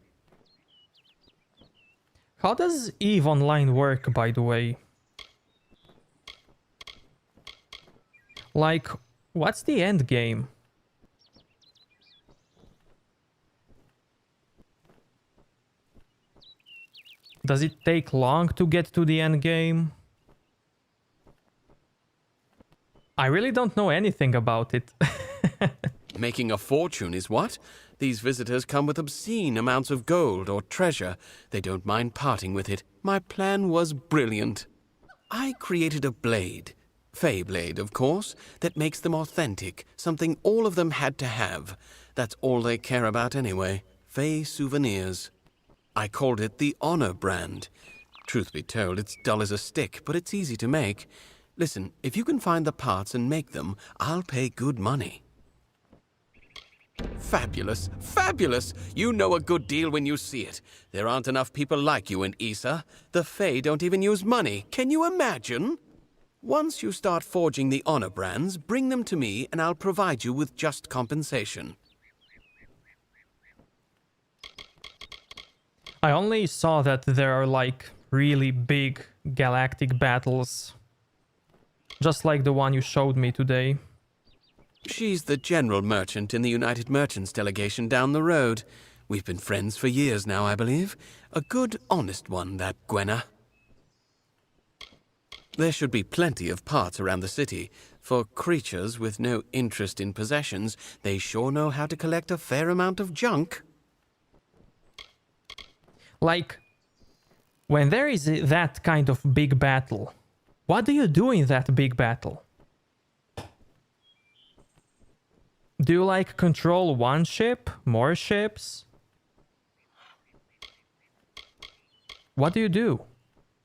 How does EVE Online work, by the way? Like, what's the end game? Does it take long to get to the end game? I really don't know anything about it. Making a fortune is what? These visitors come with obscene amounts of gold or treasure. They don't mind parting with it. My plan was brilliant. I created a blade, Fey blade, of course, that makes them authentic, something all of them had to have. That's all they care about anyway, Fey souvenirs. I called it the Honor brand. Truth be told, it's dull as a stick, but it's easy to make. Listen, if you can find the parts and make them, I'll pay good money. Fabulous, fabulous! You know a good deal when you see it. There aren't enough people like you in Easa. The Fae don't even use money. Can you imagine? Once you start forging the Honor brands, bring them to me and I'll provide you with just compensation. I only saw that there are like really big galactic battles. Just like the one you showed me today. She's the general merchant in the United Merchants delegation down the road. We've been friends for years now, I believe. A good, honest one, that Gwenna. There should be plenty of parts around the city. For creatures with no interest in possessions, they sure know how to collect a fair amount of junk. Like, when there is that kind of big battle, what do you do in that big battle? Do you like control one ship? More ships? What do you do?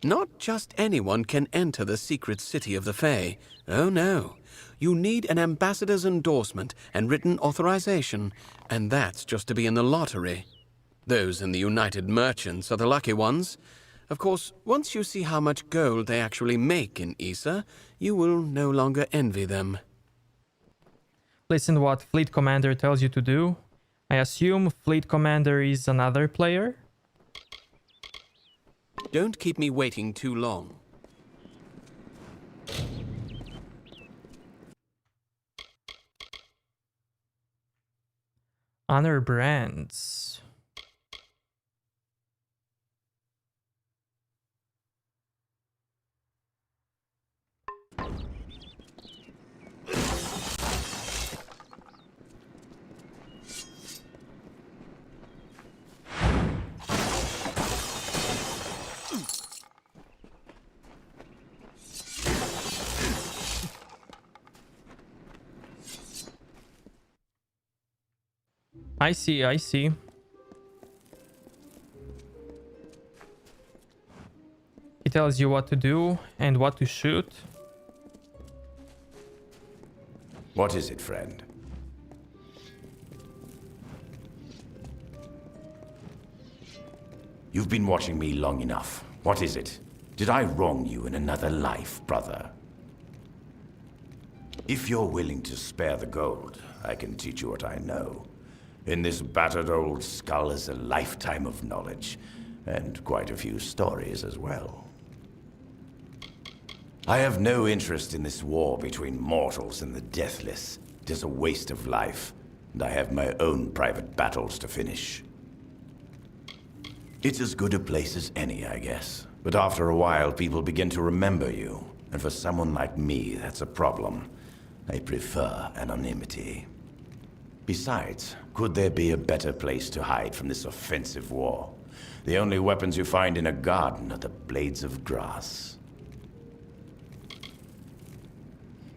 Not just anyone can enter the secret city of the Fae. Oh no. You need an ambassador's endorsement and written authorization, and that's just to be in the lottery. Those in the United Merchants are the lucky ones. Of course, once you see how much gold they actually make in Easa, you will no longer envy them. Listen to what Fleet Commander tells you to do. I assume Fleet Commander is another player? Don't keep me waiting too long. Honor brands. I see. He tells you what to do and what to shoot. What is it, friend? You've been watching me long enough. What is it? Did I wrong you in another life, brother? If you're willing to spare the gold, I can teach you what I know. In this battered old skull is a lifetime of knowledge, and quite a few stories as well. I have no interest in this war between mortals and the deathless. It is a waste of life, and I have my own private battles to finish. It's as good a place as any, I guess. But after a while, people begin to remember you, and for someone like me, that's a problem. I prefer anonymity. Besides, could there be a better place to hide from this offensive war? The only weapons you find in a garden are the blades of grass.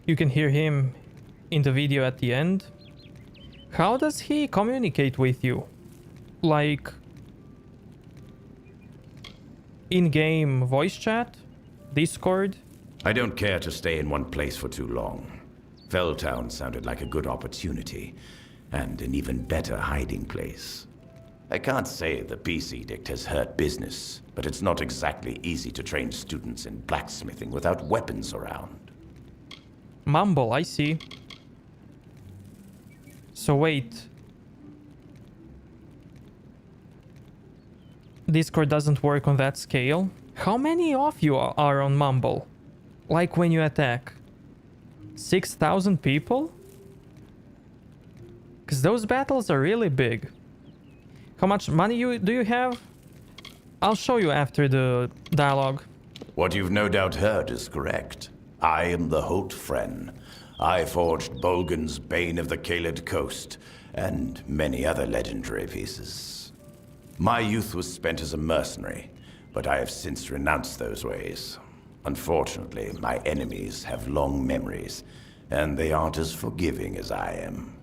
You can hear him in the video at the end. How does he communicate with you? like in-game voice chat, Discord? I don't care to stay in one place for too long. Felltown sounded like a good opportunity, and an even better hiding place. I can't say the peace edict has hurt business, but it's not exactly easy to train students in blacksmithing without weapons around. Mumble, I see. So wait. Discord doesn't work on that scale. How many of you are on Mumble? Like when you attack? 6,000 people? Because those battles are really big. How much money do you have? I'll show you after the dialogue. What you've no doubt heard is correct. I am the Holt Friend. I forged Bolgan's Bane of the Kaled Coast, and many other legendary pieces. My youth was spent as a mercenary, but I have since renounced those ways. Unfortunately, my enemies have long memories, and they aren't as forgiving as I am.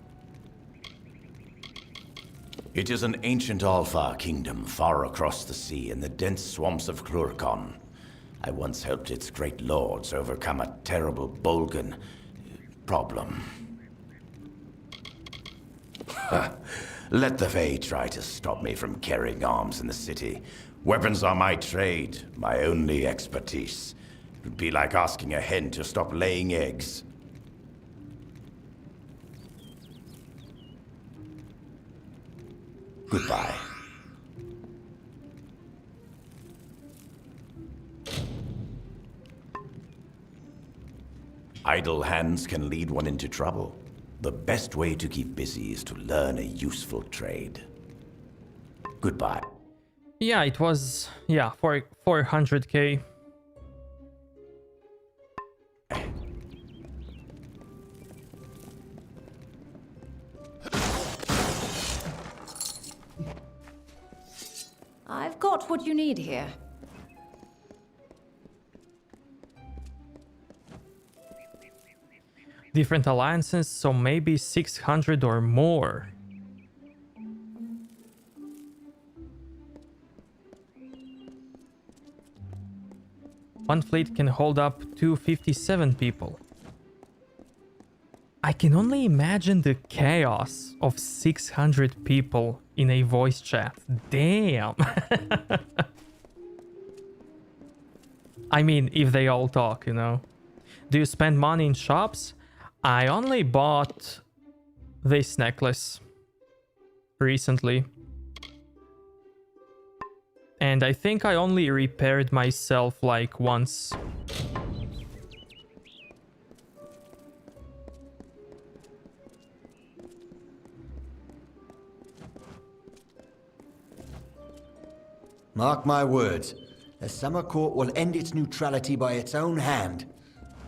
It is an ancient Alfar kingdom far across the sea in the dense swamps of Klurkon. I once helped its great lords overcome a terrible Bolgan problem. Let the Fae try to stop me from carrying arms in the city. Weapons are my trade, my only expertise. It would be like asking a hen to stop laying eggs. Goodbye. Idle hands can lead one into trouble. The best way to keep busy is to learn a useful trade. Goodbye. Yeah, it was, yeah, for 400k. I've got what you need here. Different alliances, so maybe 600 or more. One fleet can hold up to 57 people. I can only imagine the chaos of 600 people in a voice chat. Damn. I mean, if they all talk, you know. Do you spend money in shops? I only bought this necklace recently. And I think I only repaired myself like once. Mark my words, the Summer Court will end its neutrality by its own hand.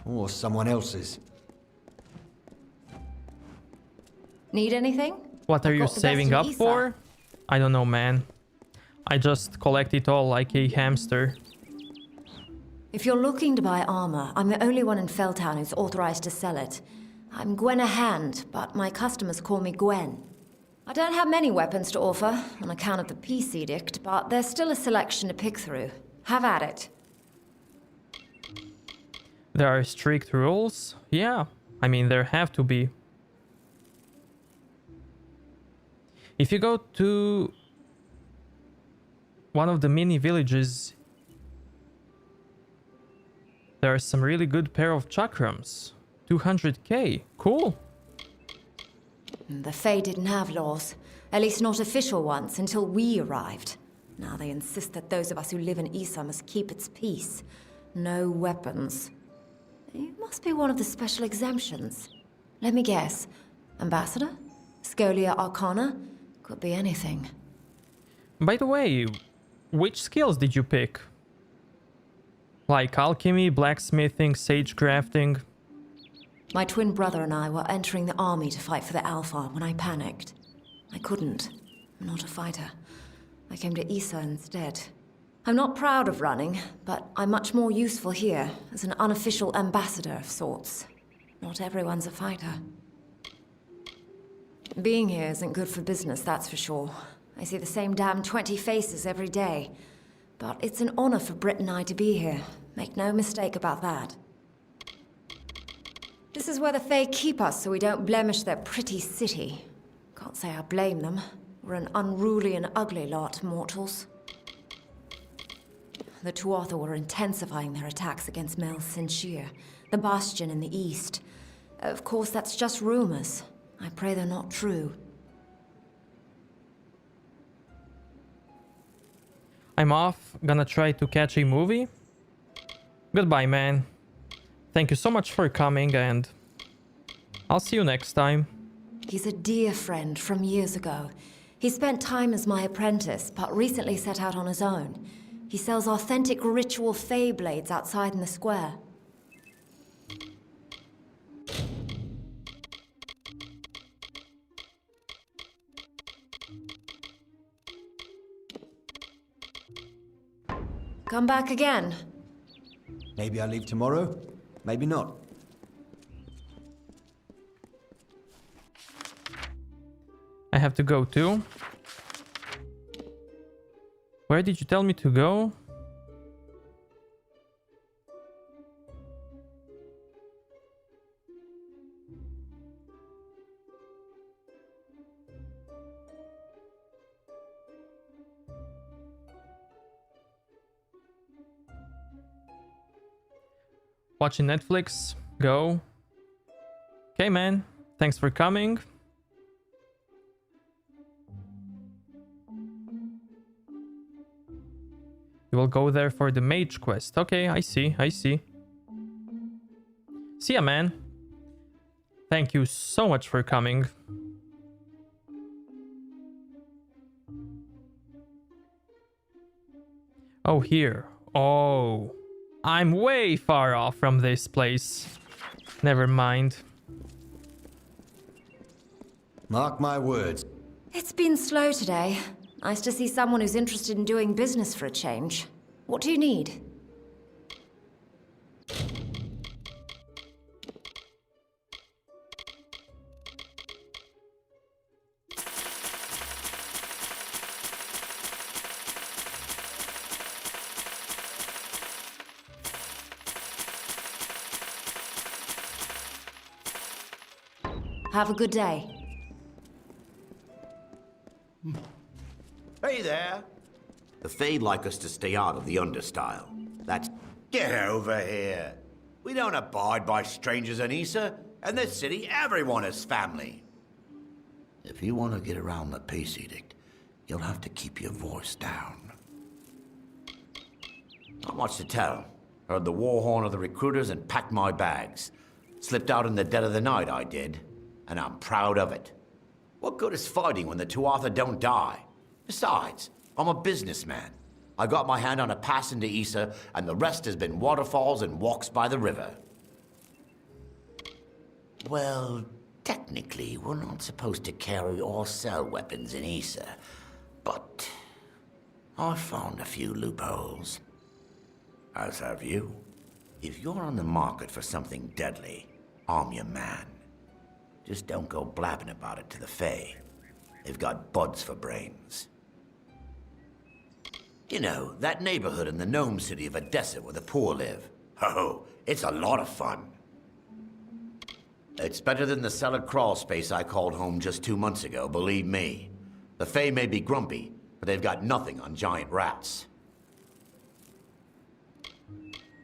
Or someone else's. Need anything? What are you saving up for? I don't know, man. I just collect it all like a hamster. If you're looking to buy armor, I'm the only one in Felltown who's authorized to sell it. I'm Gwenna Hand, but my customers call me Gwen. I don't have many weapons to offer on account of the peace edict, but there's still a selection to pick through. Have at it. There are strict rules? Yeah, I mean, there have to be. If you go to one of the mini villages, there are some really good pair of chakrams. 200k. Cool. The Fae didn't have laws, at least not official ones, until we arrived. Now they insist that those of us who live in Easa must keep its peace. No weapons. You must be one of the special exemptions. Let me guess. Ambassador? Scolia Arcana? Could be anything. By the way, which skills did you pick? Like alchemy, blacksmithing, sage crafting? My twin brother and I were entering the army to fight for the Alpha when I panicked. I couldn't. I'm not a fighter. I came to Easa instead. I'm not proud of running, but I'm much more useful here as an unofficial ambassador of sorts. Not everyone's a fighter. Being here isn't good for business, that's for sure. I see the same damn 20 faces every day. But it's an honor for Britt and I to be here. Make no mistake about that. This is where the Fae keep us so we don't blemish their pretty city. Can't say I blame them. We're an unruly and ugly lot, mortals. The Tuatha were intensifying their attacks against Mel Sinshir, the Bastion in the east. Of course, that's just rumors. I pray they're not true. I'm off. Gonna try to catch a movie. Goodbye, man. Thank you so much for coming, and I'll see you next time. He's a dear friend from years ago. He spent time as my apprentice, but recently set out on his own. He sells authentic ritual Fae blades outside in the square. Come back again. Maybe I leave tomorrow, maybe not. I have to go too. Where did you tell me to go? Watching Netflix. Go. Okay, man. Thanks for coming. You will go there for the mage quest. Okay, I see. See ya, man. Thank you so much for coming. Oh, here. Oh. I'm way far off from this place. Never mind. Mark my words. It's been slow today. Nice to see someone who's interested in doing business for a change. What do you need? Have a good day. Hey there. The Fae'd like us to stay out of the understyle. That's... Get over here. We don't abide by strangers in Easa. In this city, everyone is family. If you want to get around the peace edict, you'll have to keep your voice down. Not much to tell. Heard the war horn of the recruiters and packed my bags. Slipped out in the dead of the night, I did. And I'm proud of it. What good is fighting when the Tuatha don't die? Besides, I'm a businessman. I got my hand on a pass into Easa, and the rest has been waterfalls and walks by the river. Well, technically, we're not supposed to carry or sell weapons in Easa, but I found a few loopholes. As have you. If you're on the market for something deadly, I'm your man. Just don't go blabbing about it to the Fae. They've got buds for brains. You know, that neighborhood in the gnome city of Edessa where the poor live. Oh, it's a lot of fun. It's better than the cellar crawl space I called home just 2 months ago, believe me. The Fae may be grumpy, but they've got nothing on giant rats.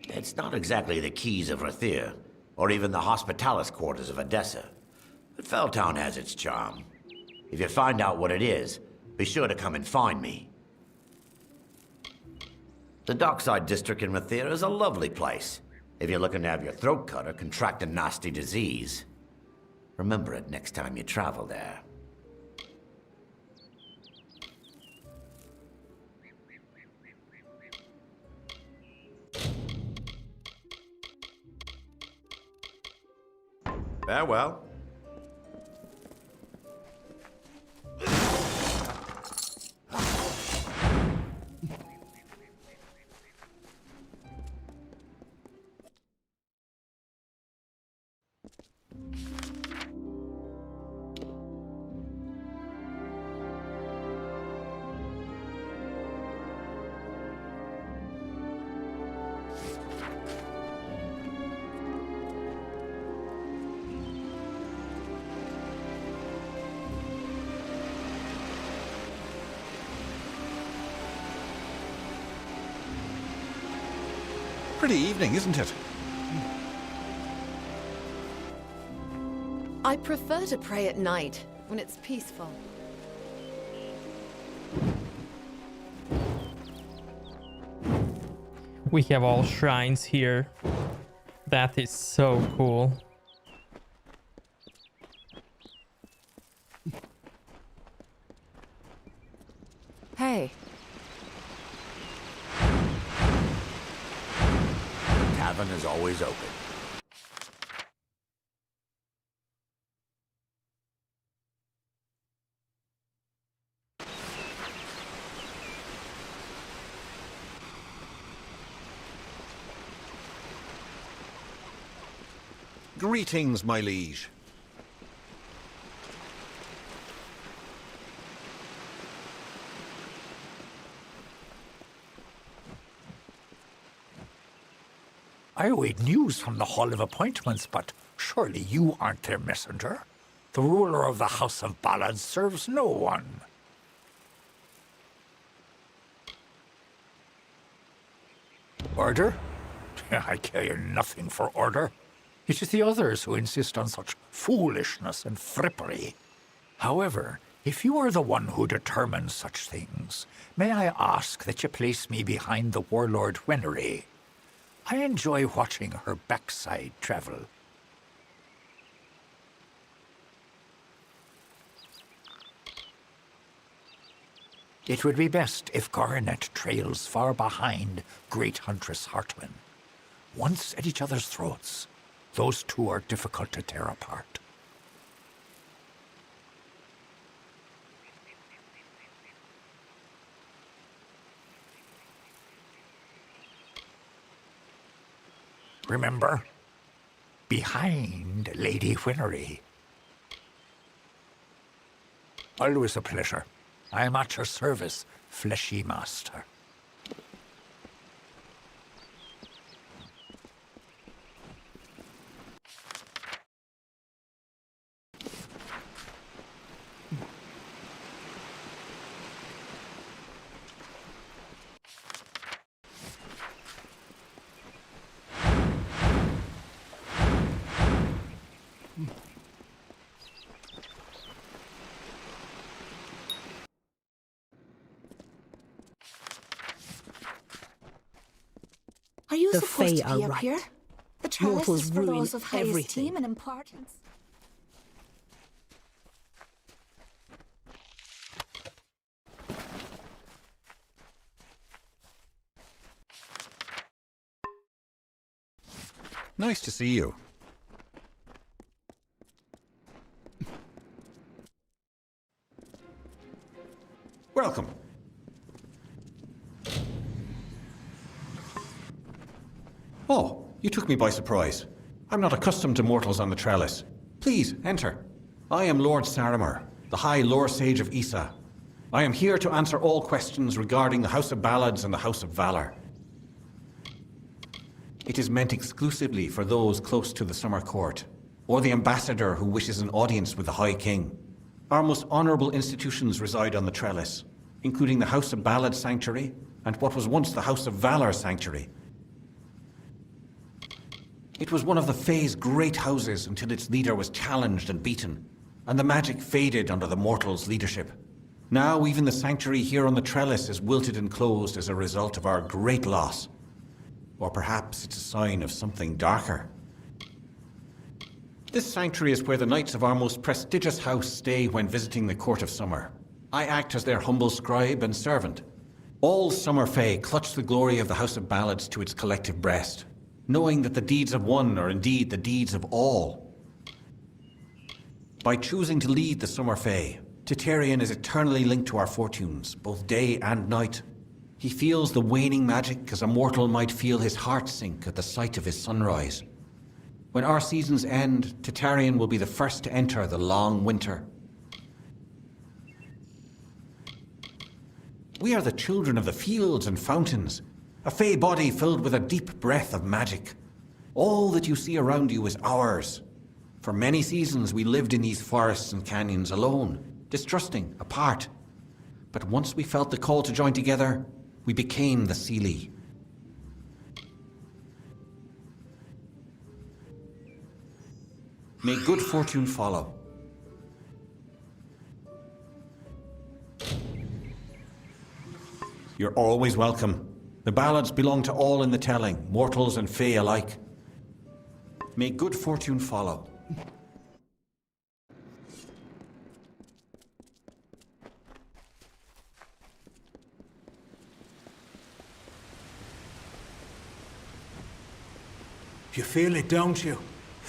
It's not exactly the keys of Rathir, or even the hospitalis quarters of Edessa. But Felltown has its charm. If you find out what it is, be sure to come and find me. The Dockside District in Rathir is a lovely place, if you're looking to have your throat cut or contract a nasty disease. Remember it next time you travel there. Farewell. Pretty evening, isn't it? I prefer to pray at night, when it's peaceful. We have all shrines here. That is so cool. Hey. The cavern is always open. Greetings, my liege. I await news from the Hall of Appointments, but surely you aren't their messenger. The ruler of the House of Ballads serves no one. Order? I care nothing for order. It is the others who insist on such foolishness and frippery. However, if you are the one who determines such things, may I ask that you place me behind the warlord Wenery? I enjoy watching her backside travel. It would be best if Coronet trails far behind Great Huntress Hartman. Once at each other's throats, those two are difficult to tear apart. Remember? Behind Lady Whinery. Always a pleasure. I am at your service, fleshy master. Are you The supposed Fae to be are up right. here? The trellis Mortals is for ruin those of high everything. esteem and importance. Nice to see you. Welcome. Oh, you took me by surprise. I'm not accustomed to mortals on the trellis. Please, enter. I am Lord Saramer, the High Lore Sage of Easa. I am here to answer all questions regarding the House of Ballads and the House of Valor. It is meant exclusively for those close to the Summer Court, or the ambassador who wishes an audience with the High King. Our most honourable institutions reside on the trellis, including the House of Ballad Sanctuary and what was once the House of Valor Sanctuary. It was one of the Fae's great houses until its leader was challenged and beaten, and the magic faded under the mortals' leadership. Now even the sanctuary here on the trellis is wilted and closed as a result of our great loss. Or perhaps it's a sign of something darker. This sanctuary is where the knights of our most prestigious house stay when visiting the Court of Summer. I act as their humble scribe and servant. All Summer Fae clutch the glory of the House of Ballads to its collective breast, knowing that the deeds of one are indeed the deeds of all. By choosing to lead the Summer Fae, Titarian is eternally linked to our fortunes, both day and night. He feels the waning magic as a mortal might feel his heart sink at the sight of his sunrise. When our seasons end, Titarian will be the first to enter the long winter. We are the children of the fields and fountains, a Fae body filled with a deep breath of magic. All that you see around you is ours. For many seasons we lived in these forests and canyons alone, distrusting, apart. But once we felt the call to join together, we became the Seelie. May good fortune follow. You're always welcome. The ballads belong to all in the telling, mortals and fae alike. May good fortune follow. You feel it, don't you?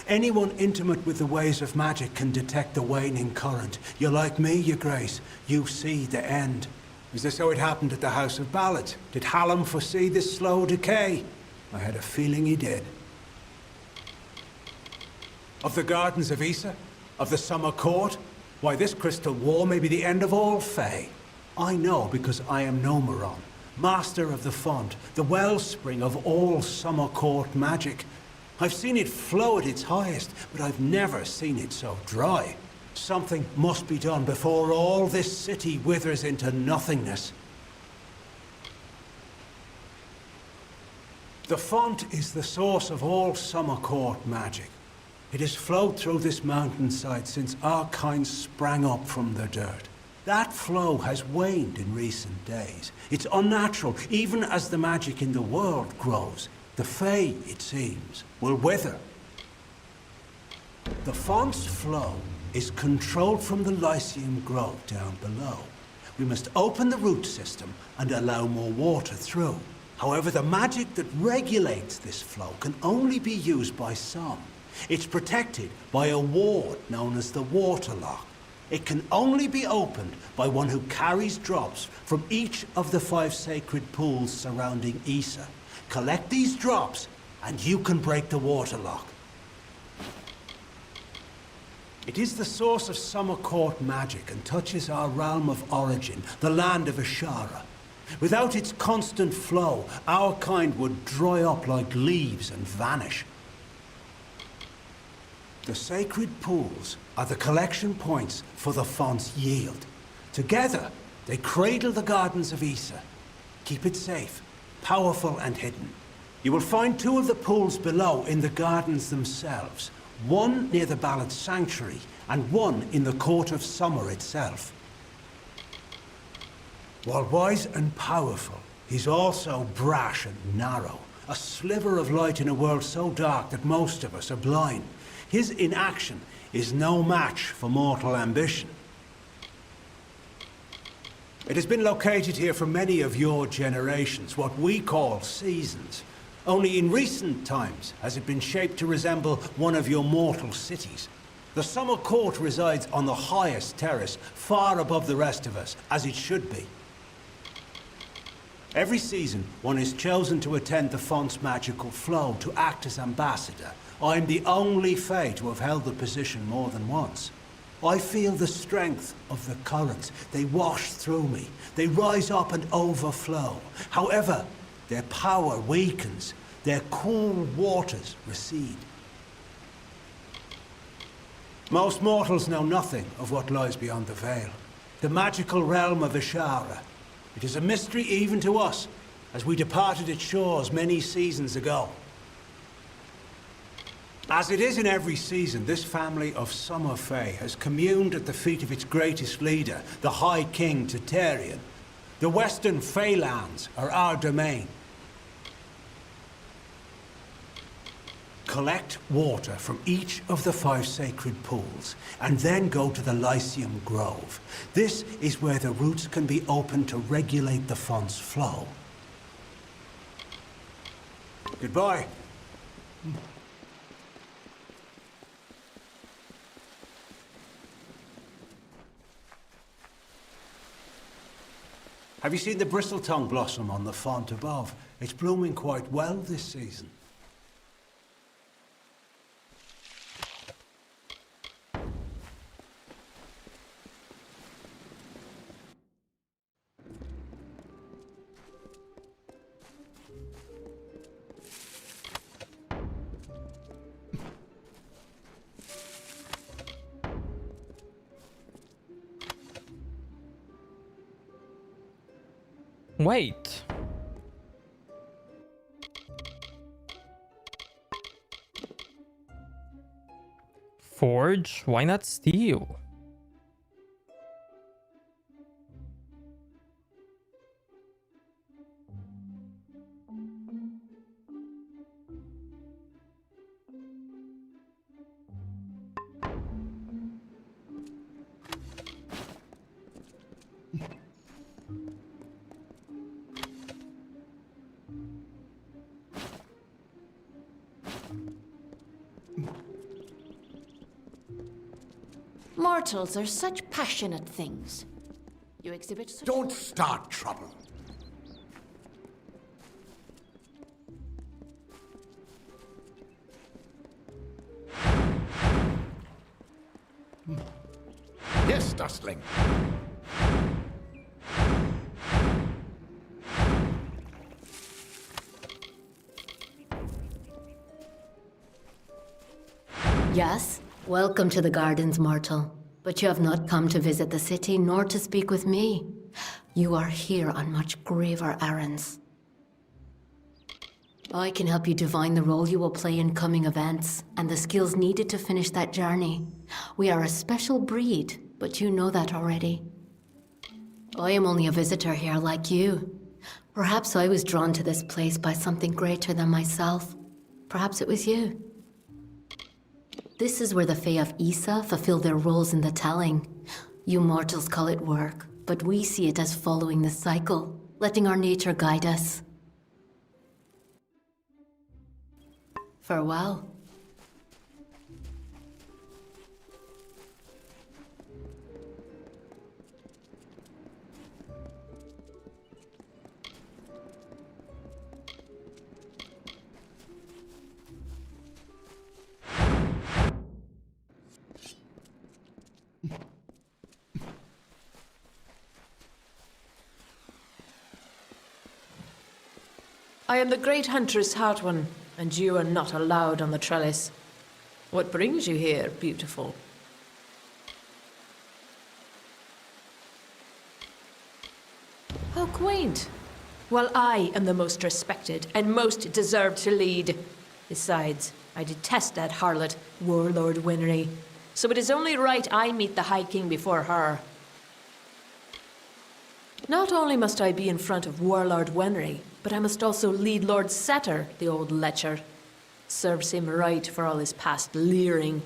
Anyone intimate with the ways of magic can detect the waning current. You're like me, Your Grace. You see the end. Is this how it happened at the House of Ballads? Did Hallam foresee this slow decay? I had a feeling he did. Of the gardens of Easa? Of the summer court? Why, this crystal war may be the end of all fae. I know because I am Nomeron, master of the font, the wellspring of all summer court magic. I've seen it flow at its highest, but I've never seen it so dry. Something must be done before all this city withers into nothingness. The font is the source of all summer court magic. It has flowed through this mountainside since our kind sprang up from the dirt. That flow has waned in recent days. It's unnatural, even as the magic in the world grows. The fae, it seems, will wither. The font's flow is controlled from the Lyceum Grove down below. We must open the root system and allow more water through. However, the magic that regulates this flow can only be used by some. It's protected by a ward known as the Waterlock. It can only be opened by one who carries drops from each of the 5 sacred pools surrounding Easa. Collect these drops, and you can break the Waterlock. It is the source of summer court magic and touches our realm of origin, the land of Ashara. Without its constant flow, our kind would dry up like leaves and vanish. The sacred pools are the collection points for the font's yield. Together, they cradle the gardens of Easa. Keep it safe, powerful and hidden. You will find 2 of the pools below in the gardens themselves. One near the Ballad Sanctuary, and one in the Court of Summer itself. While wise and powerful, he's also brash and narrow. A sliver of light in a world so dark that most of us are blind. His inaction is no match for mortal ambition. It has been located here for many of your generations, what we call seasons. Only in recent times has it been shaped to resemble one of your mortal cities. The Summer Court resides on the highest terrace, far above the rest of us, as it should be. Every season, one is chosen to attend the font's magical flow, to act as ambassador. I'm the only fae to have held the position more than once. I feel the strength of the currents. They wash through me. They rise up and overflow. However, their power weakens. Their cool waters recede. Most mortals know nothing of what lies beyond the veil. The magical realm of Ashara. It is a mystery even to us, as we departed its shores many seasons ago. As it is in every season, this family of Summer Fae has communed at the feet of its greatest leader, the High King Tatarian. The Western Fae lands are our domain. Collect water from each of the 5 sacred pools, and then go to the Lyceum Grove. This is where the roots can be opened to regulate the font's flow. Goodbye. Have you seen the bristletongue blossom on the font above? It's blooming quite well this season. Wait. forge? Why not steal? Mortals are such passionate things. You exhibit such... Don't start trouble. Yes, Dustling. Yes, welcome to the gardens, mortal. But you have not come to visit the city, nor to speak with me. You are here on much graver errands. I can help you divine the role you will play in coming events, and the skills needed to finish that journey. We are a special breed, but you know that already. I am only a visitor here like you. Perhaps I was drawn to this place by something greater than myself. Perhaps it was you. This is where the Fae of Easa fulfill their roles in the telling. You mortals call it work, but we see it as following the cycle, letting our nature guide us. Farewell. I am the great huntress Hartwan, and you are not allowed on the trellis. What brings you here, beautiful? How quaint. Well, I am the most respected and most deserved to lead. Besides, I detest that harlot, Warlord Winry. So it is only right I meet the High King before her. Not only must I be in front of Warlord Winry, but I must also lead Lord Setter, the old lecher. Serves him right for all his past leering.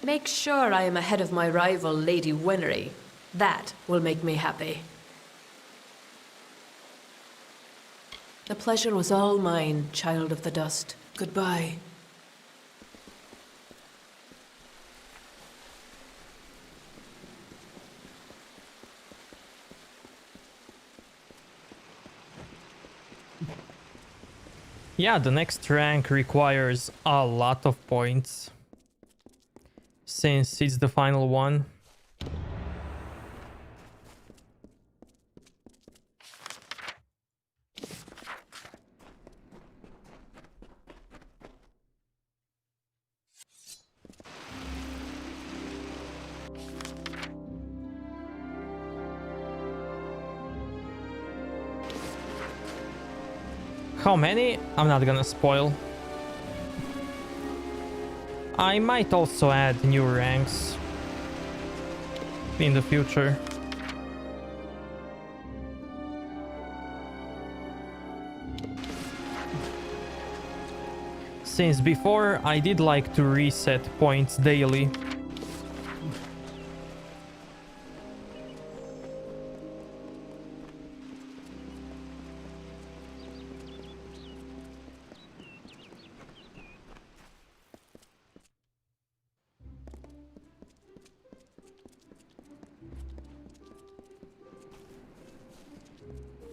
Make sure I am ahead of my rival, Lady Winry. That will make me happy. The pleasure was all mine, child of the dust. Goodbye. Yeah, the next rank requires a lot of points, since it's the final one. How many? I'm not gonna spoil. I might also add new ranks in the future. Since before I did like to reset points daily.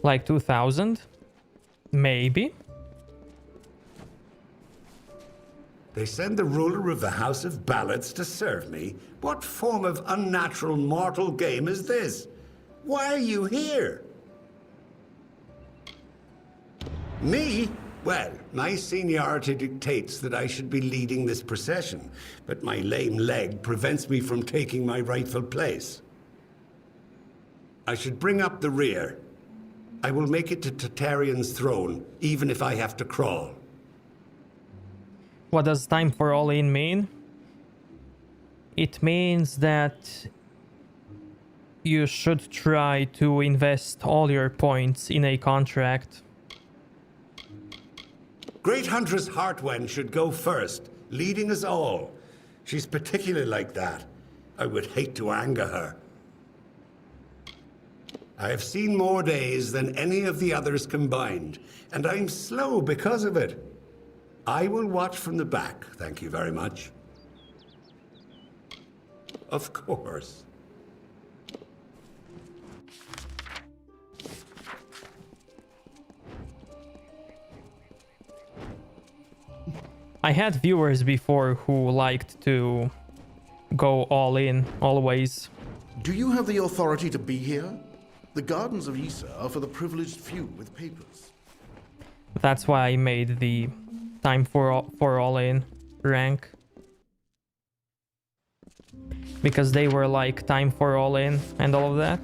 Like 2000? Maybe. They send the ruler of the House of Ballads to serve me? What form of unnatural mortal game is this? Why are you here? Me? Well, my seniority dictates that I should be leading this procession, but my lame leg prevents me from taking my rightful place. I should bring up the rear. I will make it to Tartarean's throne, even if I have to crawl. What does time for all in mean? It means that you should try to invest all your points in a contract. Great Huntress Heartwen should go first, leading us all. She's particularly like that. I would hate to anger her. I have seen more days than any of the others combined, and I'm slow because of it. I will watch from the back, thank you very much. Of course. I had viewers before who liked to go all in, always. Do you have the authority to be here? The gardens of Easa are for the privileged few with papers. That's why I made the time for all in rank. Because they were like time for all in and all of that.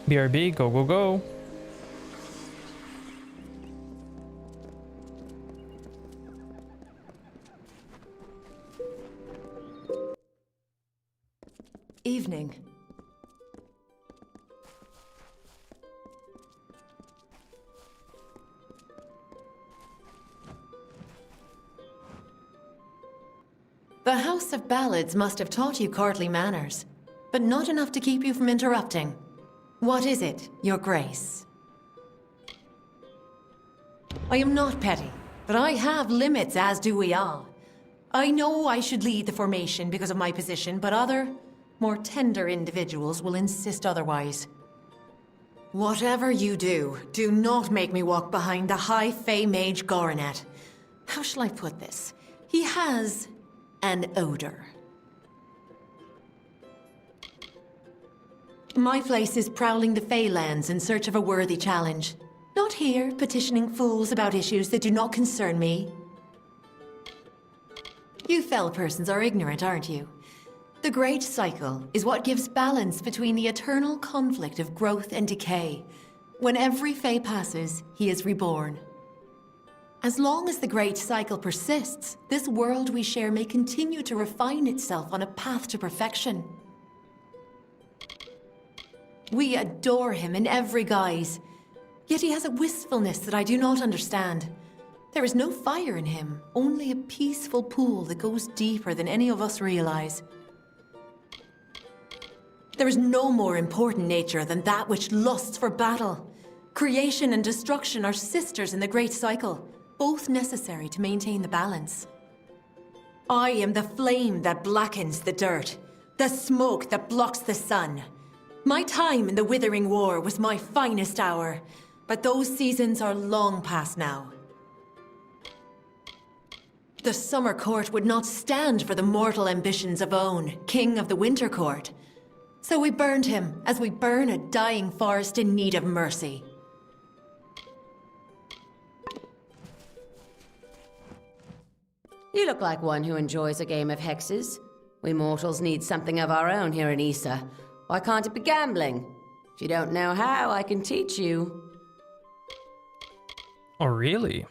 BRB, go, go, go. Evening. The House of Ballads must have taught you courtly manners, but not enough to keep you from interrupting. What is it, Your Grace? I am not petty, but I have limits, as do we all. I know I should lead the formation because of my position, but other, more tender individuals will insist otherwise. Whatever you do, do not make me walk behind the High Fae Mage Goronet. How shall I put this? He has an odor. My place is prowling the Feylands in search of a worthy challenge. Not here, petitioning fools about issues that do not concern me. You fell persons are ignorant, aren't you? The Great Cycle is what gives balance between the eternal conflict of growth and decay. When every Fey passes, he is reborn. As long as the Great Cycle persists, this world we share may continue to refine itself on a path to perfection. We adore him in every guise, yet he has a wistfulness that I do not understand. There is no fire in him, only a peaceful pool that goes deeper than any of us realize. There is no more important nature than that which lusts for battle. Creation and destruction are sisters in the Great Cycle, both necessary to maintain the balance. I am the flame that blackens the dirt, the smoke that blocks the sun. My time in the Withering War was my finest hour, but those seasons are long past now. The Summer Court would not stand for the mortal ambitions of Own, King of the Winter Court. So we burned him, as we burn a dying forest in need of mercy. You look like one who enjoys a game of hexes. We mortals need something of our own here in Easa. Why can't it be gambling? If you don't know how, I can teach you. Oh, really?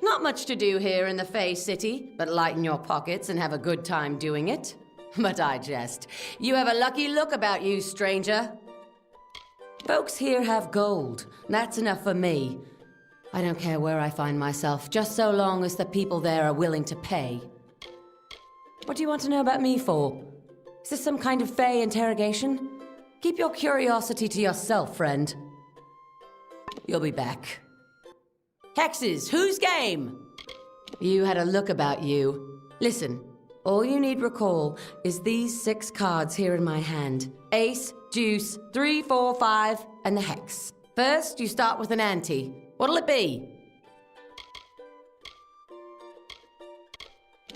Not much to do here in the Fey City, but lighten your pockets and have a good time doing it. But I jest. You have a lucky look about you, stranger. Folks here have gold. That's enough for me. I don't care where I find myself, just so long as the people there are willing to pay. What do you want to know about me for? Is this some kind of Fey interrogation? Keep your curiosity to yourself, friend. You'll be back. Hexes, whose game? You had a look about you. Listen, all you need recall is these 6 cards here in my hand. Ace, deuce, 3, 4, 5, and the hex. First, you start with an ante. What'll it be?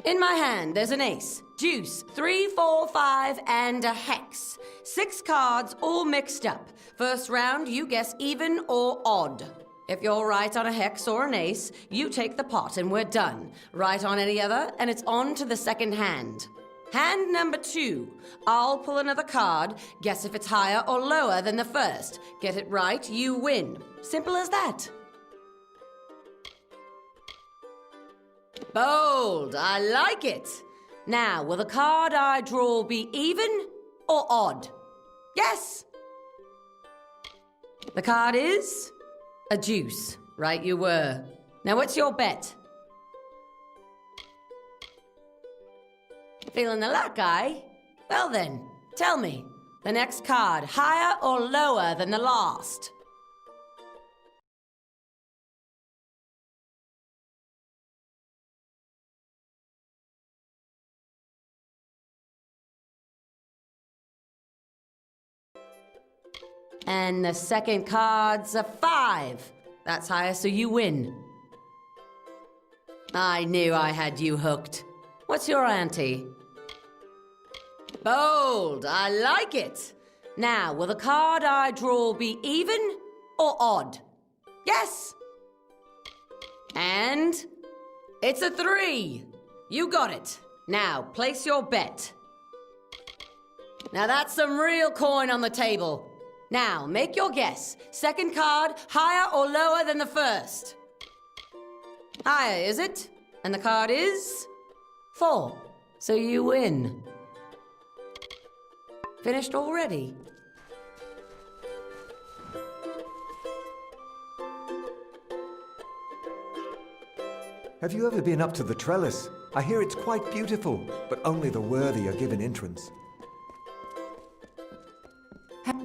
In my hand, there's an ace, deuce, 3, 4, 5, and a hex. 6 cards all mixed up. First round, you guess even or odd. If you're right on a hex or an ace, you take the pot and we're done. Right on any other, and it's on to the second hand. Hand number 2. I'll pull another card, guess if it's higher or lower than the first. Get it right, you win. Simple as that. Bold, I like it. Now, will the card I draw be even or odd? Yes! The card is a deuce. Right you were. Now what's your bet? Feeling the luck, eh? Well then, tell me, the next card, higher or lower than the last? And the second card's a 5. That's higher, so you win. I knew I had you hooked. What's your ante? Bold, I like it. Now, will the card I draw be even or odd? Yes! And it's a 3. You got it. Now, place your bet. Now that's some real coin on the table. Now, make your guess. Second card, higher or lower than the first? Higher, is it? And the card is 4. So you win. Finished already? Have you ever been up to the trellis? I hear it's quite beautiful, but only the worthy are given entrance.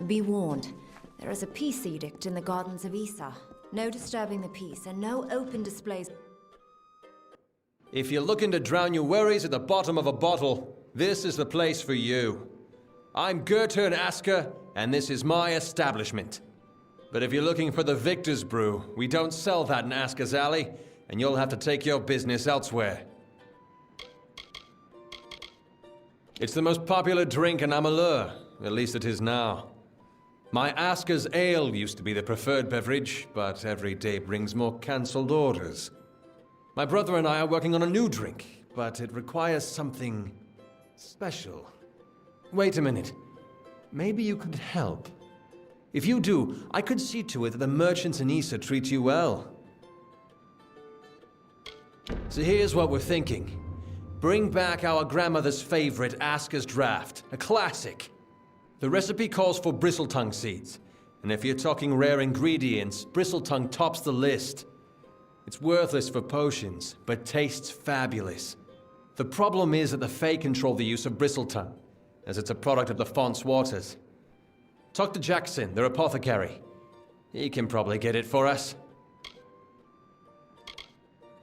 Be warned. There is a peace edict in the gardens of Easa. No disturbing the peace and no open displays. If you're looking to drown your worries at the bottom of a bottle, this is the place for you. I'm Gertern Asker, and this is my establishment. But if you're looking for the Victor's Brew, we don't sell that in Asker's Alley, and you'll have to take your business elsewhere. It's the most popular drink in Amalur, at least it is now. My Asker's Ale used to be the preferred beverage, but every day brings more cancelled orders. My brother and I are working on a new drink, but it requires something special. Wait a minute. Maybe you could help. If you do, I could see to it that the merchants in Easa treat you well. So here's what we're thinking. Bring back our grandmother's favorite Asker's Draft, a classic. The recipe calls for bristletongue seeds, and if you're talking rare ingredients, bristletongue tops the list. It's worthless for potions, but tastes fabulous. The problem is that the Fae control the use of bristletongue, as it's a product of the Font's waters. Talk to Jackson, their apothecary. He can probably get it for us.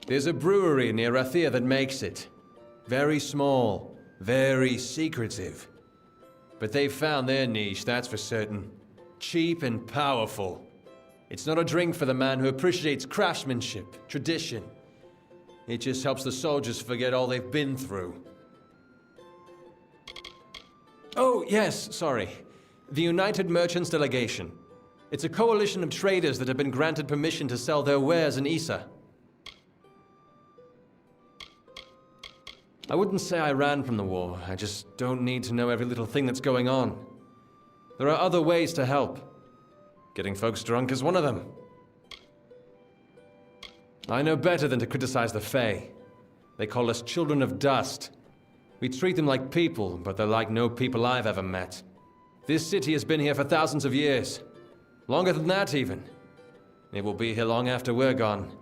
There's a brewery near Rathia that makes it. Very small, very secretive. But they've found their niche, that's for certain. Cheap and powerful. It's not a drink for the man who appreciates craftsmanship, tradition. It just helps the soldiers forget all they've been through. Oh, yes, sorry. The United Merchants Delegation. It's a coalition of traders that have been granted permission to sell their wares in Easa. I wouldn't say I ran from the war. I just don't need to know every little thing that's going on. There are other ways to help. Getting folks drunk is one of them. I know better than to criticize the Fae. They call us children of dust. We treat them like people, but they're like no people I've ever met. This city has been here for thousands of years. Longer than that, even. It will be here long after we're gone.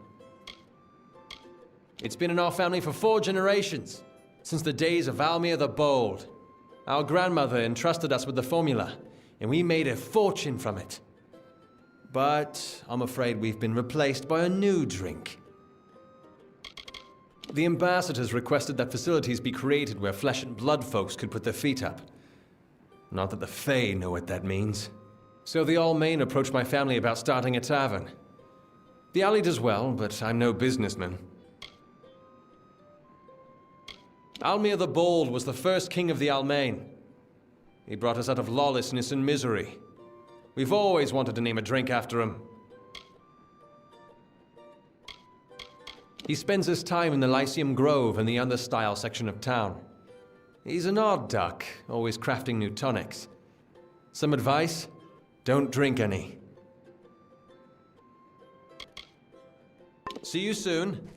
It's been in our family for 4 generations. Since the days of Almir the Bold. Our grandmother entrusted us with the formula, and we made a fortune from it. But I'm afraid we've been replaced by a new drink. The ambassadors requested that facilities be created where flesh and blood folks could put their feet up. Not that the Fae know what that means. So the All-Main approached my family about starting a tavern. The alley does well, but I'm no businessman. Almir the Bold was the first king of the Almain. He brought us out of lawlessness and misery. We've always wanted to name a drink after him. He spends his time in the Lyceum Grove in the understyle section of town. He's an odd duck, always crafting new tonics. Some advice? Don't drink any. See you soon.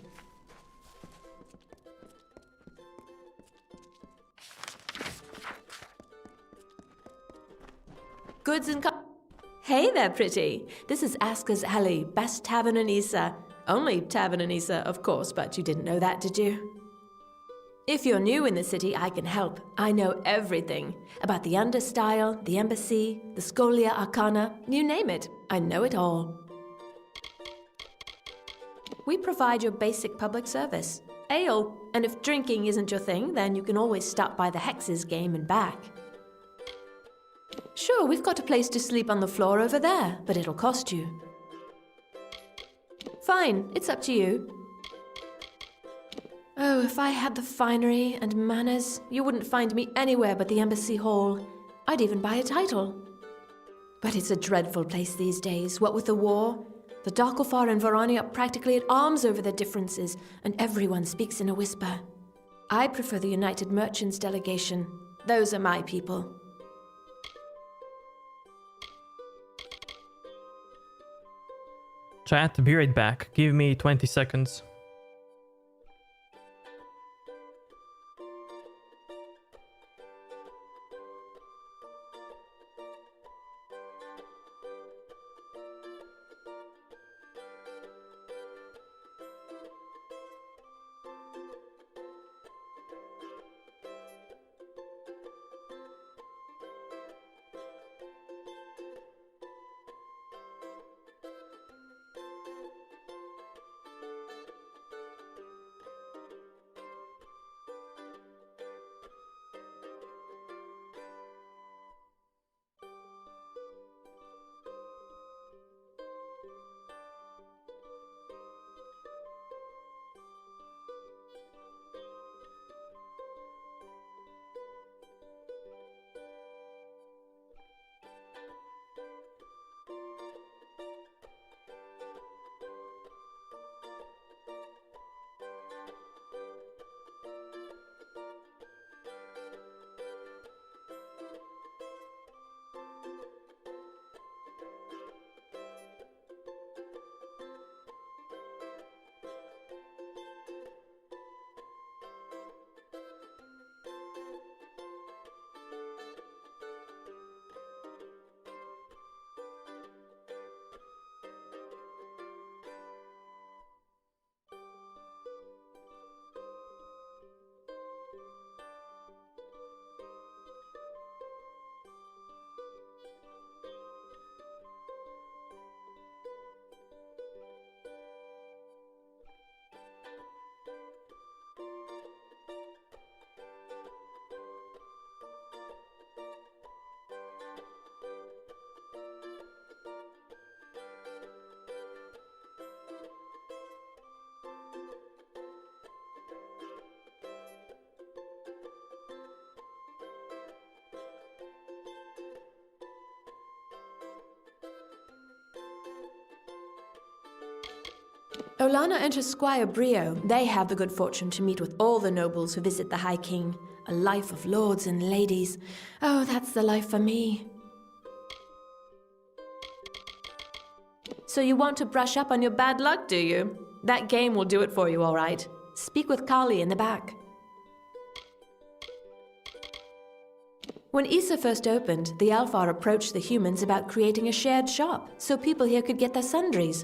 Goods and Hey there, pretty. This is Aska's Alley, best tavern in Easa. Only tavern in Easa, of course, but you didn't know that, did you? If you're new in the city, I can help. I know everything. About the understyle, the embassy, the scolia, Arcana, you name it. I know it all. We provide your basic public service. Ale, and if drinking isn't your thing, then you can always stop by the Hexes game and back. Sure, we've got a place to sleep on the floor over there, but it'll cost you. Fine, it's up to you. Oh, if I had the finery and manners, you wouldn't find me anywhere but the Embassy Hall. I'd even buy a title. But it's a dreadful place these days, what with the war. The Darkofar and Varani are practically at arms over their differences, and everyone speaks in a whisper. I prefer the United Merchants delegation. Those are my people. Chat, be right back. Give me 20 seconds. Olana and her squire Brio, they have the good fortune to meet with all the nobles who visit the High King. A life of lords and ladies. Oh, that's the life for me. So you want to brush up on your bad luck, do you? That game will do it for you, all right. Speak with Kali in the back. When Easa first opened, the Alfar approached the humans about creating a shared shop so people here could get their sundries.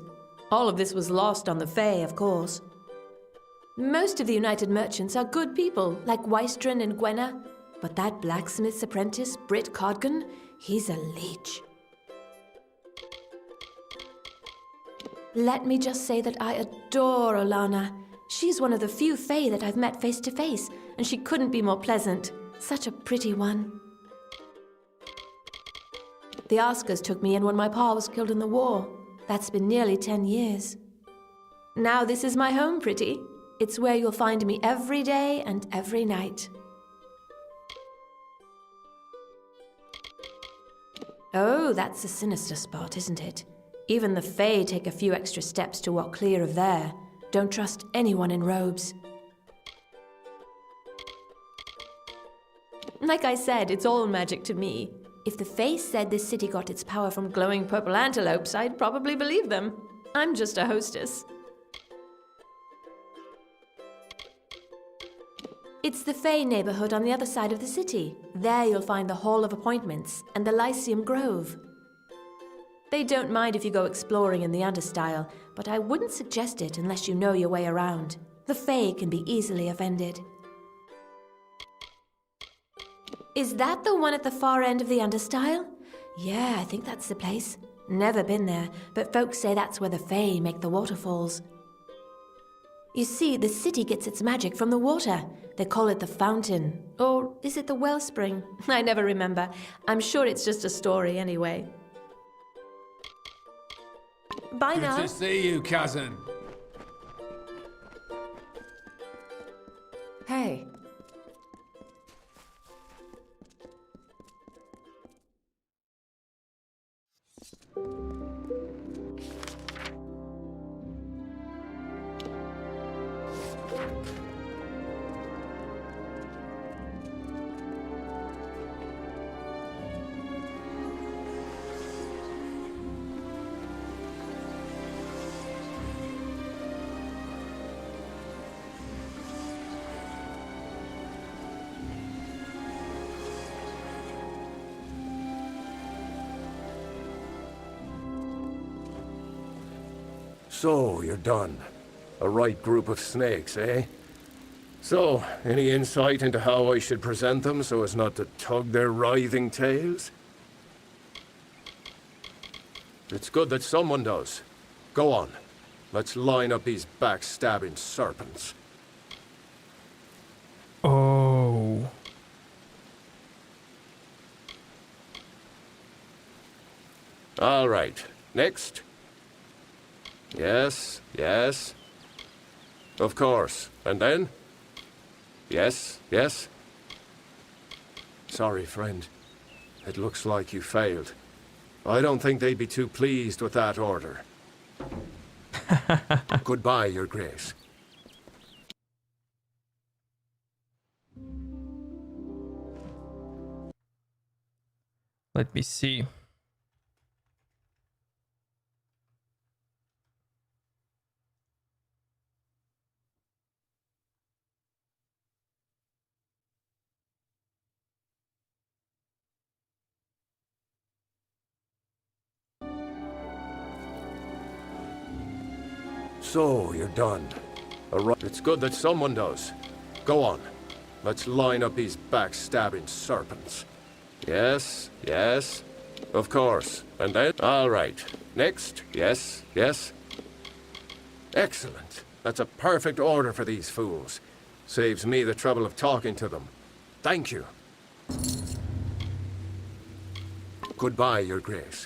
All of this was lost on the Fae, of course. Most of the United Merchants are good people, like Wystron and Gwenna, but that blacksmith's apprentice, Britt Codgan, he's a leech. Let me just say that I adore Olana. She's one of the few Fae that I've met face to face, and she couldn't be more pleasant. Such a pretty one. The Oscars took me in when my pa was killed in the war. That's been nearly 10 years. Now this is my home, pretty. It's where you'll find me every day and every night. Oh, that's a sinister spot, isn't it? Even the Fae take a few extra steps to walk clear of there. Don't trust anyone in robes. Like I said, it's all magic to me. If the Fae said this city got its power from glowing purple antelopes, I'd probably believe them. I'm just a hostess. It's the Fae neighborhood on the other side of the city. There you'll find the Hall of Appointments and the Lyceum Grove. They don't mind if you go exploring in the Understyle, but I wouldn't suggest it unless you know your way around. The Fae can be easily offended. Is that the one at the far end of the Understyle? Yeah, I think that's the place. Never been there, but folks say that's where the Fae make the waterfalls. You see, the city gets its magic from the water. They call it the fountain. Or is it the wellspring? I never remember. I'm sure it's just a story anyway. Bye now. Good to see you, cousin. Hey. So, you're done. A right group of snakes, eh? So, any insight into how I should present them so as not to tug their writhing tails? It's good that someone does. Go on. Let's line up these backstabbing serpents. Oh. All right. Next. Yes, yes. Of course. And then? Yes, yes. Sorry, friend. It looks like you failed. I don't think they'd be too pleased with that order. Goodbye, Your Grace. Let me see. So, you're done. It's good that someone does. Go on. Let's line up these backstabbing serpents. Yes, yes. Of course. And then? All right. Next. Yes, yes. Excellent. That's a perfect order for these fools. Saves me the trouble of talking to them. Thank you. Goodbye, Your Grace.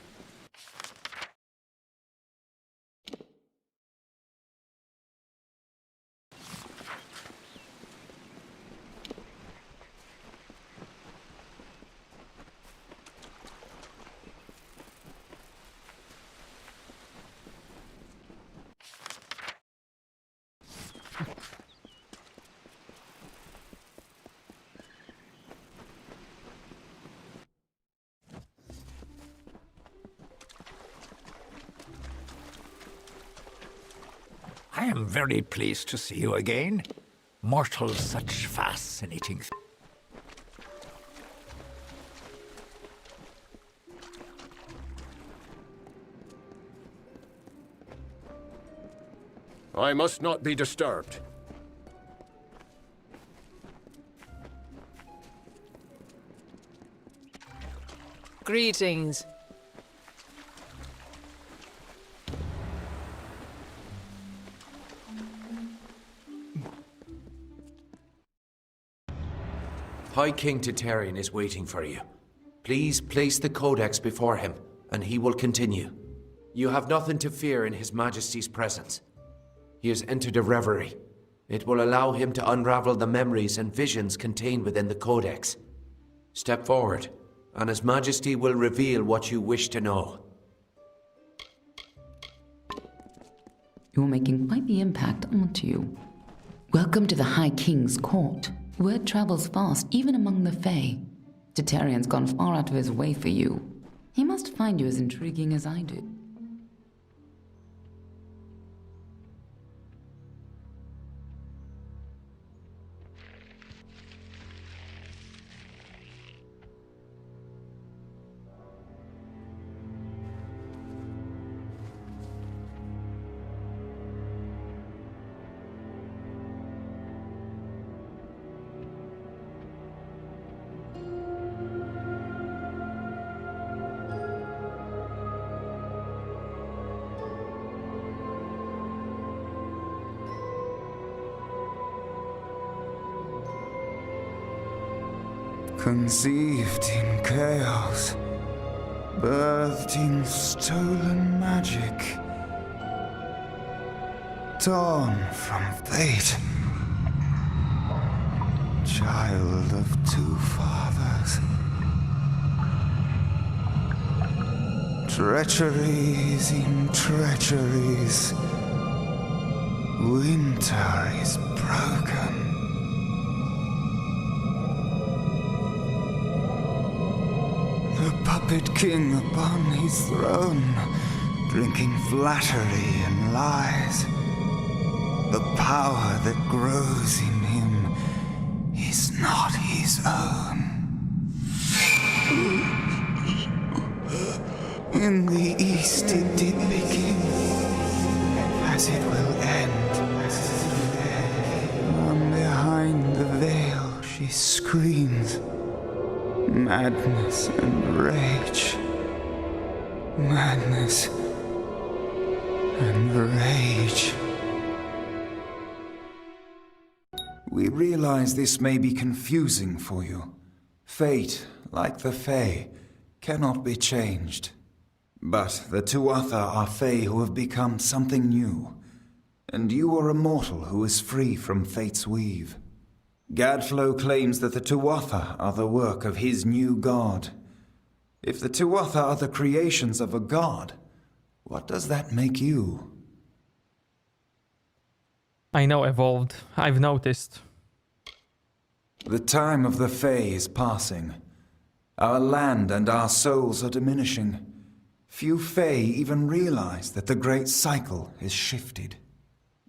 I am very pleased to see you again. Mortals, such fascinating things. I must not be disturbed. Greetings. High King Titarian is waiting for you. Please place the Codex before him, and he will continue. You have nothing to fear in His Majesty's presence. He has entered a reverie. It will allow him to unravel the memories and visions contained within the Codex. Step forward, and His Majesty will reveal what you wish to know. You're making quite the impact, aren't you? Welcome to the High King's court. Word travels fast, even among the Fae. Titarian's gone far out of his way for you. He must find you as intriguing as I do. Conceived in chaos, birthed in stolen magic, torn from fate, child of two fathers. Treacheries in treacheries, winter is broken. The puppet king upon his throne, drinking flattery and lies. The power that grows in him is not his own. In the east it did begin, as it will end. From behind the veil she screams. Madness and rage. Madness and rage. We realize this may be confusing for you. Fate, like the Fae, cannot be changed. But the Tuatha are Fae who have become something new, and you are a mortal who is free from Fate's weave. Gadflow claims that the Tuatha are the work of his new god. If the Tuatha are the creations of a god, what does that make you? I know, evolved. I've noticed. The time of the Fae is passing. Our land and our souls are diminishing. Few Fae even realize that the great cycle is shifted.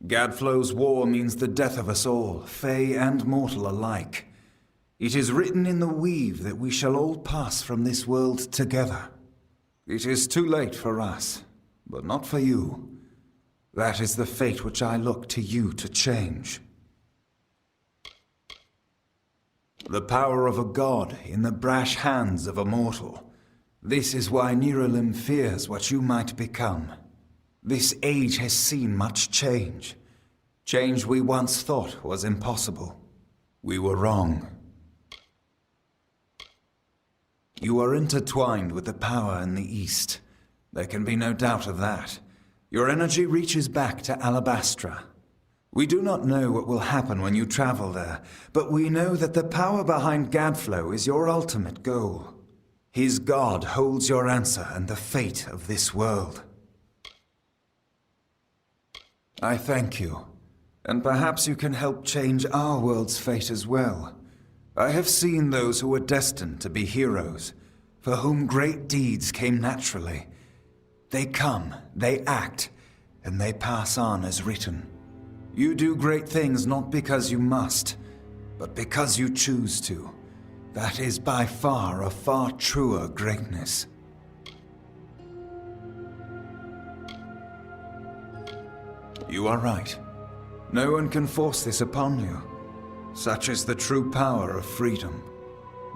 Gadflow's war means the death of us all, Fae and mortal alike. It is written in the weave that we shall all pass from this world together. It is too late for us, but not for you. That is the fate which I look to you to change. The power of a god in the brash hands of a mortal. This is why Niralim fears what you might become. This age has seen much change. Change we once thought was impossible. We were wrong. You are intertwined with the power in the East. There can be no doubt of that. Your energy reaches back to Alabastra. We do not know what will happen when you travel there, but we know that the power behind Gadflow is your ultimate goal. His god holds your answer and the fate of this world. I thank you, and perhaps you can help change our world's fate as well. I have seen those who were destined to be heroes, for whom great deeds came naturally. They come, they act, and they pass on as written. You do great things not because you must, but because you choose to. That is by far a far truer greatness. You are right. No one can force this upon you. Such is the true power of freedom.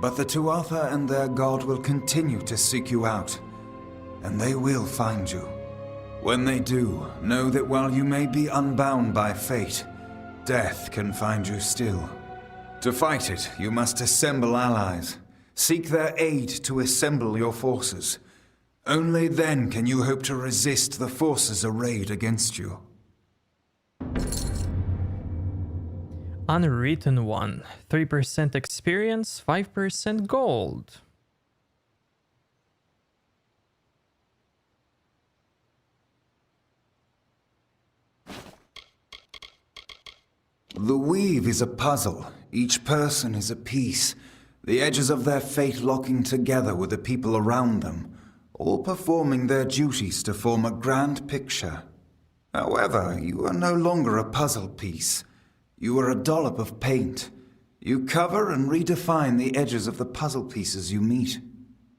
But the Tuatha and their god will continue to seek you out, and they will find you. When they do, know that while you may be unbound by fate, death can find you still. To fight it, you must assemble allies. Seek their aid to assemble your forces. Only then can you hope to resist the forces arrayed against you. unwritten one. 3% experience, 5% gold. The weave is a puzzle. Each person is a piece. The edges of their fate locking together with the people around them, all performing their duties to form a grand picture. However, you are no longer a puzzle piece. You are a dollop of paint. You cover and redefine the edges of the puzzle pieces you meet.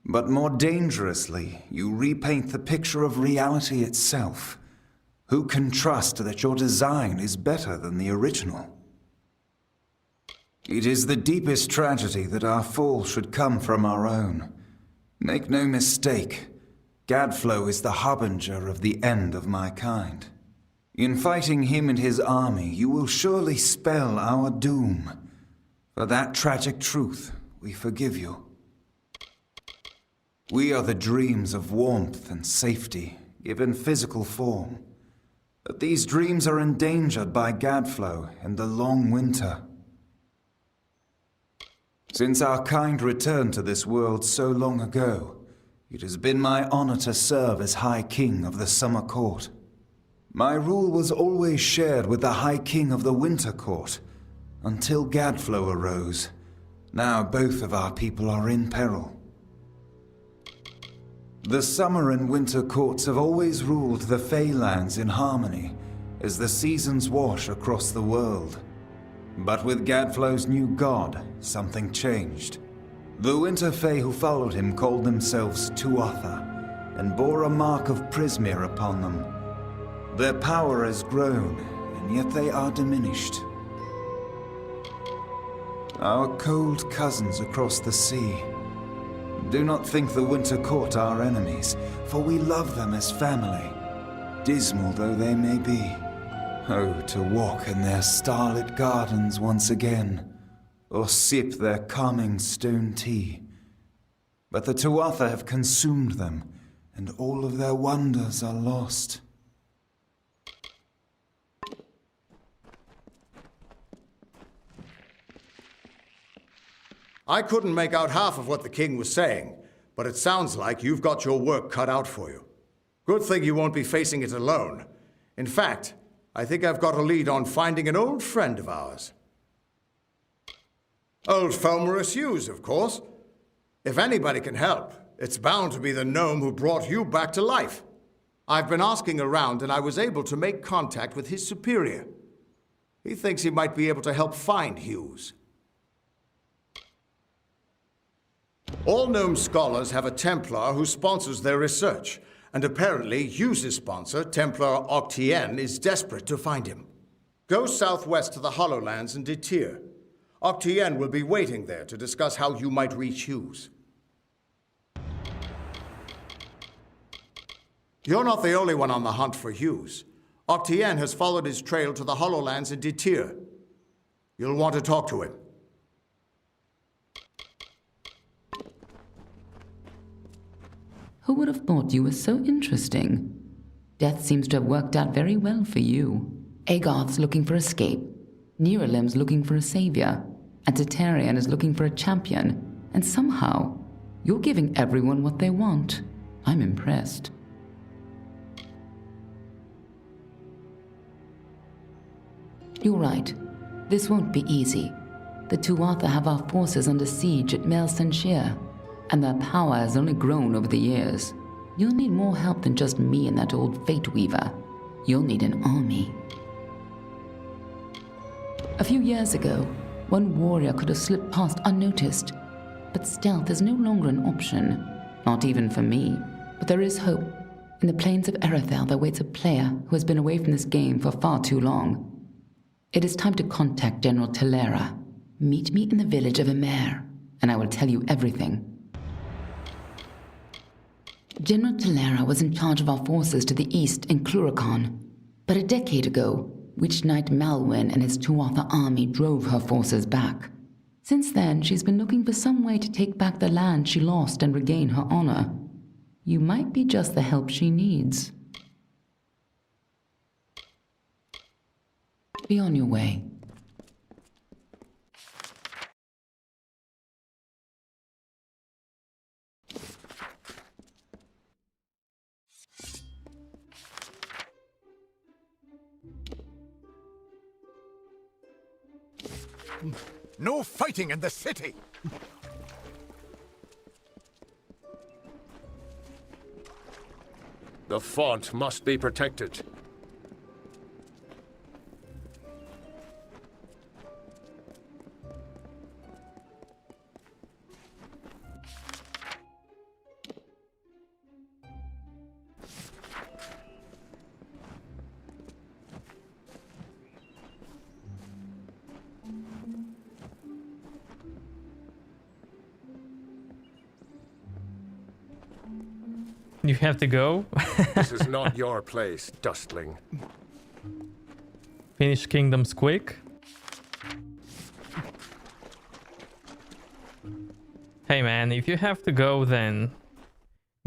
But more dangerously, you repaint the picture of reality itself. Who can trust that your design is better than the original? It is the deepest tragedy that our fall should come from our own. Make no mistake, Gadflow is the harbinger of the end of my kind. In fighting him and his army, you will surely spell our doom. For that tragic truth, we forgive you. We are the dreams of warmth and safety, given physical form. But these dreams are endangered by Gadflow and the long winter. Since our kind returned to this world so long ago, it has been my honor to serve as High King of the Summer Court. My rule was always shared with the High King of the Winter Court, until Gadflow arose. Now both of our people are in peril. The Summer and Winter Courts have always ruled the Feylands in harmony, as the seasons wash across the world. But with Gadflow's new god, something changed. The Winter Fae who followed him called themselves Tuatha, and bore a mark of Prismere upon them. Their power has grown, and yet they are diminished. Our cold cousins across the sea. Do not think the Winter Court are enemies, for we love them as family, dismal though they may be. Oh, to walk in their starlit gardens once again, or sip their calming stone tea. But the Tuatha have consumed them, and all of their wonders are lost. I couldn't make out half of what the king was saying, but it sounds like you've got your work cut out for you. Good thing you won't be facing it alone. In fact, I think I've got a lead on finding an old friend of ours. Old Fomerus Hughes, of course. If anybody can help, it's bound to be the gnome who brought you back to life. I've been asking around, and I was able to make contact with his superior. He thinks he might be able to help find Hughes. All gnome scholars have a Templar who sponsors their research, and apparently Hughes' sponsor, Templar Octien, is desperate to find him. Go southwest to the Hollowlands and Detir. Octien will be waiting there to discuss how you might reach Hughes. You're not the only one on the hunt for Hughes. Octien has followed his trail to the Hollowlands in Detir. You'll want to talk to him. Who would have thought you were so interesting? Death seems to have worked out very well for you. Agarth's looking for escape. Neuralim's looking for a savior. And Tatarian is looking for a champion. And somehow, you're giving everyone what they want. I'm impressed. You're right. This won't be easy. The Tuatha have our forces under siege at Mel Senshir, and their power has only grown over the years. You'll need more help than just me and that old Fate Weaver. You'll need an army. A few years ago, one warrior could have slipped past unnoticed, but stealth is no longer an option. Not even for me, but there is hope. In the plains of Erethel there waits a player who has been away from this game for far too long. It is time to contact General Telera. Meet me in the village of Emer, and I will tell you everything. General Telera was in charge of our forces to the east in Cluracan, but a decade ago, Witch Knight Malwyn and his Tuatha army drove her forces back. Since then, she's been looking for some way to take back the land she lost and regain her honor. You might be just the help she needs. Be on your way. No fighting in the city! The font must be protected. You have to go? This is not your place, dustling. Finish kingdoms quick. Hey man, if you have to go, then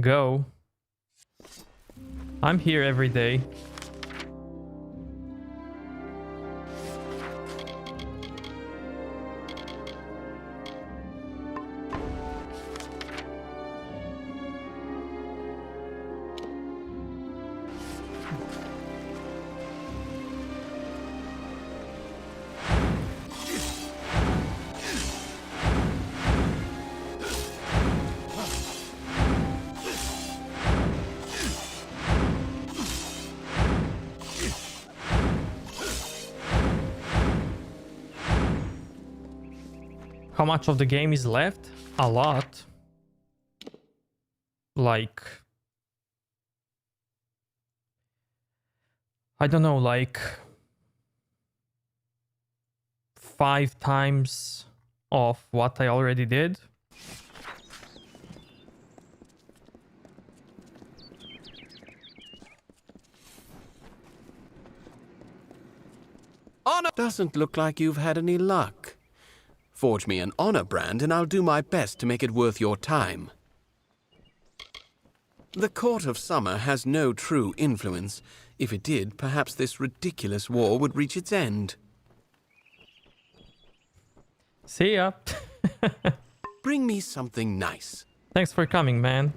go. I'm here every day. How much of the game is left? A lot. Like... I don't know, like... 5 times of what I already did. Honor doesn't look like you've had any luck. Forge me an honor brand and I'll do my best to make it worth your time. The Court of Summer has no true influence. If it did, perhaps this ridiculous war would reach its end. See ya. Bring me something nice. Thanks for coming, man.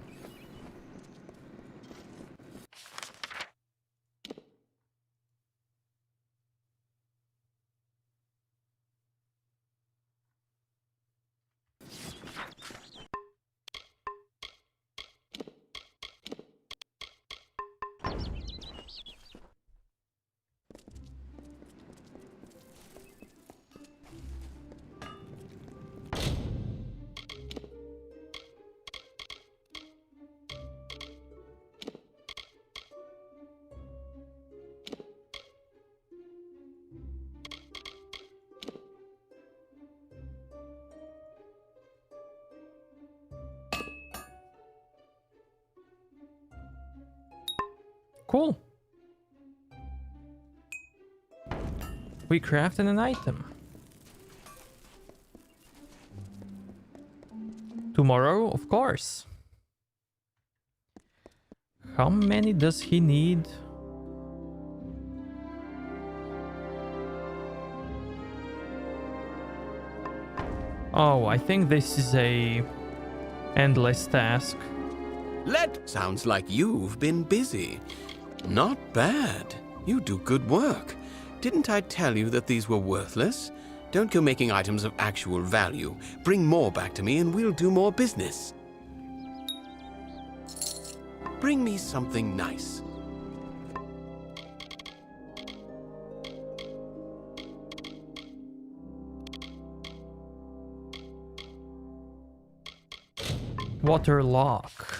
Cool. We crafted an item. Tomorrow, of course. How many does he need? Oh, I think this is a endless task. Sounds like you've been busy. Not bad. You do good work. Didn't I tell you that these were worthless? Don't go making items of actual value. Bring more back to me and we'll do more business. Bring me something nice. Water lock.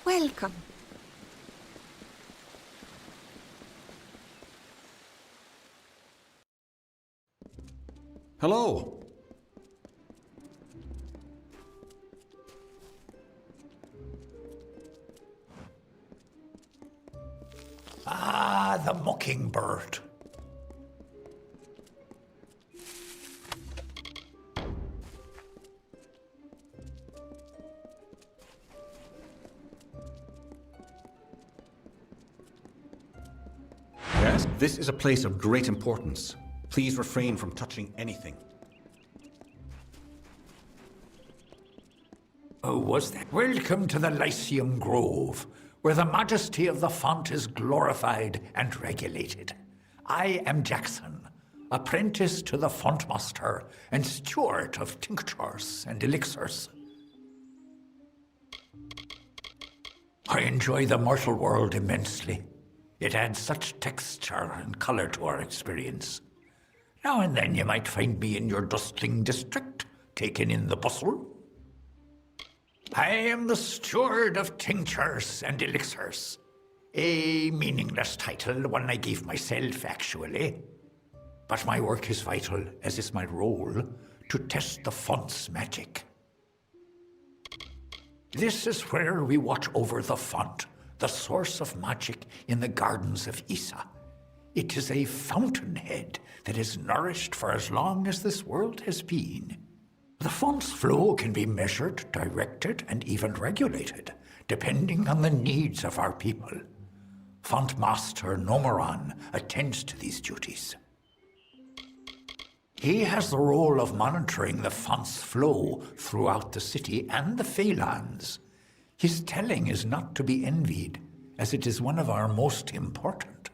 Welcome. Hello. the mockingbird. Yes, this is a place of great importance. Please refrain from touching anything. Oh, was that? Welcome to the Lyceum Grove, where the majesty of the font is glorified and regulated. I am Jackson, apprentice to the fontmaster and steward of tinctures and elixirs. I enjoy the mortal world immensely. It adds such texture and color to our experience. Now and then you might find me in your dustling district, taking in the bustle. I am the steward of tinctures and elixirs. A meaningless title, one I gave myself, actually. But my work is vital, as is my role, to test the font's magic. This is where we watch over the font, the source of magic in the gardens of Easa. It is a fountainhead that is nourished for as long as this world has been. The font's flow can be measured, directed, and even regulated, depending on the needs of our people. Font Master Nomoran attends to these duties. He has the role of monitoring the font's flow throughout the city and the Feylands. His telling is not to be envied, as it is one of our most important.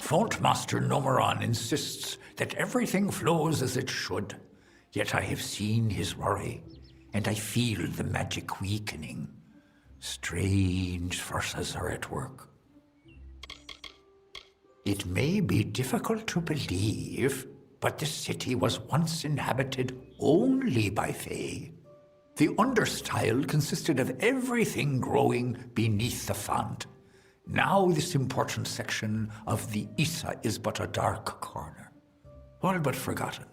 Font Master Nomoran insists that everything flows as it should, yet I have seen his worry, and I feel the magic weakening. Strange forces are at work. It may be difficult to believe, but the city was once inhabited only by Fey. The understyle consisted of everything growing beneath the font. Now this important section of the Easa is but a dark corner, all but forgotten.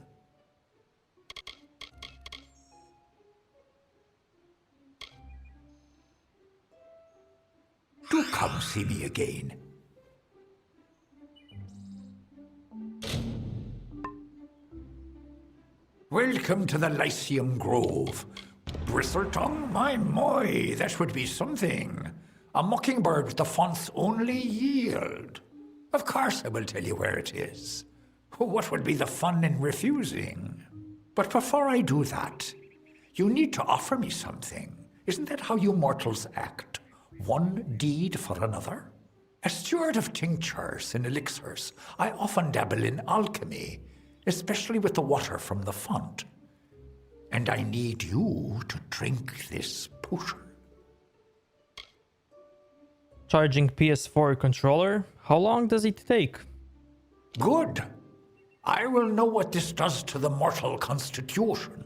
Do come see me again. Welcome to the Lyceum Grove. Bristletongue, my, that would be something. A mockingbird with the font's only yield. Of course I will tell you where it is. What would be the fun in refusing? But before I do that, you need to offer me something. Isn't that how you mortals act? One deed for another? As steward of tinctures and elixirs, I often dabble in alchemy, especially with the water from the font. And I need you to drink this potion. Charging PS4 controller? How long does it take? Good. I will know what this does to the mortal constitution.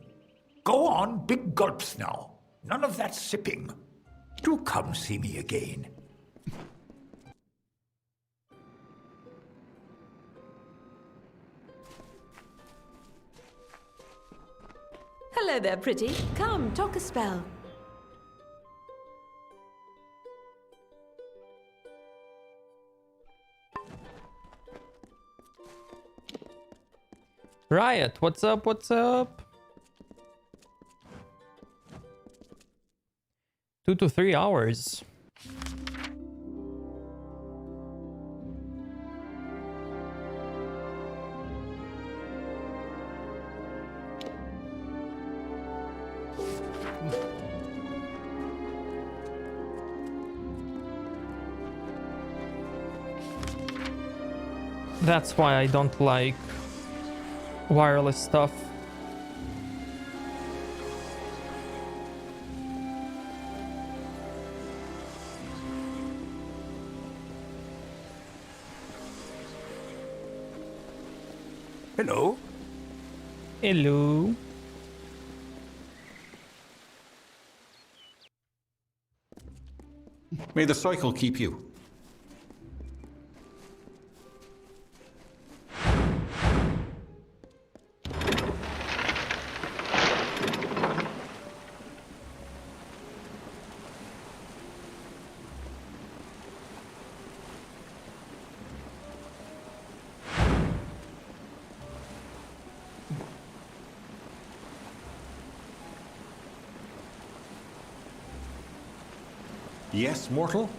Go on, big gulps now. None of that sipping. Do come see me again. Hello there, pretty. Come, talk a spell. Riot, what's up, what's up? 2 to 3 hours. That's why I don't like wireless stuff. Hello. Hello. May the cycle keep you. Yes, mortal?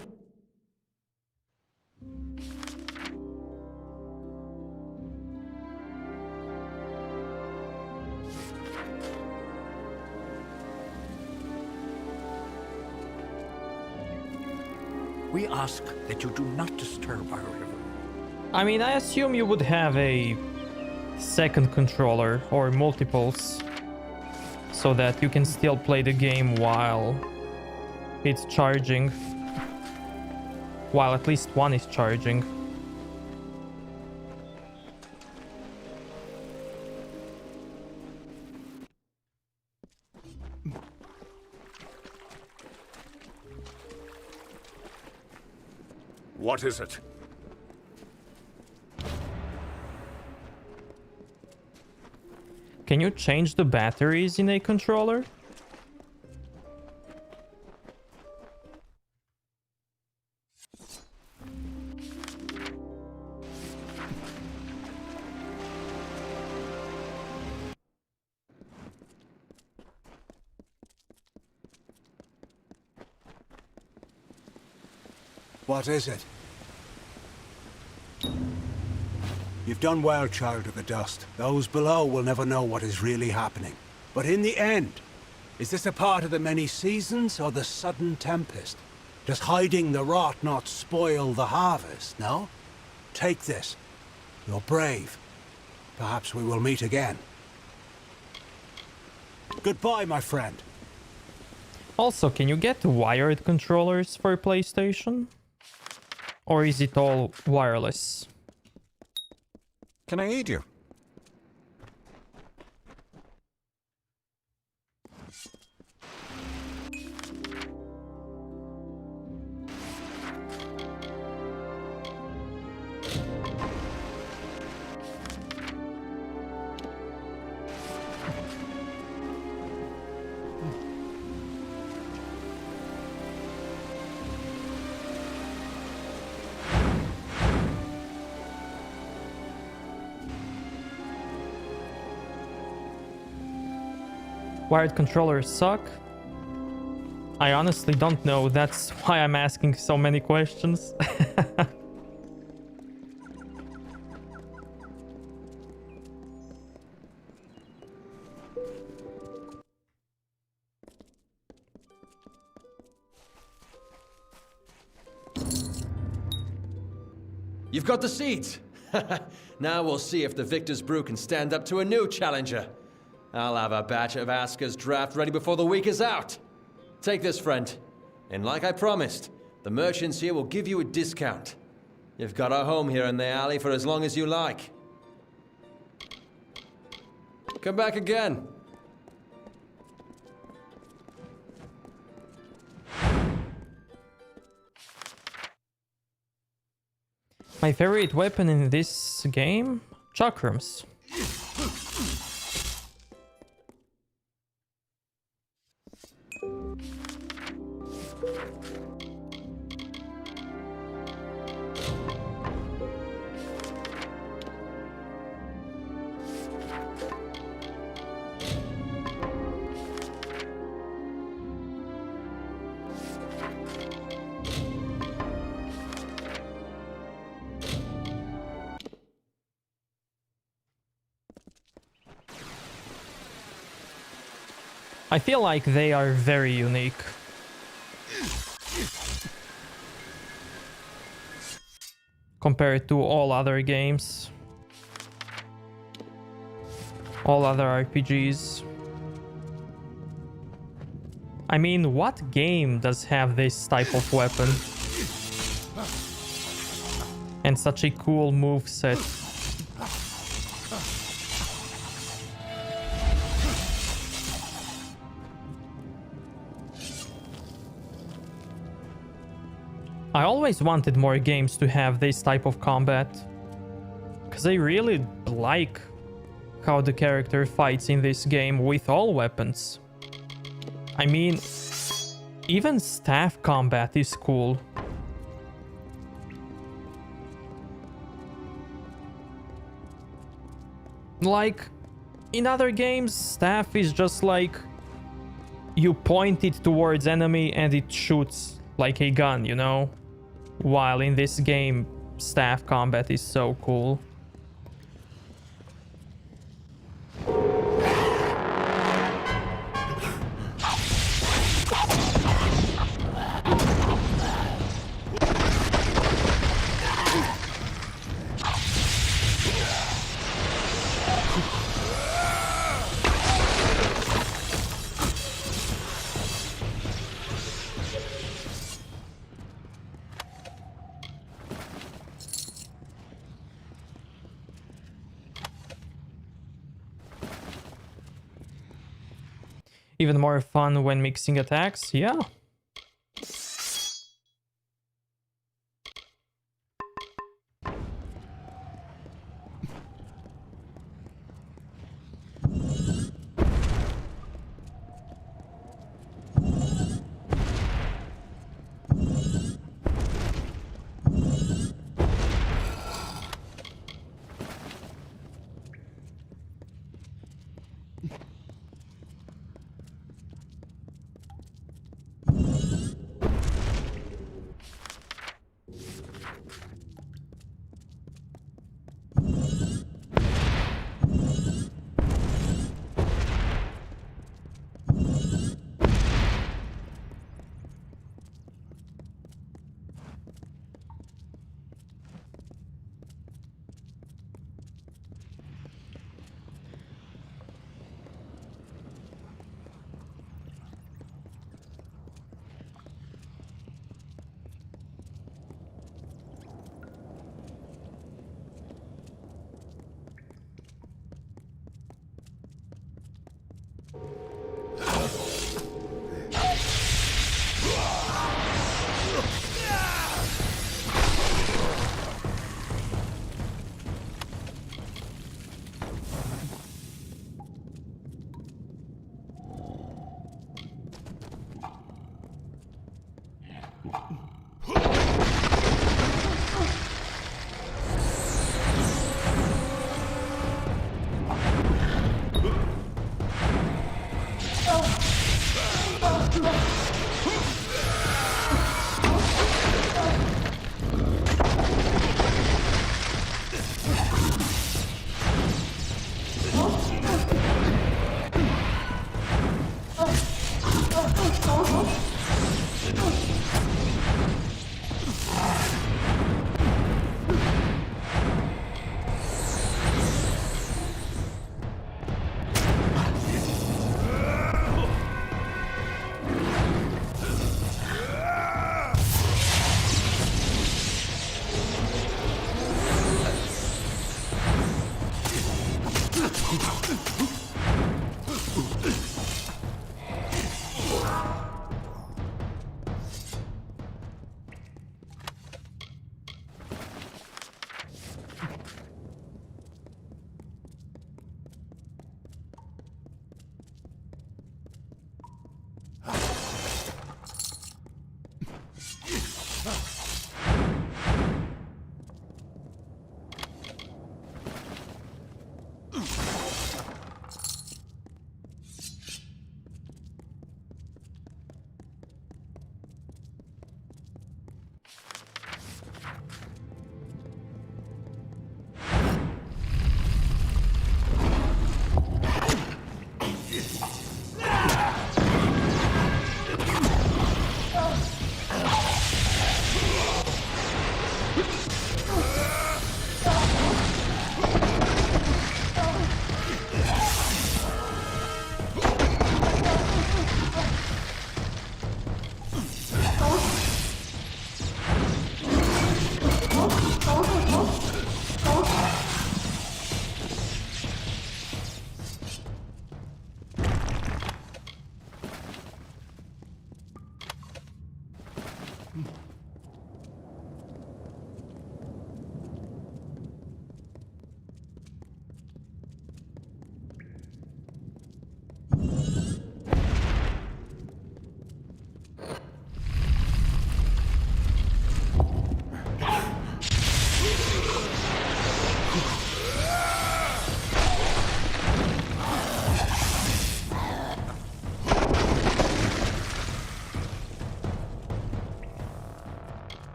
We ask that you do not disturb our river. I mean, I assume you would have a second controller or multiples so that you can still play the game while it's charging. While at least one is charging. What is it? Can you change the batteries in a controller? What is it? You've done well, child of the dust. Those below will never know what is really happening. But in the end, is this a part of the many seasons or the sudden tempest? Does hiding the rot not spoil the harvest, no? Take this. You're brave. Perhaps we will meet again. Goodbye, my friend. Also, can you get wired controllers for PlayStation? Or is it all wireless? Can I aid you? Wired controllers suck? I honestly don't know. That's why I'm asking so many questions. You've got the seeds! Now we'll see if the Victor's Brew can stand up to a new challenger. I'll have a batch of Aska's draft ready before the week is out. Take this, friend. And like I promised, the merchants here will give you a discount. You've got a home here in the alley for as long as you like. Come back again. My favorite weapon in this game? Chakrams. I feel like they are very unique. Compared to all other games. All other RPGs. I mean, what game does have this type of weapon? And such a cool moveset. I always wanted more games to have this type of combat, because I really like how the character fights in this game with all weapons. I mean, even staff combat is cool. Like, in other games, staff is just like you point it towards enemy and it shoots like a gun, you know? While in this game, staff combat is so cool. Even more fun when mixing attacks, yeah.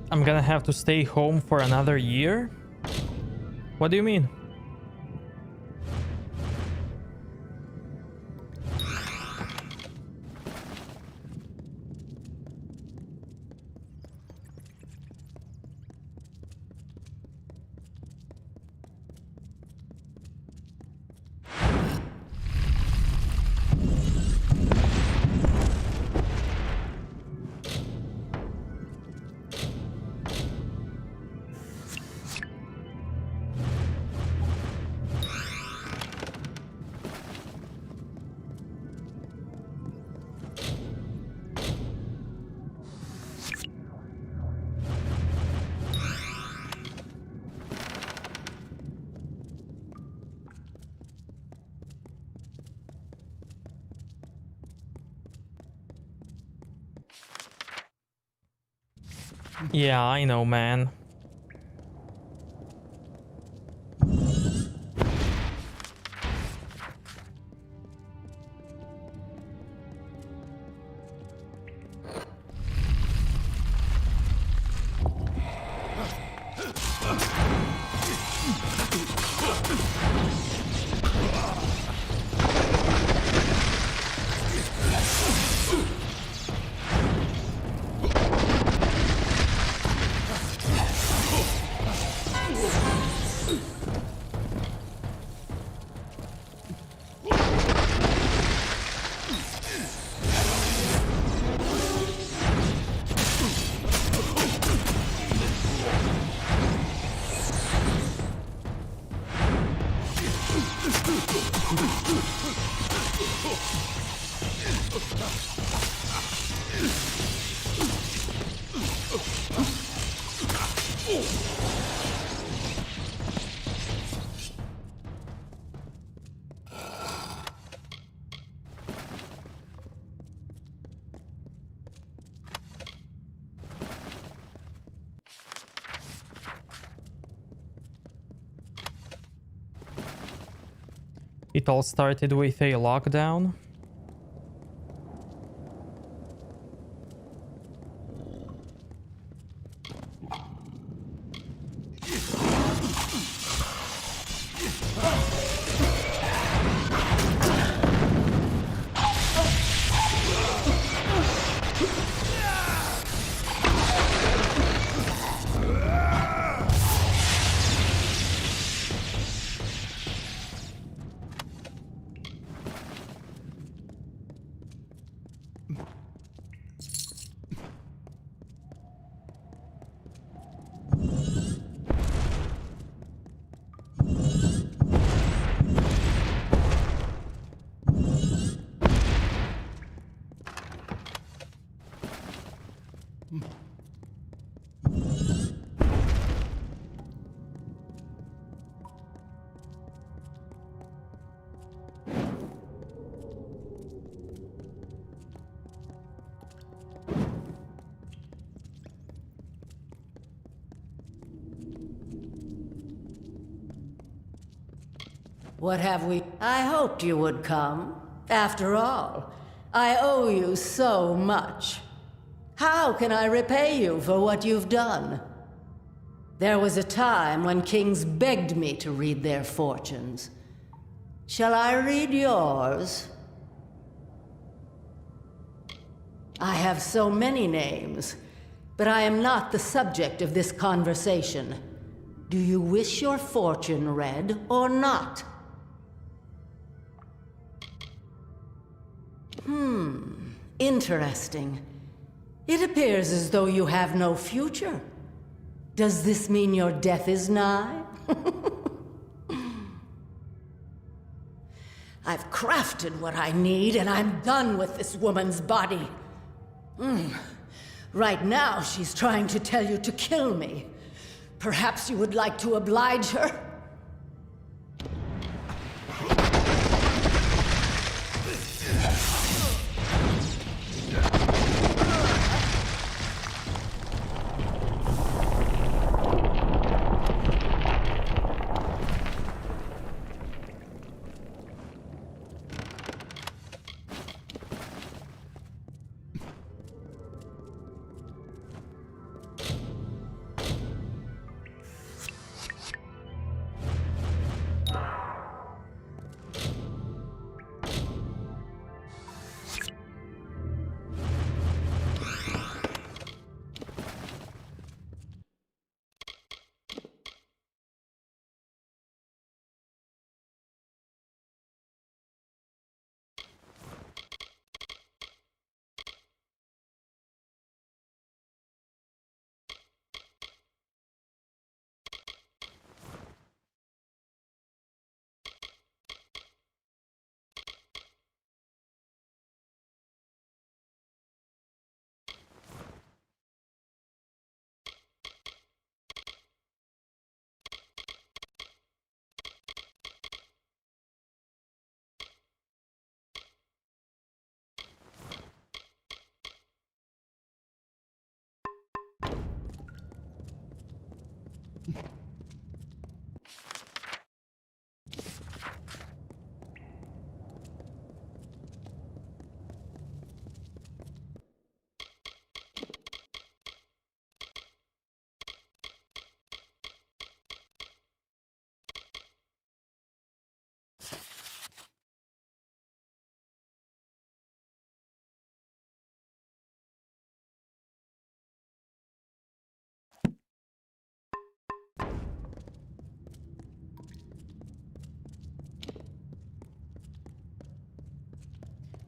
I'm gonna have to stay home for another year? What do you mean? Yeah, I know, man. It all started with a lockdown. What have we? I hoped you would come. After all, I owe you so much. How can I repay you for what you've done? There was a time when kings begged me to read their fortunes. Shall I read yours? I have so many names, but I am not the subject of this conversation. Do you wish your fortune read or not? Interesting. It appears as though you have no future. Does this mean your death is nigh? I've crafted what I need, and I'm done with this woman's body. Right now, she's trying to tell you to kill me. Perhaps you would like to oblige her?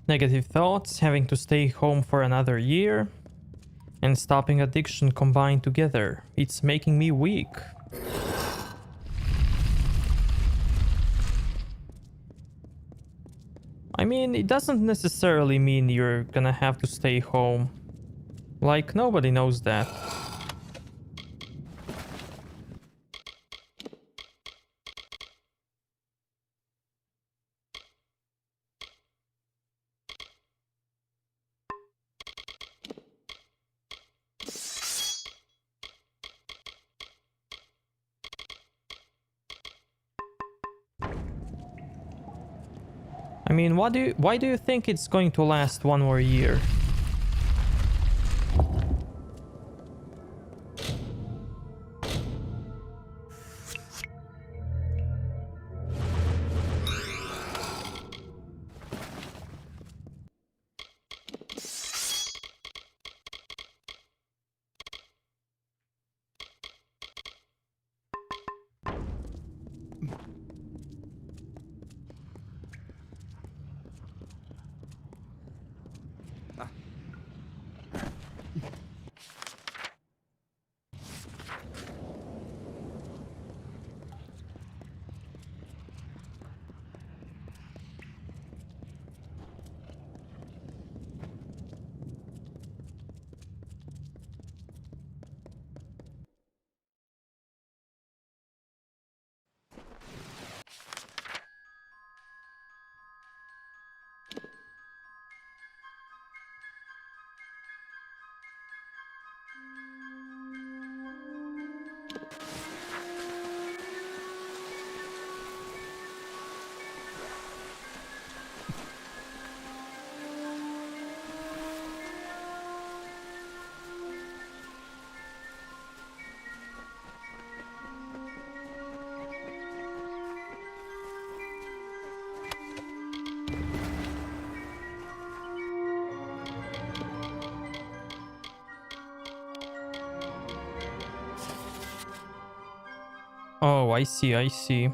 Negative thoughts, having to stay home for another year, and stopping addiction combined together. It's making me weak. I mean, it doesn't necessarily mean you're gonna have to stay home. Like, nobody knows that. I mean, why do you think it's going to last one more year? Oh, I see, I see.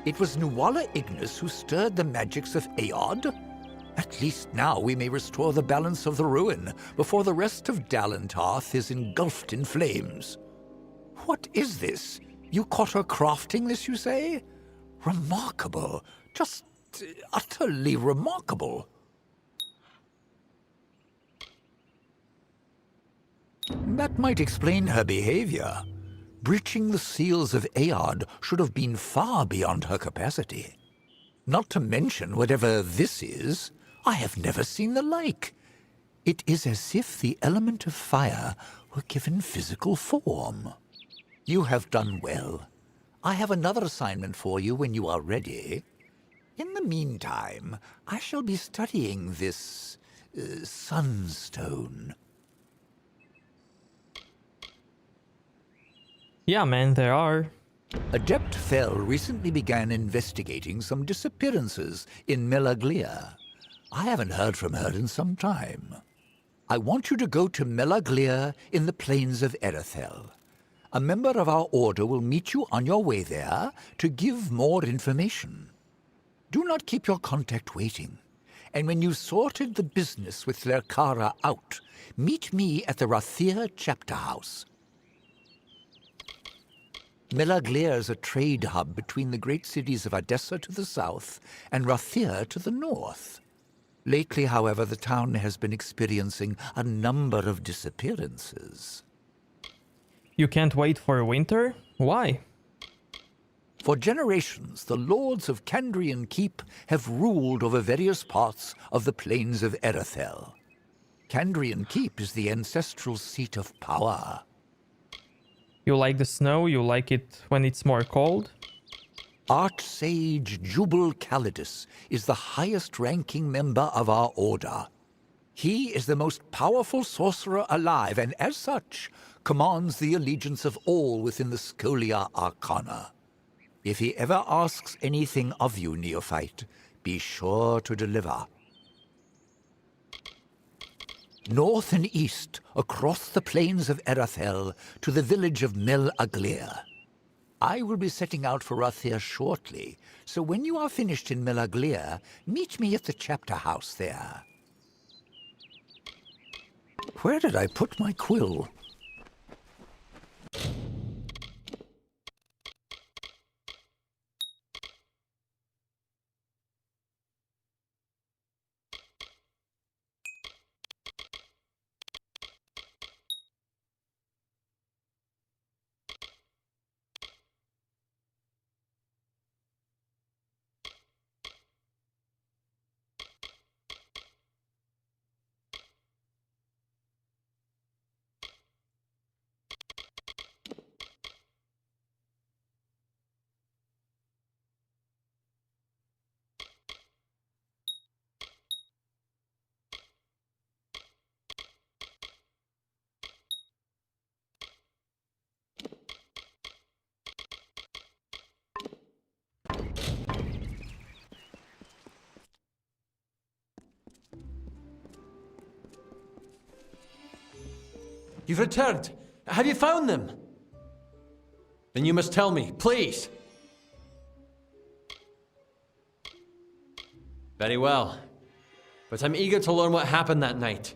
It was Nuala Ignis who stirred the magics of Aod. At least now we may restore the balance of the ruin before the rest of Dalentarth is engulfed in flames. What is this? You caught her crafting this, you say? Remarkable. Just utterly remarkable. That might explain her behavior. Breaching the seals of Aod should have been far beyond her capacity. Not to mention whatever this is, I have never seen the like. It is as if the element of fire were given physical form. You have done well. I have another assignment for you when you are ready. In the meantime, I shall be studying this sunstone. Yeah, man, there are. Adept Fell recently began investigating some disappearances in Melaglia. I haven't heard from her in some time. I want you to go to Melaglia in the plains of Erethel. A member of our order will meet you on your way there to give more information. Do not keep your contact waiting. And when you've sorted the business with Lerkara out, meet me at the Rathir chapter house. Melaglia is a trade hub between the great cities of Odessa to the south and Rathir to the north. Lately, however, the town has been experiencing a number of disappearances. You can't wait for winter? Why? For generations, the lords of Candrian Keep have ruled over various parts of the plains of Erethel. Candrian Keep is the ancestral seat of power. You like the snow? You like it when it's more cold? Archsage Jubal Calidus is the highest-ranking member of our order. He is the most powerful sorcerer alive, and as such, commands the allegiance of all within the Scolia Arcana. If he ever asks anything of you, neophyte, be sure to deliver. North and east, across the plains of Erethel, to the village of Mel Aglir. I will be setting out for Rathir shortly, so when you are finished in Melaglir, meet me at the chapter house there. Where did I put my quill? You've returned. Have you found them? Then you must tell me, please. Very well. But I'm eager to learn what happened that night.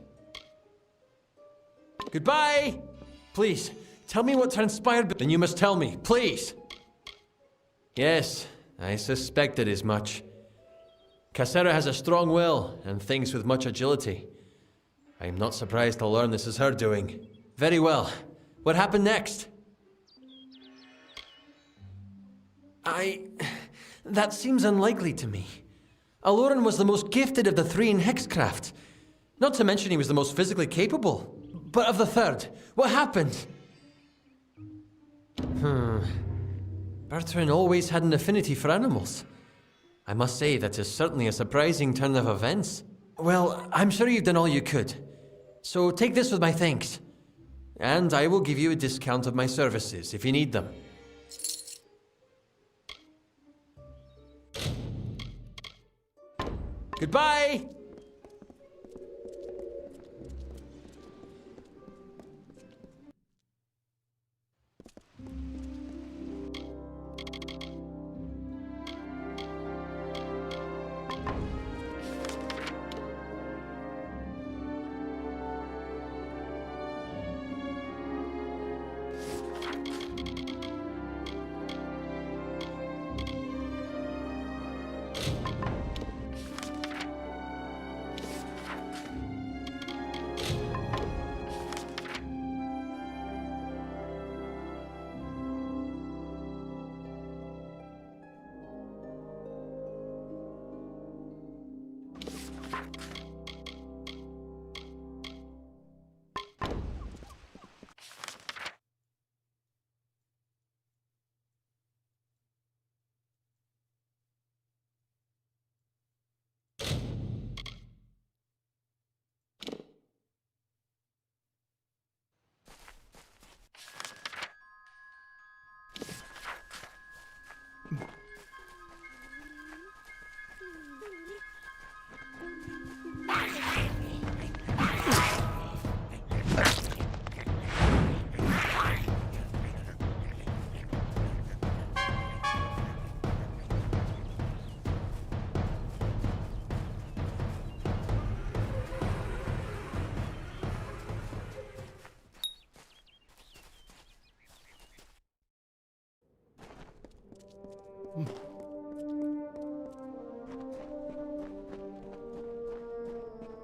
Goodbye! Please, tell me what transpired. Then you must tell me, please. Yes, I suspected as much. Cassera has a strong will and thinks with much agility. I am not surprised to learn this is her doing. Very well. What happened next? That seems unlikely to me. Aloran was the most gifted of the three in hexcraft. Not to mention he was the most physically capable. But of the third, what happened? Bertrand always had an affinity for animals. I must say that is certainly a surprising turn of events. Well, I'm sure you've done all you could. So take this with my thanks. And I will give you a discount of my services if you need them. Goodbye!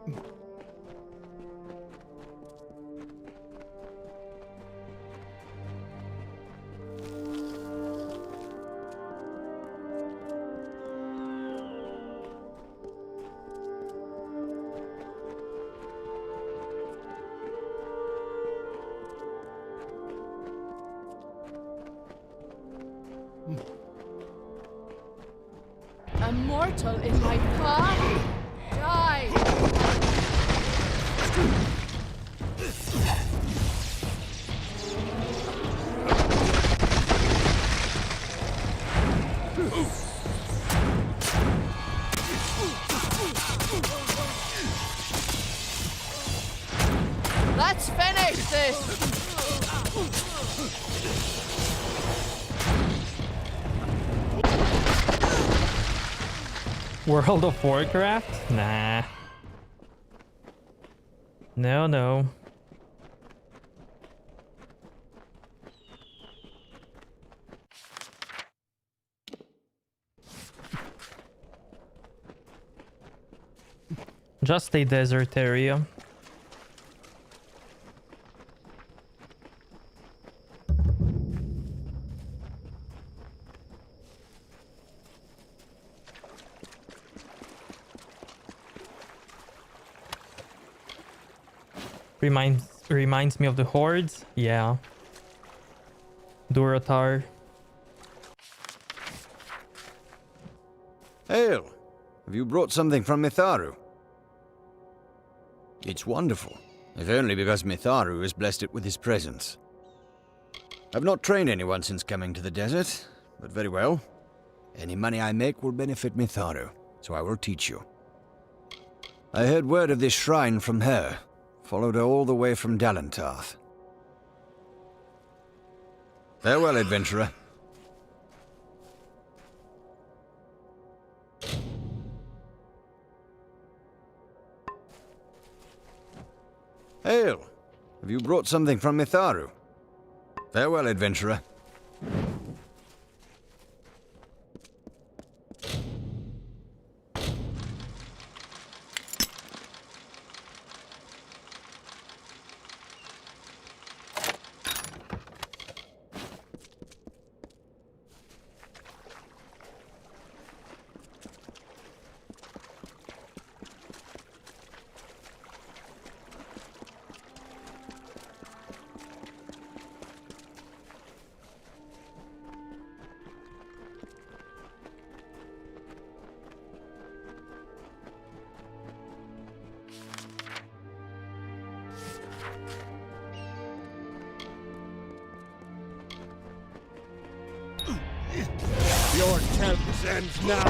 A mortal in my path? Die! Let's finish this! World of Warcraft? Nah. No, no. Just a desert area. Reminds me of the Hordes? Yeah. Durotar. Hail! Have you brought something from Mitharu? It's wonderful, if only because Mitharu has blessed it with his presence. I've not trained anyone since coming to the desert, but very well. Any money I make will benefit Mitharu, so I will teach you. I heard word of this shrine from her. Followed her all the way from Dalentarth. Farewell, adventurer. Hail! Have you brought something from Mitharu? Farewell, adventurer. Your temps ends now.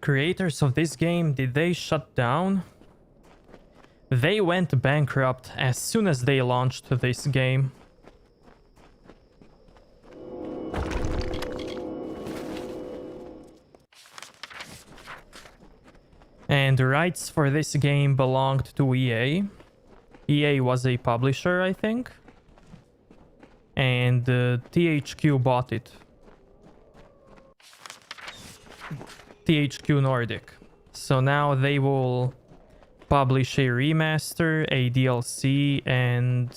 Creators of this game, did they shut down? They went bankrupt as soon as they launched this game. And the rights for this game belonged to EA. EA was a publisher, I think. And THQ bought it. THQ Nordic. So now they will publish a remaster, a DLC, and...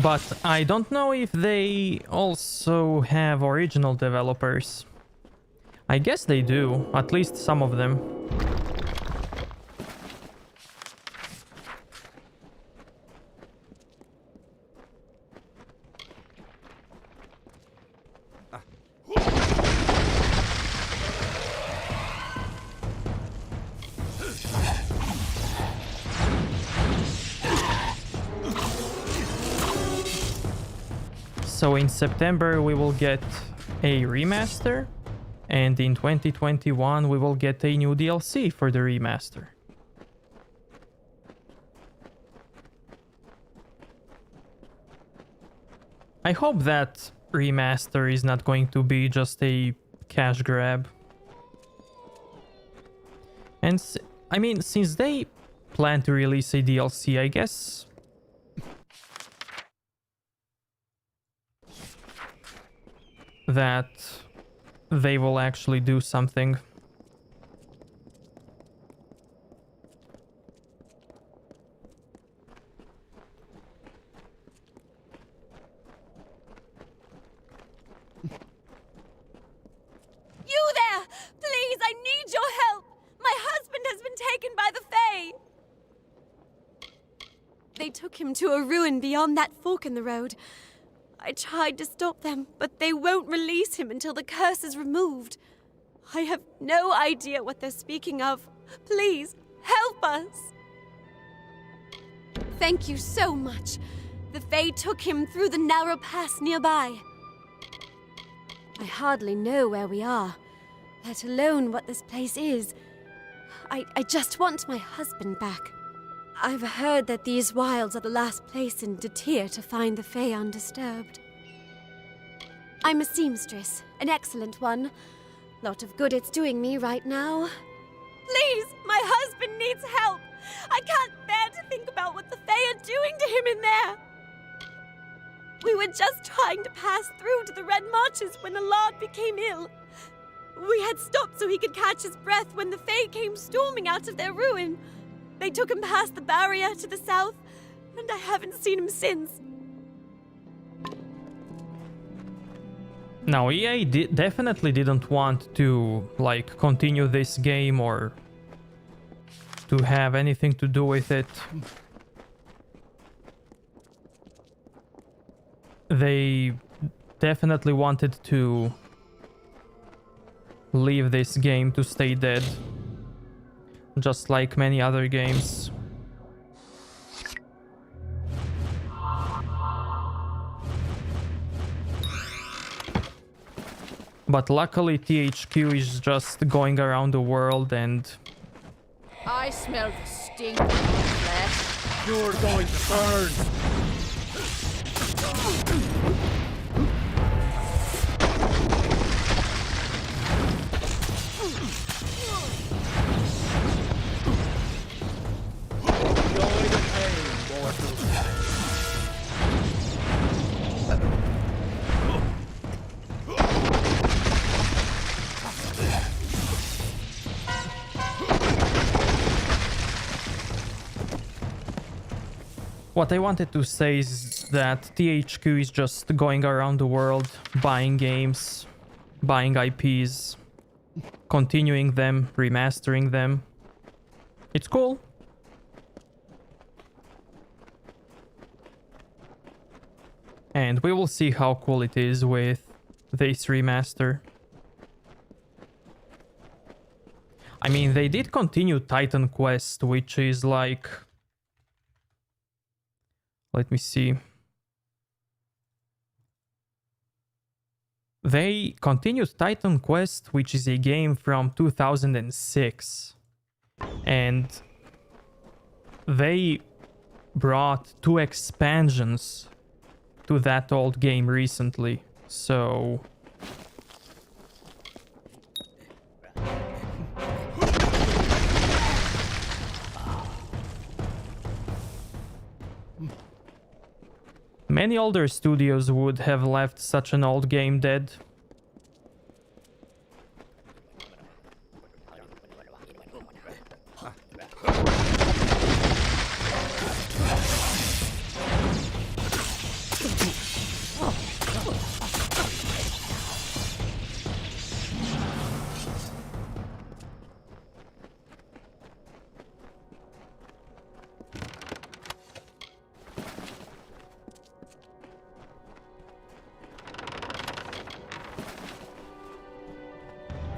But I don't know if they also have original developers. I guess they do, at least some of them. So in September we will get a remaster, and in 2021 we will get a new DLC for the remaster. I hope that remaster is not going to be just a cash grab. And I mean, since they plan to release a DLC, I guess that they will actually do something. You there! Please, I need your help! My husband has been taken by the Fae! They took him to a ruin beyond that fork in the road. I tried to stop them, but they won't release him until the curse is removed. I have no idea what they're speaking of. Please, help us! Thank you so much. The Fae took him through the narrow pass nearby. I hardly know where we are, let alone what this place is. I just want my husband back. I've heard that these wilds are the last place in Detir to find the Fae undisturbed. I'm a seamstress, an excellent one. Lot of good it's doing me right now. Please, my husband needs help! I can't bear to think about what the Fae are doing to him in there! We were just trying to pass through to the Red Marches when Allard became ill. We had stopped so he could catch his breath when the Fae came storming out of their ruin. They took him past the barrier to the south, and I haven't seen him since. Now, EA definitely didn't want to, like, continue this game or to have anything to do with it. They definitely wanted to leave this game to stay dead, just like many other games. But luckily THQ is just going around the world and... I smell the stink of flesh. You're going to burn! What I wanted to say is that THQ is just going around the world, buying games, buying IPs, continuing them, remastering them. It's cool. And we will see how cool it is with this remaster. I mean, they did continue Titan Quest, which is like... Let me see. They continued Titan Quest, which is a game from 2006. And they brought 2 expansions to that old game recently. So... many older studios would have left such an old game dead.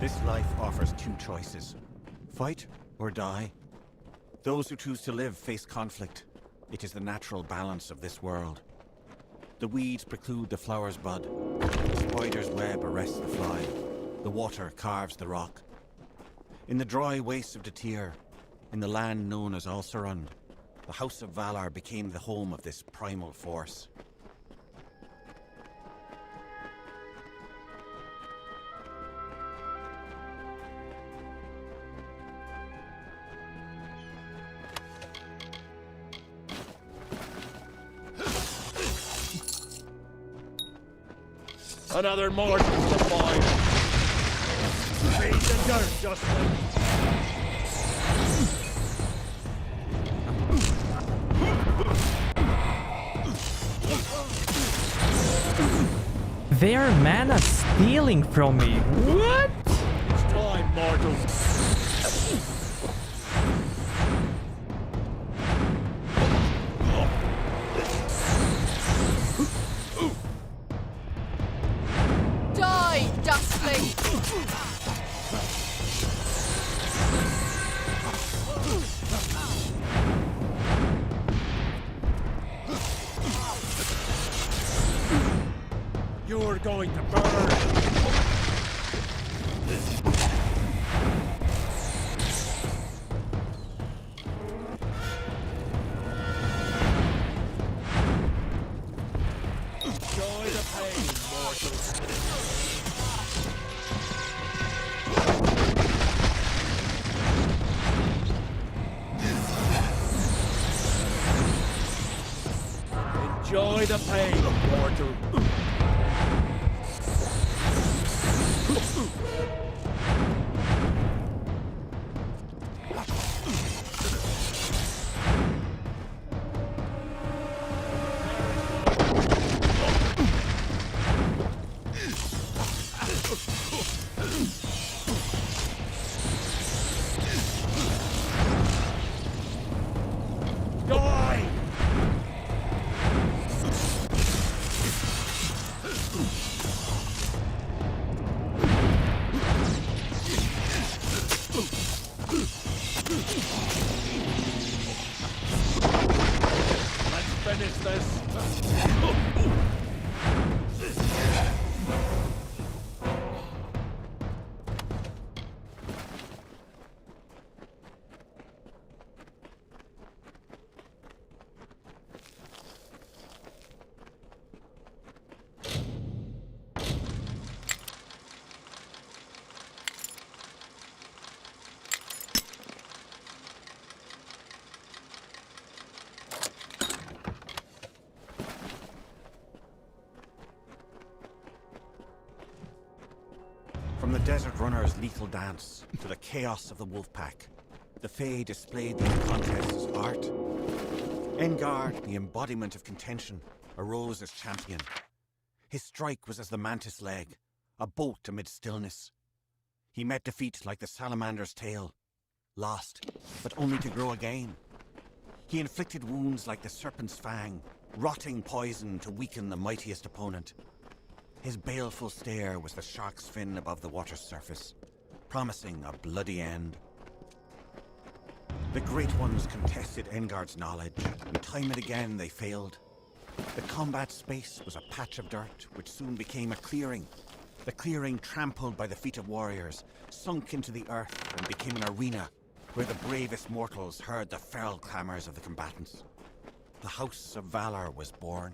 This life offers 2 choices. Fight or die. Those who choose to live face conflict. It is the natural balance of this world. The weeds preclude the flower's bud. The spider's web arrests the fly. The water carves the rock. In the dry wastes of the Tyr, in the land known as Ulcerund, the House of Valar became the home of this primal force. Another mortal to find. Feed the dirt, Justin. They are mana stealing from me. What? It's time, mortals. Die, dustling! You're going to burn. Enjoy the pain, mortals. Enjoy the pain, mortal. Die! Let's finish this. From the desert runner's lethal dance to the chaos of the wolf pack, the Fae displayed their contest as art. Engard, the embodiment of contention, arose as champion. His strike was as the mantis leg, a bolt amid stillness. He met defeat like the salamander's tail, lost, but only to grow again. He inflicted wounds like the serpent's fang, rotting poison to weaken the mightiest opponent. His baleful stare was the shark's fin above the water's surface, promising a bloody end. The Great Ones contested Engard's knowledge, and time and again they failed. The combat space was a patch of dirt, which soon became a clearing. The clearing, trampled by the feet of warriors, sunk into the earth and became an arena where the bravest mortals heard the feral clamours of the combatants. The House of Valar was born.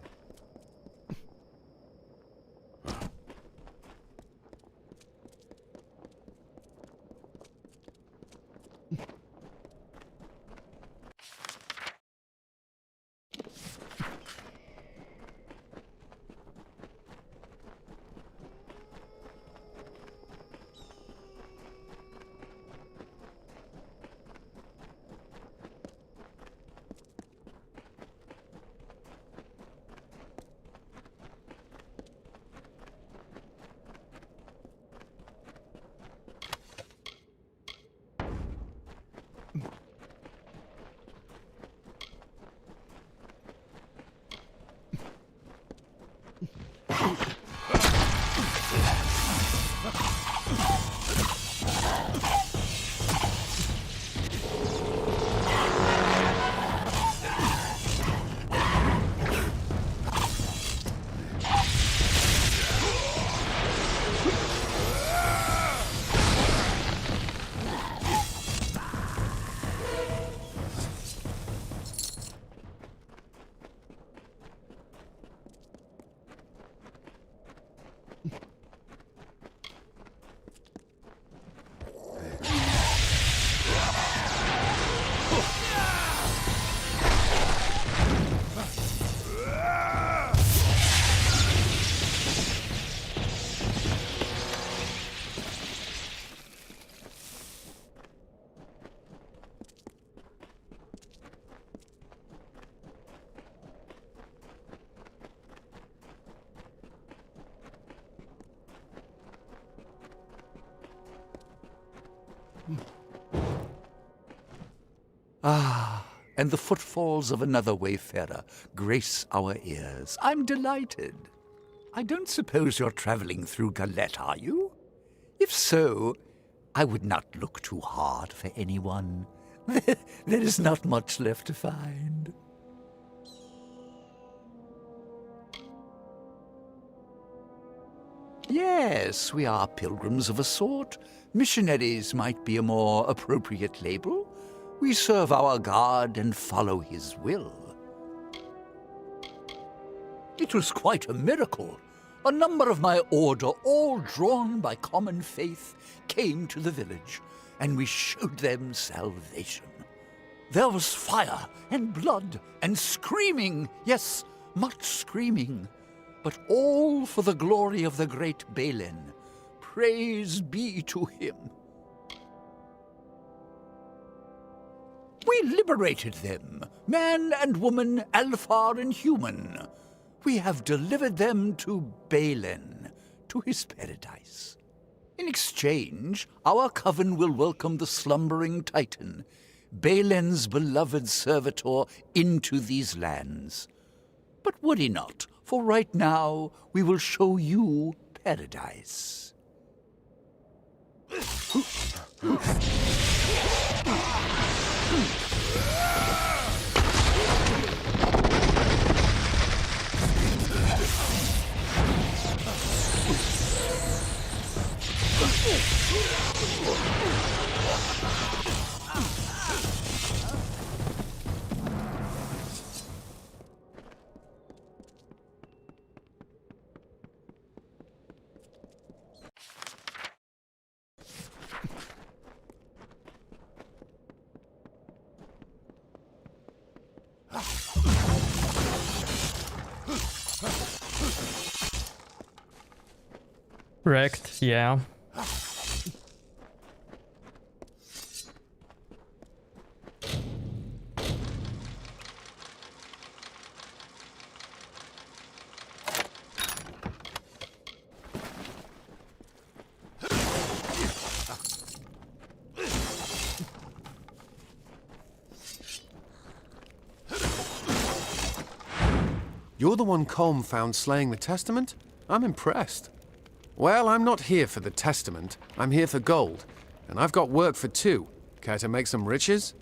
Ah, and the footfalls of another wayfarer grace our ears. I'm delighted. I don't suppose you're traveling through Galette, are you? If so, I would not look too hard for anyone. There is not much left to find. Yes, we are pilgrims of a sort. Missionaries might be a more appropriate label. We serve our God and follow his will. It was quite a miracle. A number of my order, all drawn by common faith, came to the village, and we showed them salvation. There was fire and blood and screaming, yes, much screaming, but all for the glory of the great Balin. Praise be to him. We liberated them, man and woman, Alfar and human. We have delivered them to Balin, to his paradise. In exchange, our coven will welcome the slumbering Titan, Balin's beloved servitor, into these lands. But would he not? For right now, we will show you paradise. Wrecked, yeah. You're the one Colm found slaying the Testament? I'm impressed. Well, I'm not here for the Testament. I'm here for gold. And I've got work for two. Care to make some riches?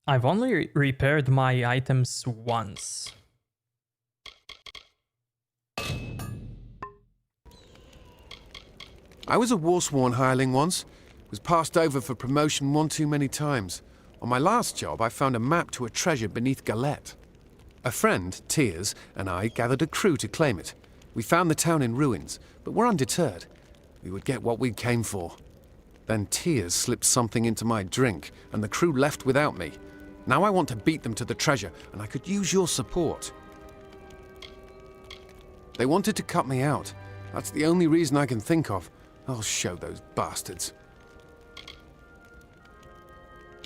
I've only repaired my items once. I was a Warsworn hireling once. Was passed over for promotion one too many times. On my last job, I found a map to a treasure beneath Galette. A friend, Tears, and I gathered a crew to claim it. We found the town in ruins, but were undeterred. We would get what we came for. Then Tears slipped something into my drink, and the crew left without me. Now I want to beat them to the treasure, and I could use your support. They wanted to cut me out. That's the only reason I can think of. I'll show those bastards.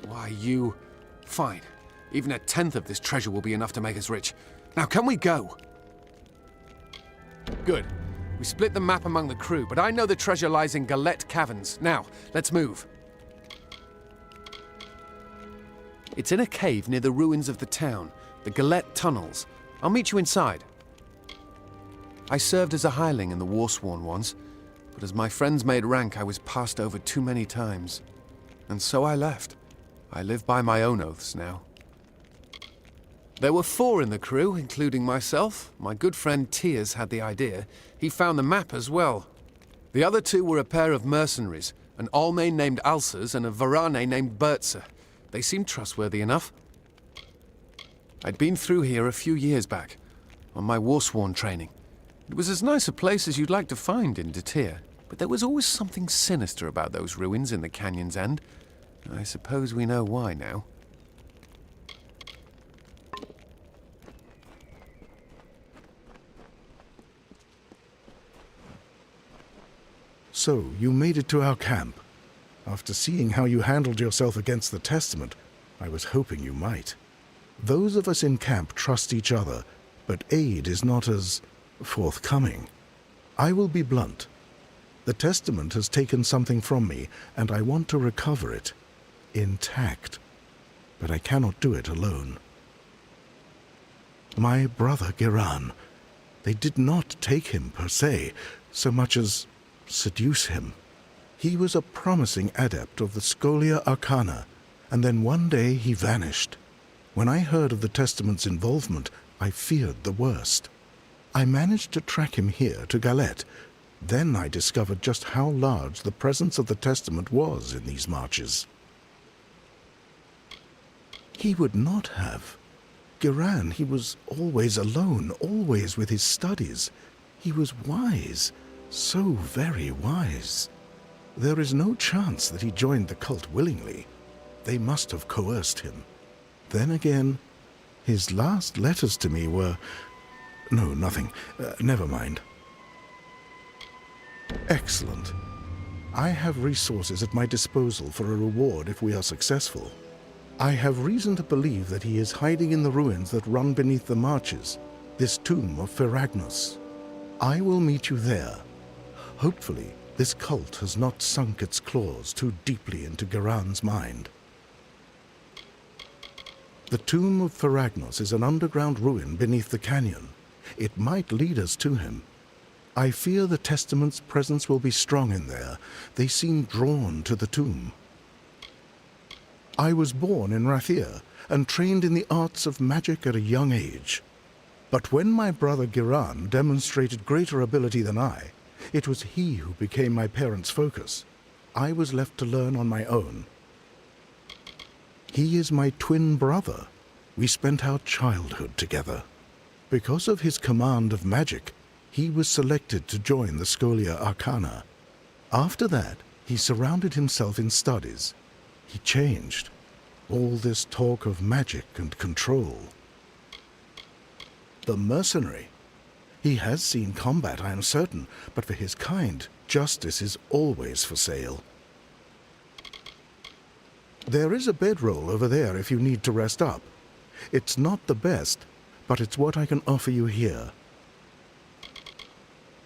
Why, you... Fine. Even a tenth of this treasure will be enough to make us rich. Now, can we go? Good. We split the map among the crew, but I know the treasure lies in Galette Caverns. Now, let's move. It's in a cave near the ruins of the town, the Galette Tunnels. I'll meet you inside. I served as a hireling in the Warsworn once, but as my friends made rank, I was passed over too many times. And so I left. I live by my own oaths now. There were 4 in the crew, including myself. My good friend Tears had the idea. He found the map as well. The other 2 were a pair of mercenaries, an Almain named Alsers and a Varane named Bertza. They seemed trustworthy enough. I'd been through here a few years back, on my Warsworn training. It was as nice a place as you'd like to find in Detir, but there was always something sinister about those ruins in the canyon's end. I suppose we know why now. So, you made it to our camp. After seeing how you handled yourself against the Testament, I was hoping you might. Those of us in camp trust each other, but aid is not as forthcoming. I will be blunt. The Testament has taken something from me, and I want to recover it, intact. But I cannot do it alone. My brother Giran, they did not take him per se, so much as seduce him. He was a promising adept of the scolia Arcana, and then one day he vanished. When I heard of the Testament's involvement, I feared the worst. I managed to track him here to Galette. Then I discovered just how large the presence of the Testament was in these marches. He would not have. Giran, he was always alone, always with his studies. He was wise, so very wise. There is no chance that he joined the cult willingly. They must have coerced him. Then again, his last letters to me were... No, nothing. Never mind. Excellent. I have resources at my disposal for a reward if we are successful. I have reason to believe that he is hiding in the ruins that run beneath the marches, this tomb of Ferragnus. I will meet you there. Hopefully, this cult has not sunk its claws too deeply into Giran's mind. The tomb of Ferragnus is an underground ruin beneath the canyon. It might lead us to him. I fear the Testament's presence will be strong in there. They seem drawn to the tomb. I was born in Rathir and trained in the arts of magic at a young age. But when my brother Giran demonstrated greater ability than I, it was he who became my parents' focus. I was left to learn on my own. He is my twin brother. We spent our childhood together. Because of his command of magic, he was selected to join the Scolia Arcana. After that, he surrounded himself in studies. He changed. All this talk of magic and control. The mercenary. He has seen combat, I am certain, but for his kind, justice is always for sale. There is a bedroll over there if you need to rest up. It's not the best, but it's what I can offer you here.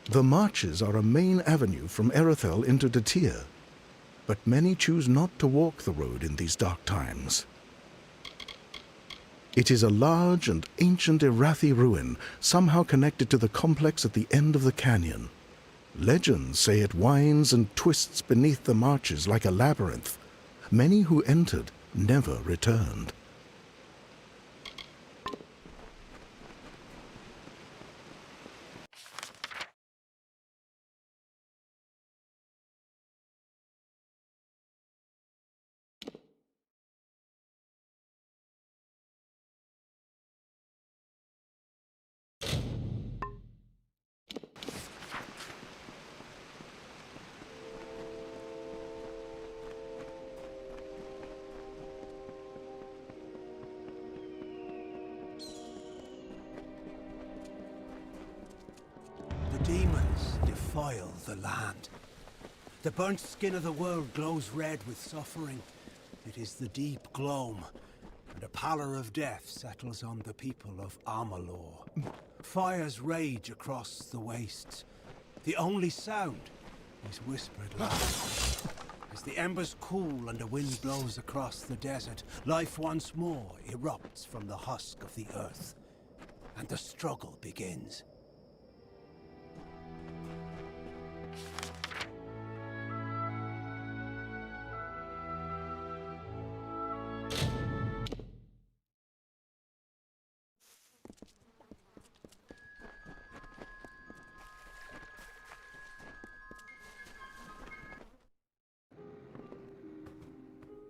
The marches are a main avenue from Erethel into Datir, but many choose not to walk the road in these dark times. It is a large and ancient Irathi ruin, somehow connected to the complex at the end of the canyon. Legends say it winds and twists beneath the marches like a labyrinth. Many who entered never returned. Demons defile the land. The burnt skin of the world glows red with suffering. It is the deep gloam, and a pallor of death settles on the people of Amalur. Fires rage across the wastes. The only sound is whispered laughter. As the embers cool and a wind blows across the desert, life once more erupts from the husk of the earth, and the struggle begins.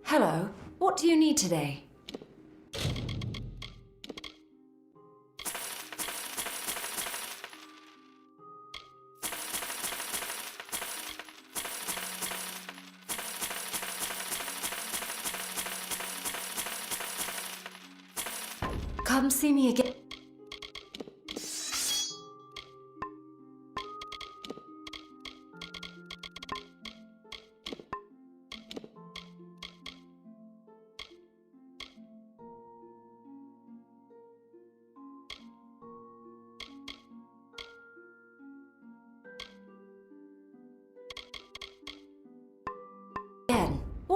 Hello, what do you need today? Come see me again.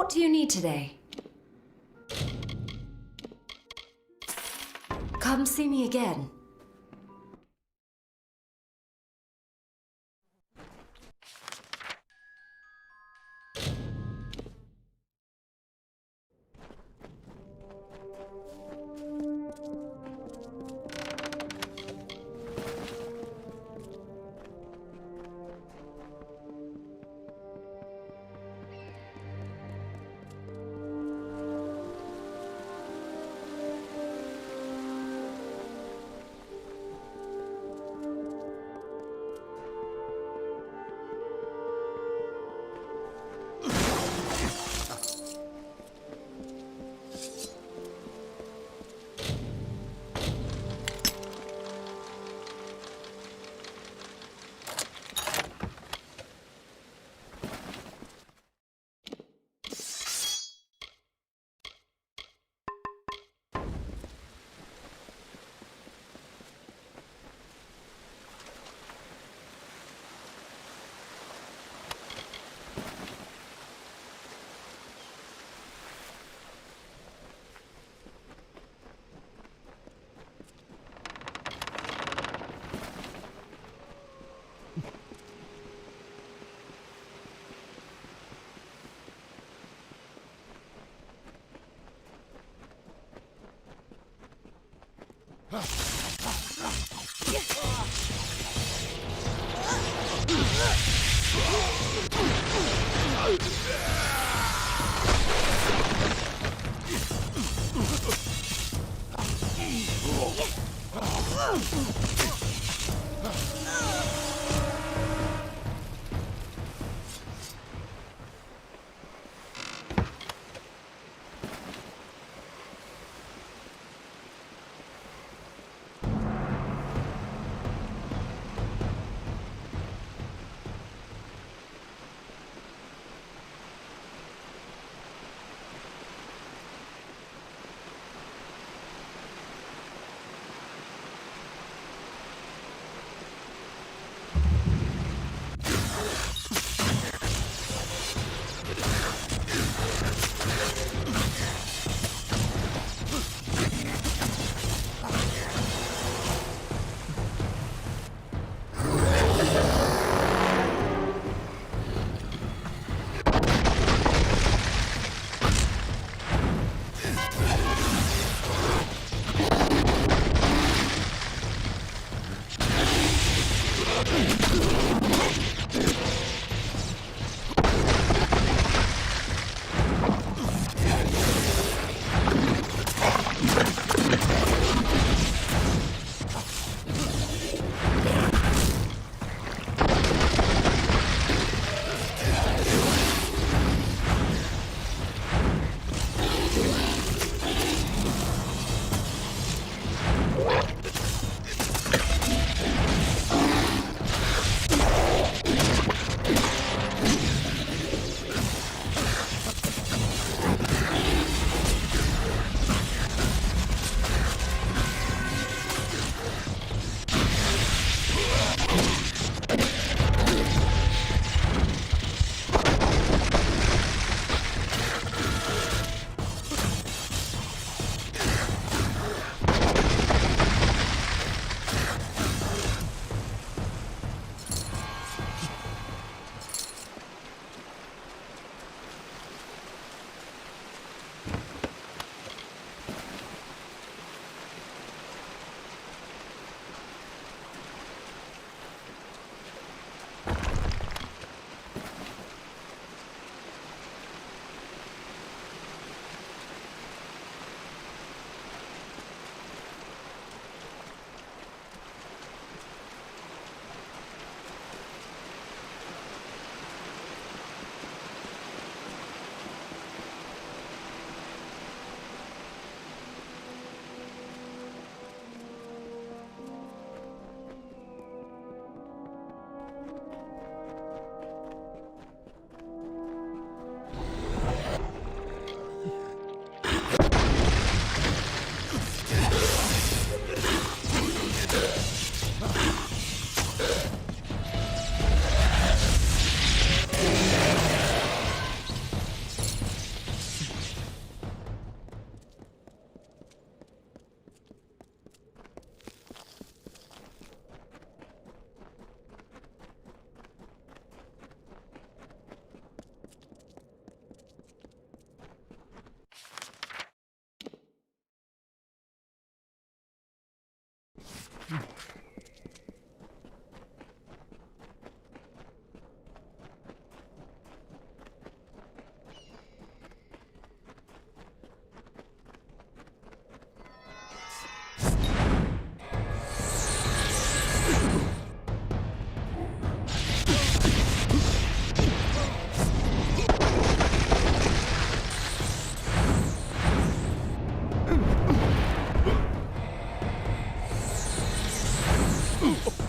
What do you need today? Come see me again.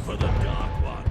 For the Dark One.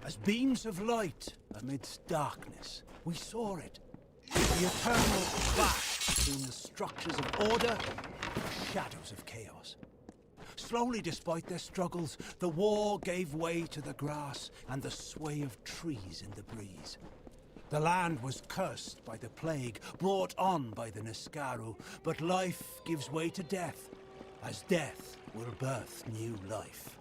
As beams of light amidst darkness, we saw it. The eternal clash between the structures of order and the shadows of chaos. Slowly, despite their struggles, the war gave way to the grass and the sway of trees in the breeze. The land was cursed by the plague brought on by the Niskaru, but life gives way to death, as death will birth new life.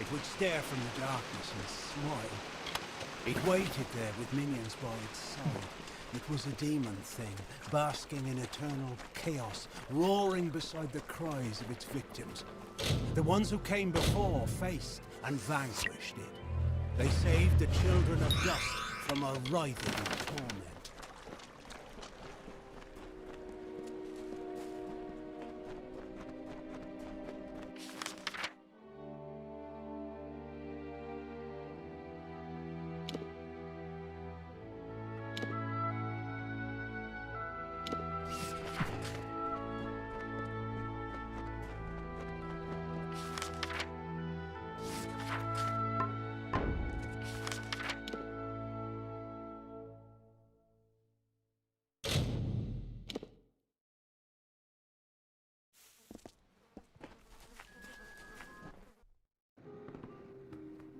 It would stare from the darkness and smile. It waited there with minions by its side. It was a demon thing, basking in eternal chaos, roaring beside the cries of its victims. The ones who came before faced and vanquished it. They saved the children of dust from a writhing torment.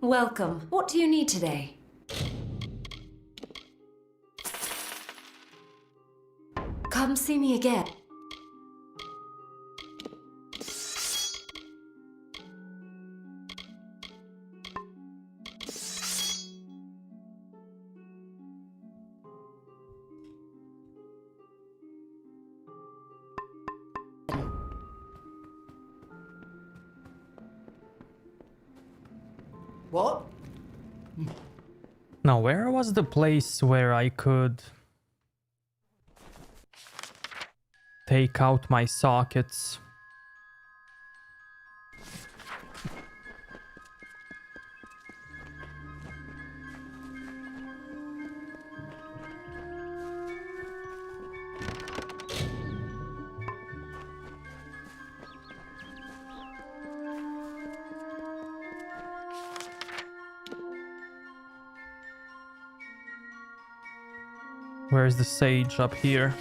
Welcome. What do you need today? Come see me again. What? Now, where was the place where I could take out my sockets? Where's the sage? Up here?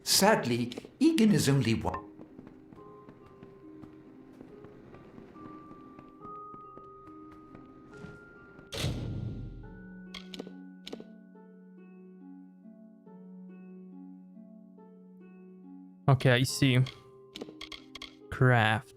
Sadly, Egan is only one. Okay, I see. Craft.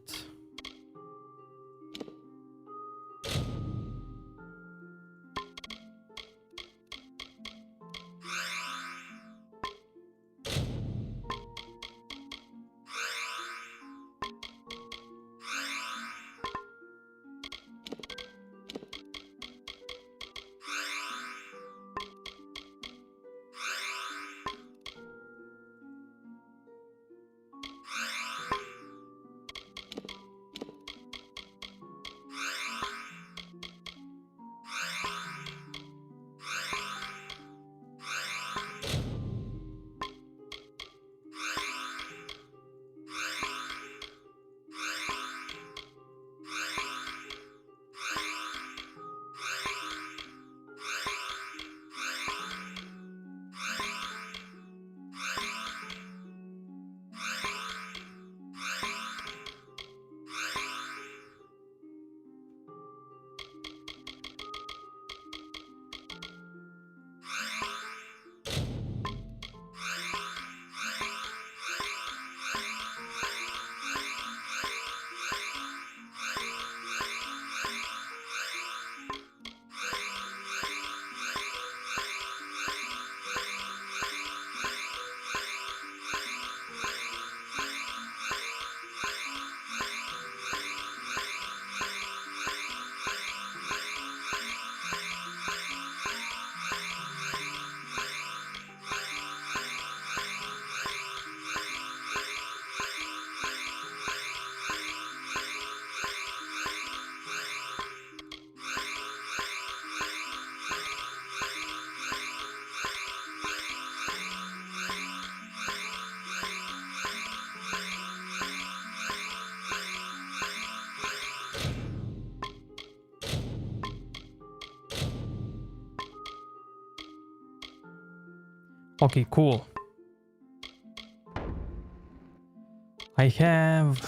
Okay, cool. I have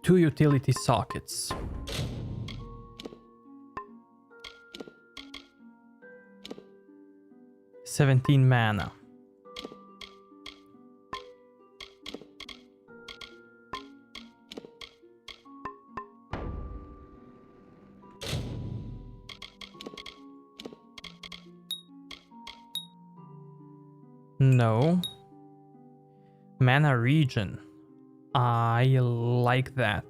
2 utility sockets. $17 mana. No. Mana regen. I like that.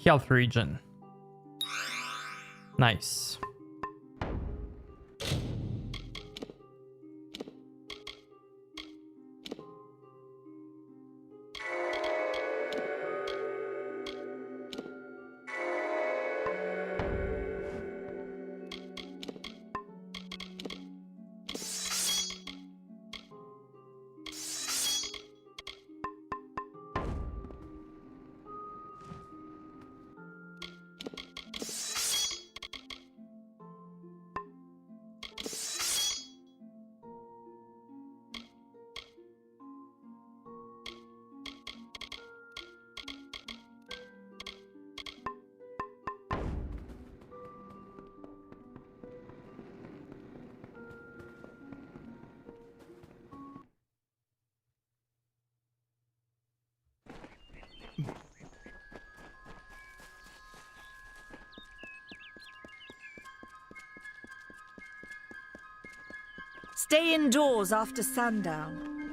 Health regen. Nice. Stay indoors after sundown.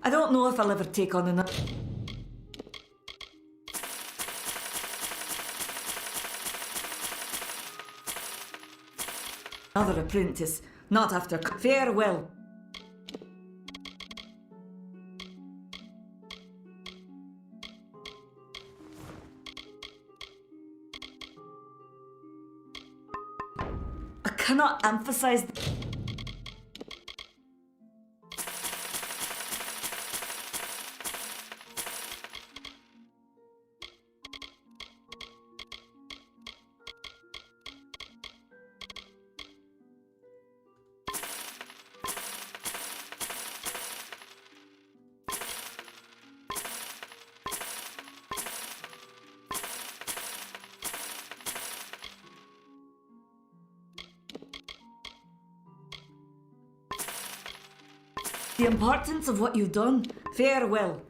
I don't know if I'll ever take on another. Another apprentice, not after farewell. I cannot emphasize. The importance of what you've done. Farewell.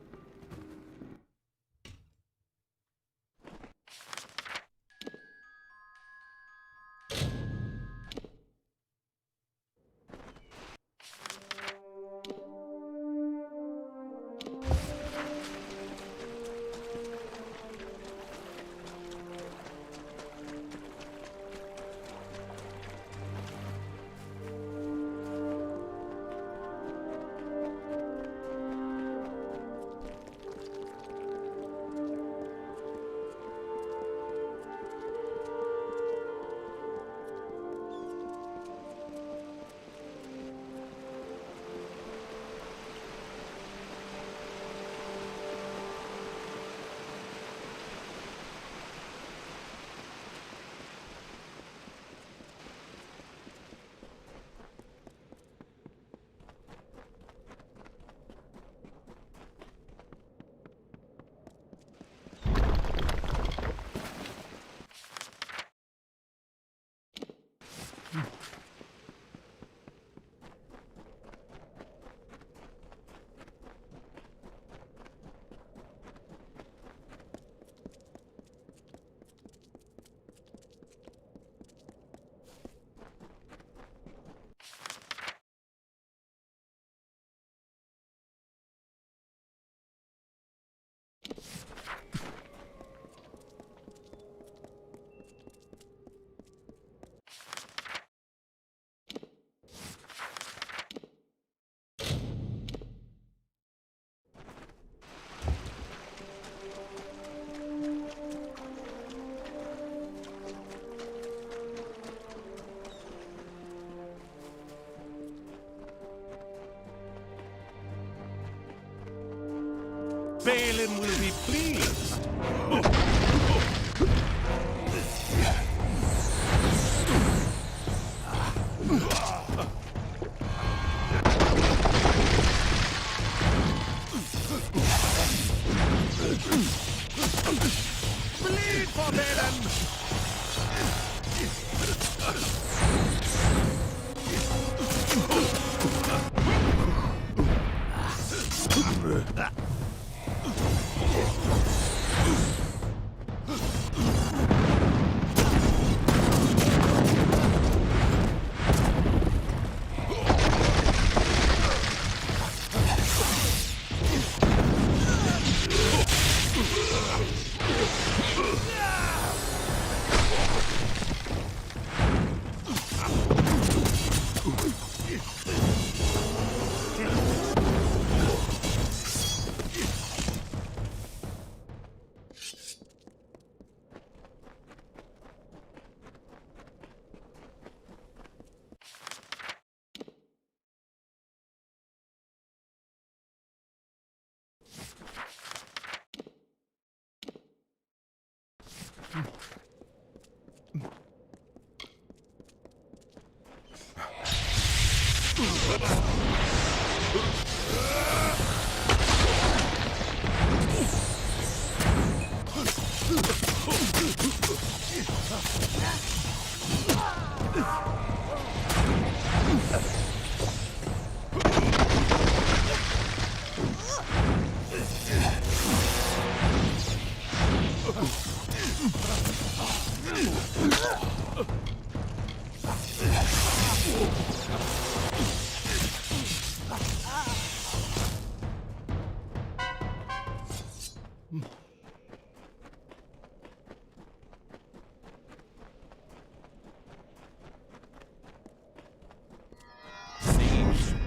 Balin will be pleased. Bleed for Balin!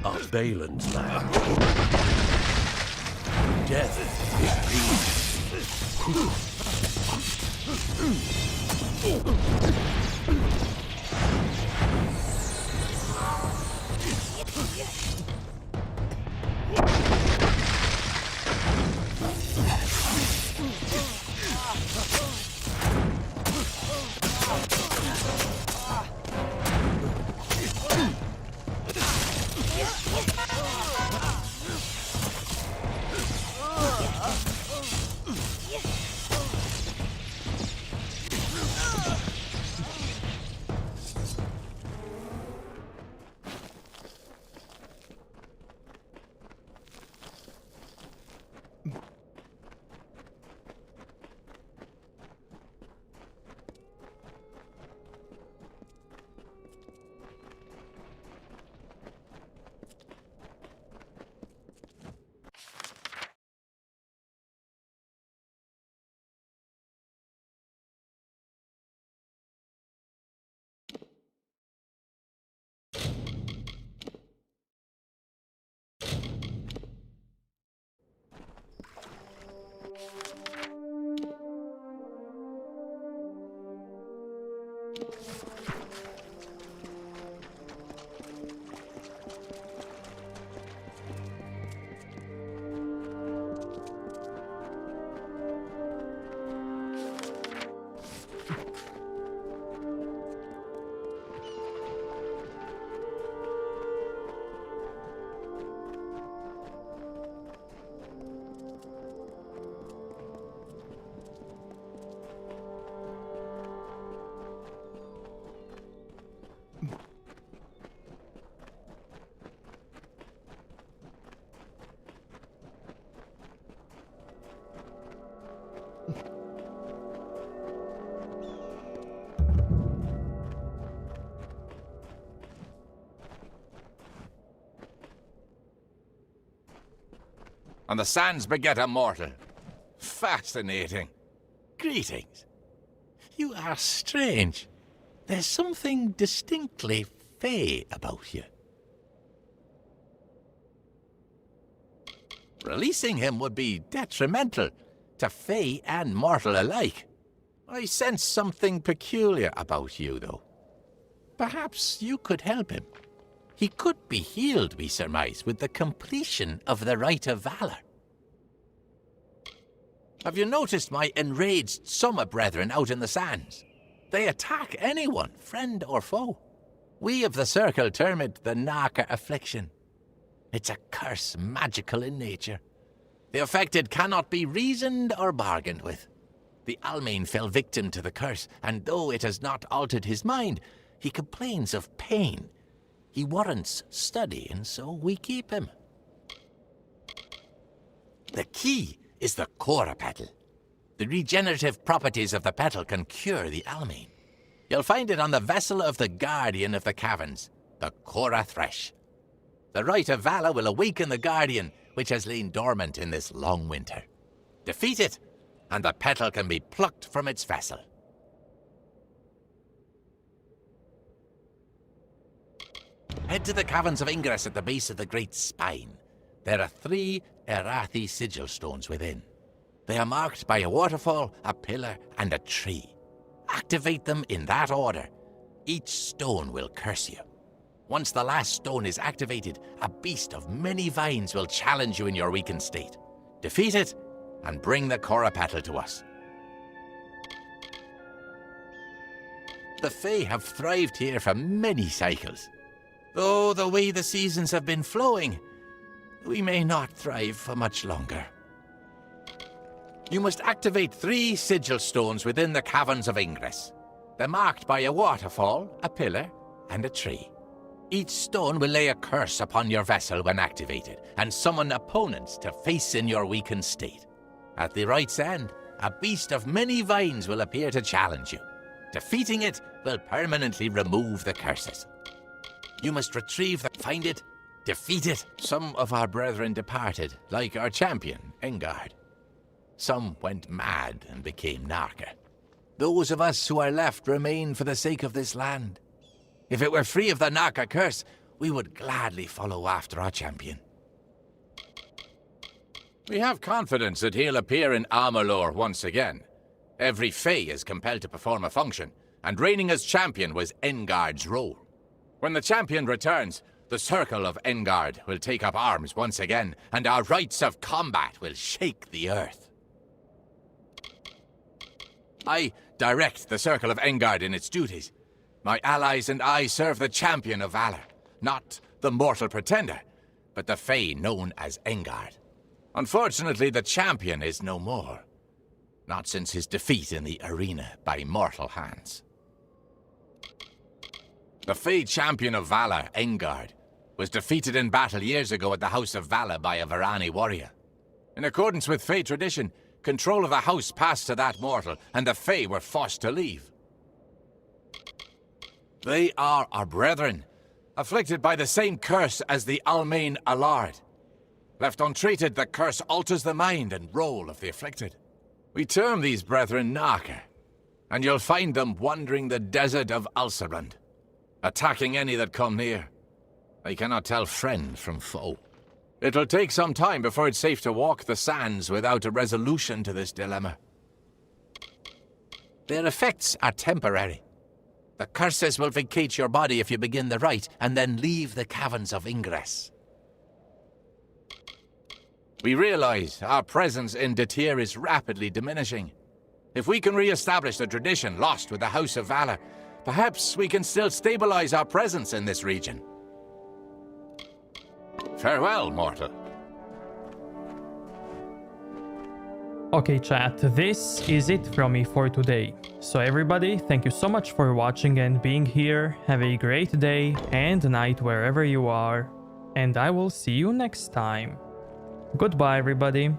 Of Balin's land. Death is And the sands beget a mortal. Fascinating. Greetings. You are strange. There's something distinctly fey about you. Releasing him would be detrimental to fey and mortal alike. I sense something peculiar about you, though. Perhaps you could help him. He could be healed, we surmise, with the completion of the Rite of Valor. Have you noticed my enraged summer brethren out in the sands? They attack anyone, friend or foe. We of the Circle term it the Narca affliction. It's a curse magical in nature. The affected cannot be reasoned or bargained with. The Almain fell victim to the curse, and though it has not altered his mind, he complains of pain. He warrants study, and so we keep him. The key is the Cora petal. The regenerative properties of the petal can cure the Almain. You'll find it on the vessel of the Guardian of the Caverns, the Cora Thresh. The rite of valor will awaken the Guardian, which has lain dormant in this long winter. Defeat it, and the petal can be plucked from its vessel. Head to the Caverns of Ingress at the base of the Great Spine. There are 3 Erathi sigil stones within. They are marked by a waterfall, a pillar, and a tree. Activate them in that order. Each stone will curse you. Once the last stone is activated, a beast of many vines will challenge you in your weakened state. Defeat it, and bring the Cora petal to us. The Fae have thrived here for many cycles. Though the way the seasons have been flowing, we may not thrive for much longer. You must activate 3 sigil stones within the Caverns of Ingress. They're marked by a waterfall, a pillar, and a tree. Each stone will lay a curse upon your vessel when activated, and summon opponents to face in your weakened state. At the rite's end, a beast of many vines will appear to challenge you. Defeating it will permanently remove the curses. You must retrieve find it, defeat it. Some of our brethren departed, like our champion, Engard. Some went mad and became Narca. Those of us who are left remain for the sake of this land. If it were free of the Narca curse, we would gladly follow after our champion. We have confidence that he'll appear in Amalur once again. Every Fae is compelled to perform a function, and reigning as champion was Engard's role. When the champion returns, the Circle of Engard will take up arms once again, and our rites of combat will shake the earth. I direct the Circle of Engard in its duties. My allies and I serve the champion of valor, not the mortal pretender, but the Fae known as Engard. Unfortunately, the champion is no more. Not since his defeat in the arena by mortal hands. The Fae champion of valor, Engard, was defeated in battle years ago at the House of Valor by a Varani warrior. In accordance with Fae tradition, control of the house passed to that mortal, and the Fae were forced to leave. They are our brethren, afflicted by the same curse as the Almain Allard. Left untreated, the curse alters the mind and role of the afflicted. We term these brethren Narca, and you'll find them wandering the desert of Ulcerund, attacking any that come near. They cannot tell friend from foe. It'll take some time before it's safe to walk the sands without a resolution to this dilemma. Their effects are temporary. The curses will vacate your body if you begin the rite, and then leave the Caverns of Ingress. We realize our presence in Detir is rapidly diminishing. If we can re-establish the tradition lost with the House of Valor, perhaps we can still stabilize our presence in this region. Farewell, mortal. Okay, chat, this is it from me for today. So everybody, thank you so much for watching and being here. Have a great day and night wherever you are. And I will see you next time. Goodbye, everybody.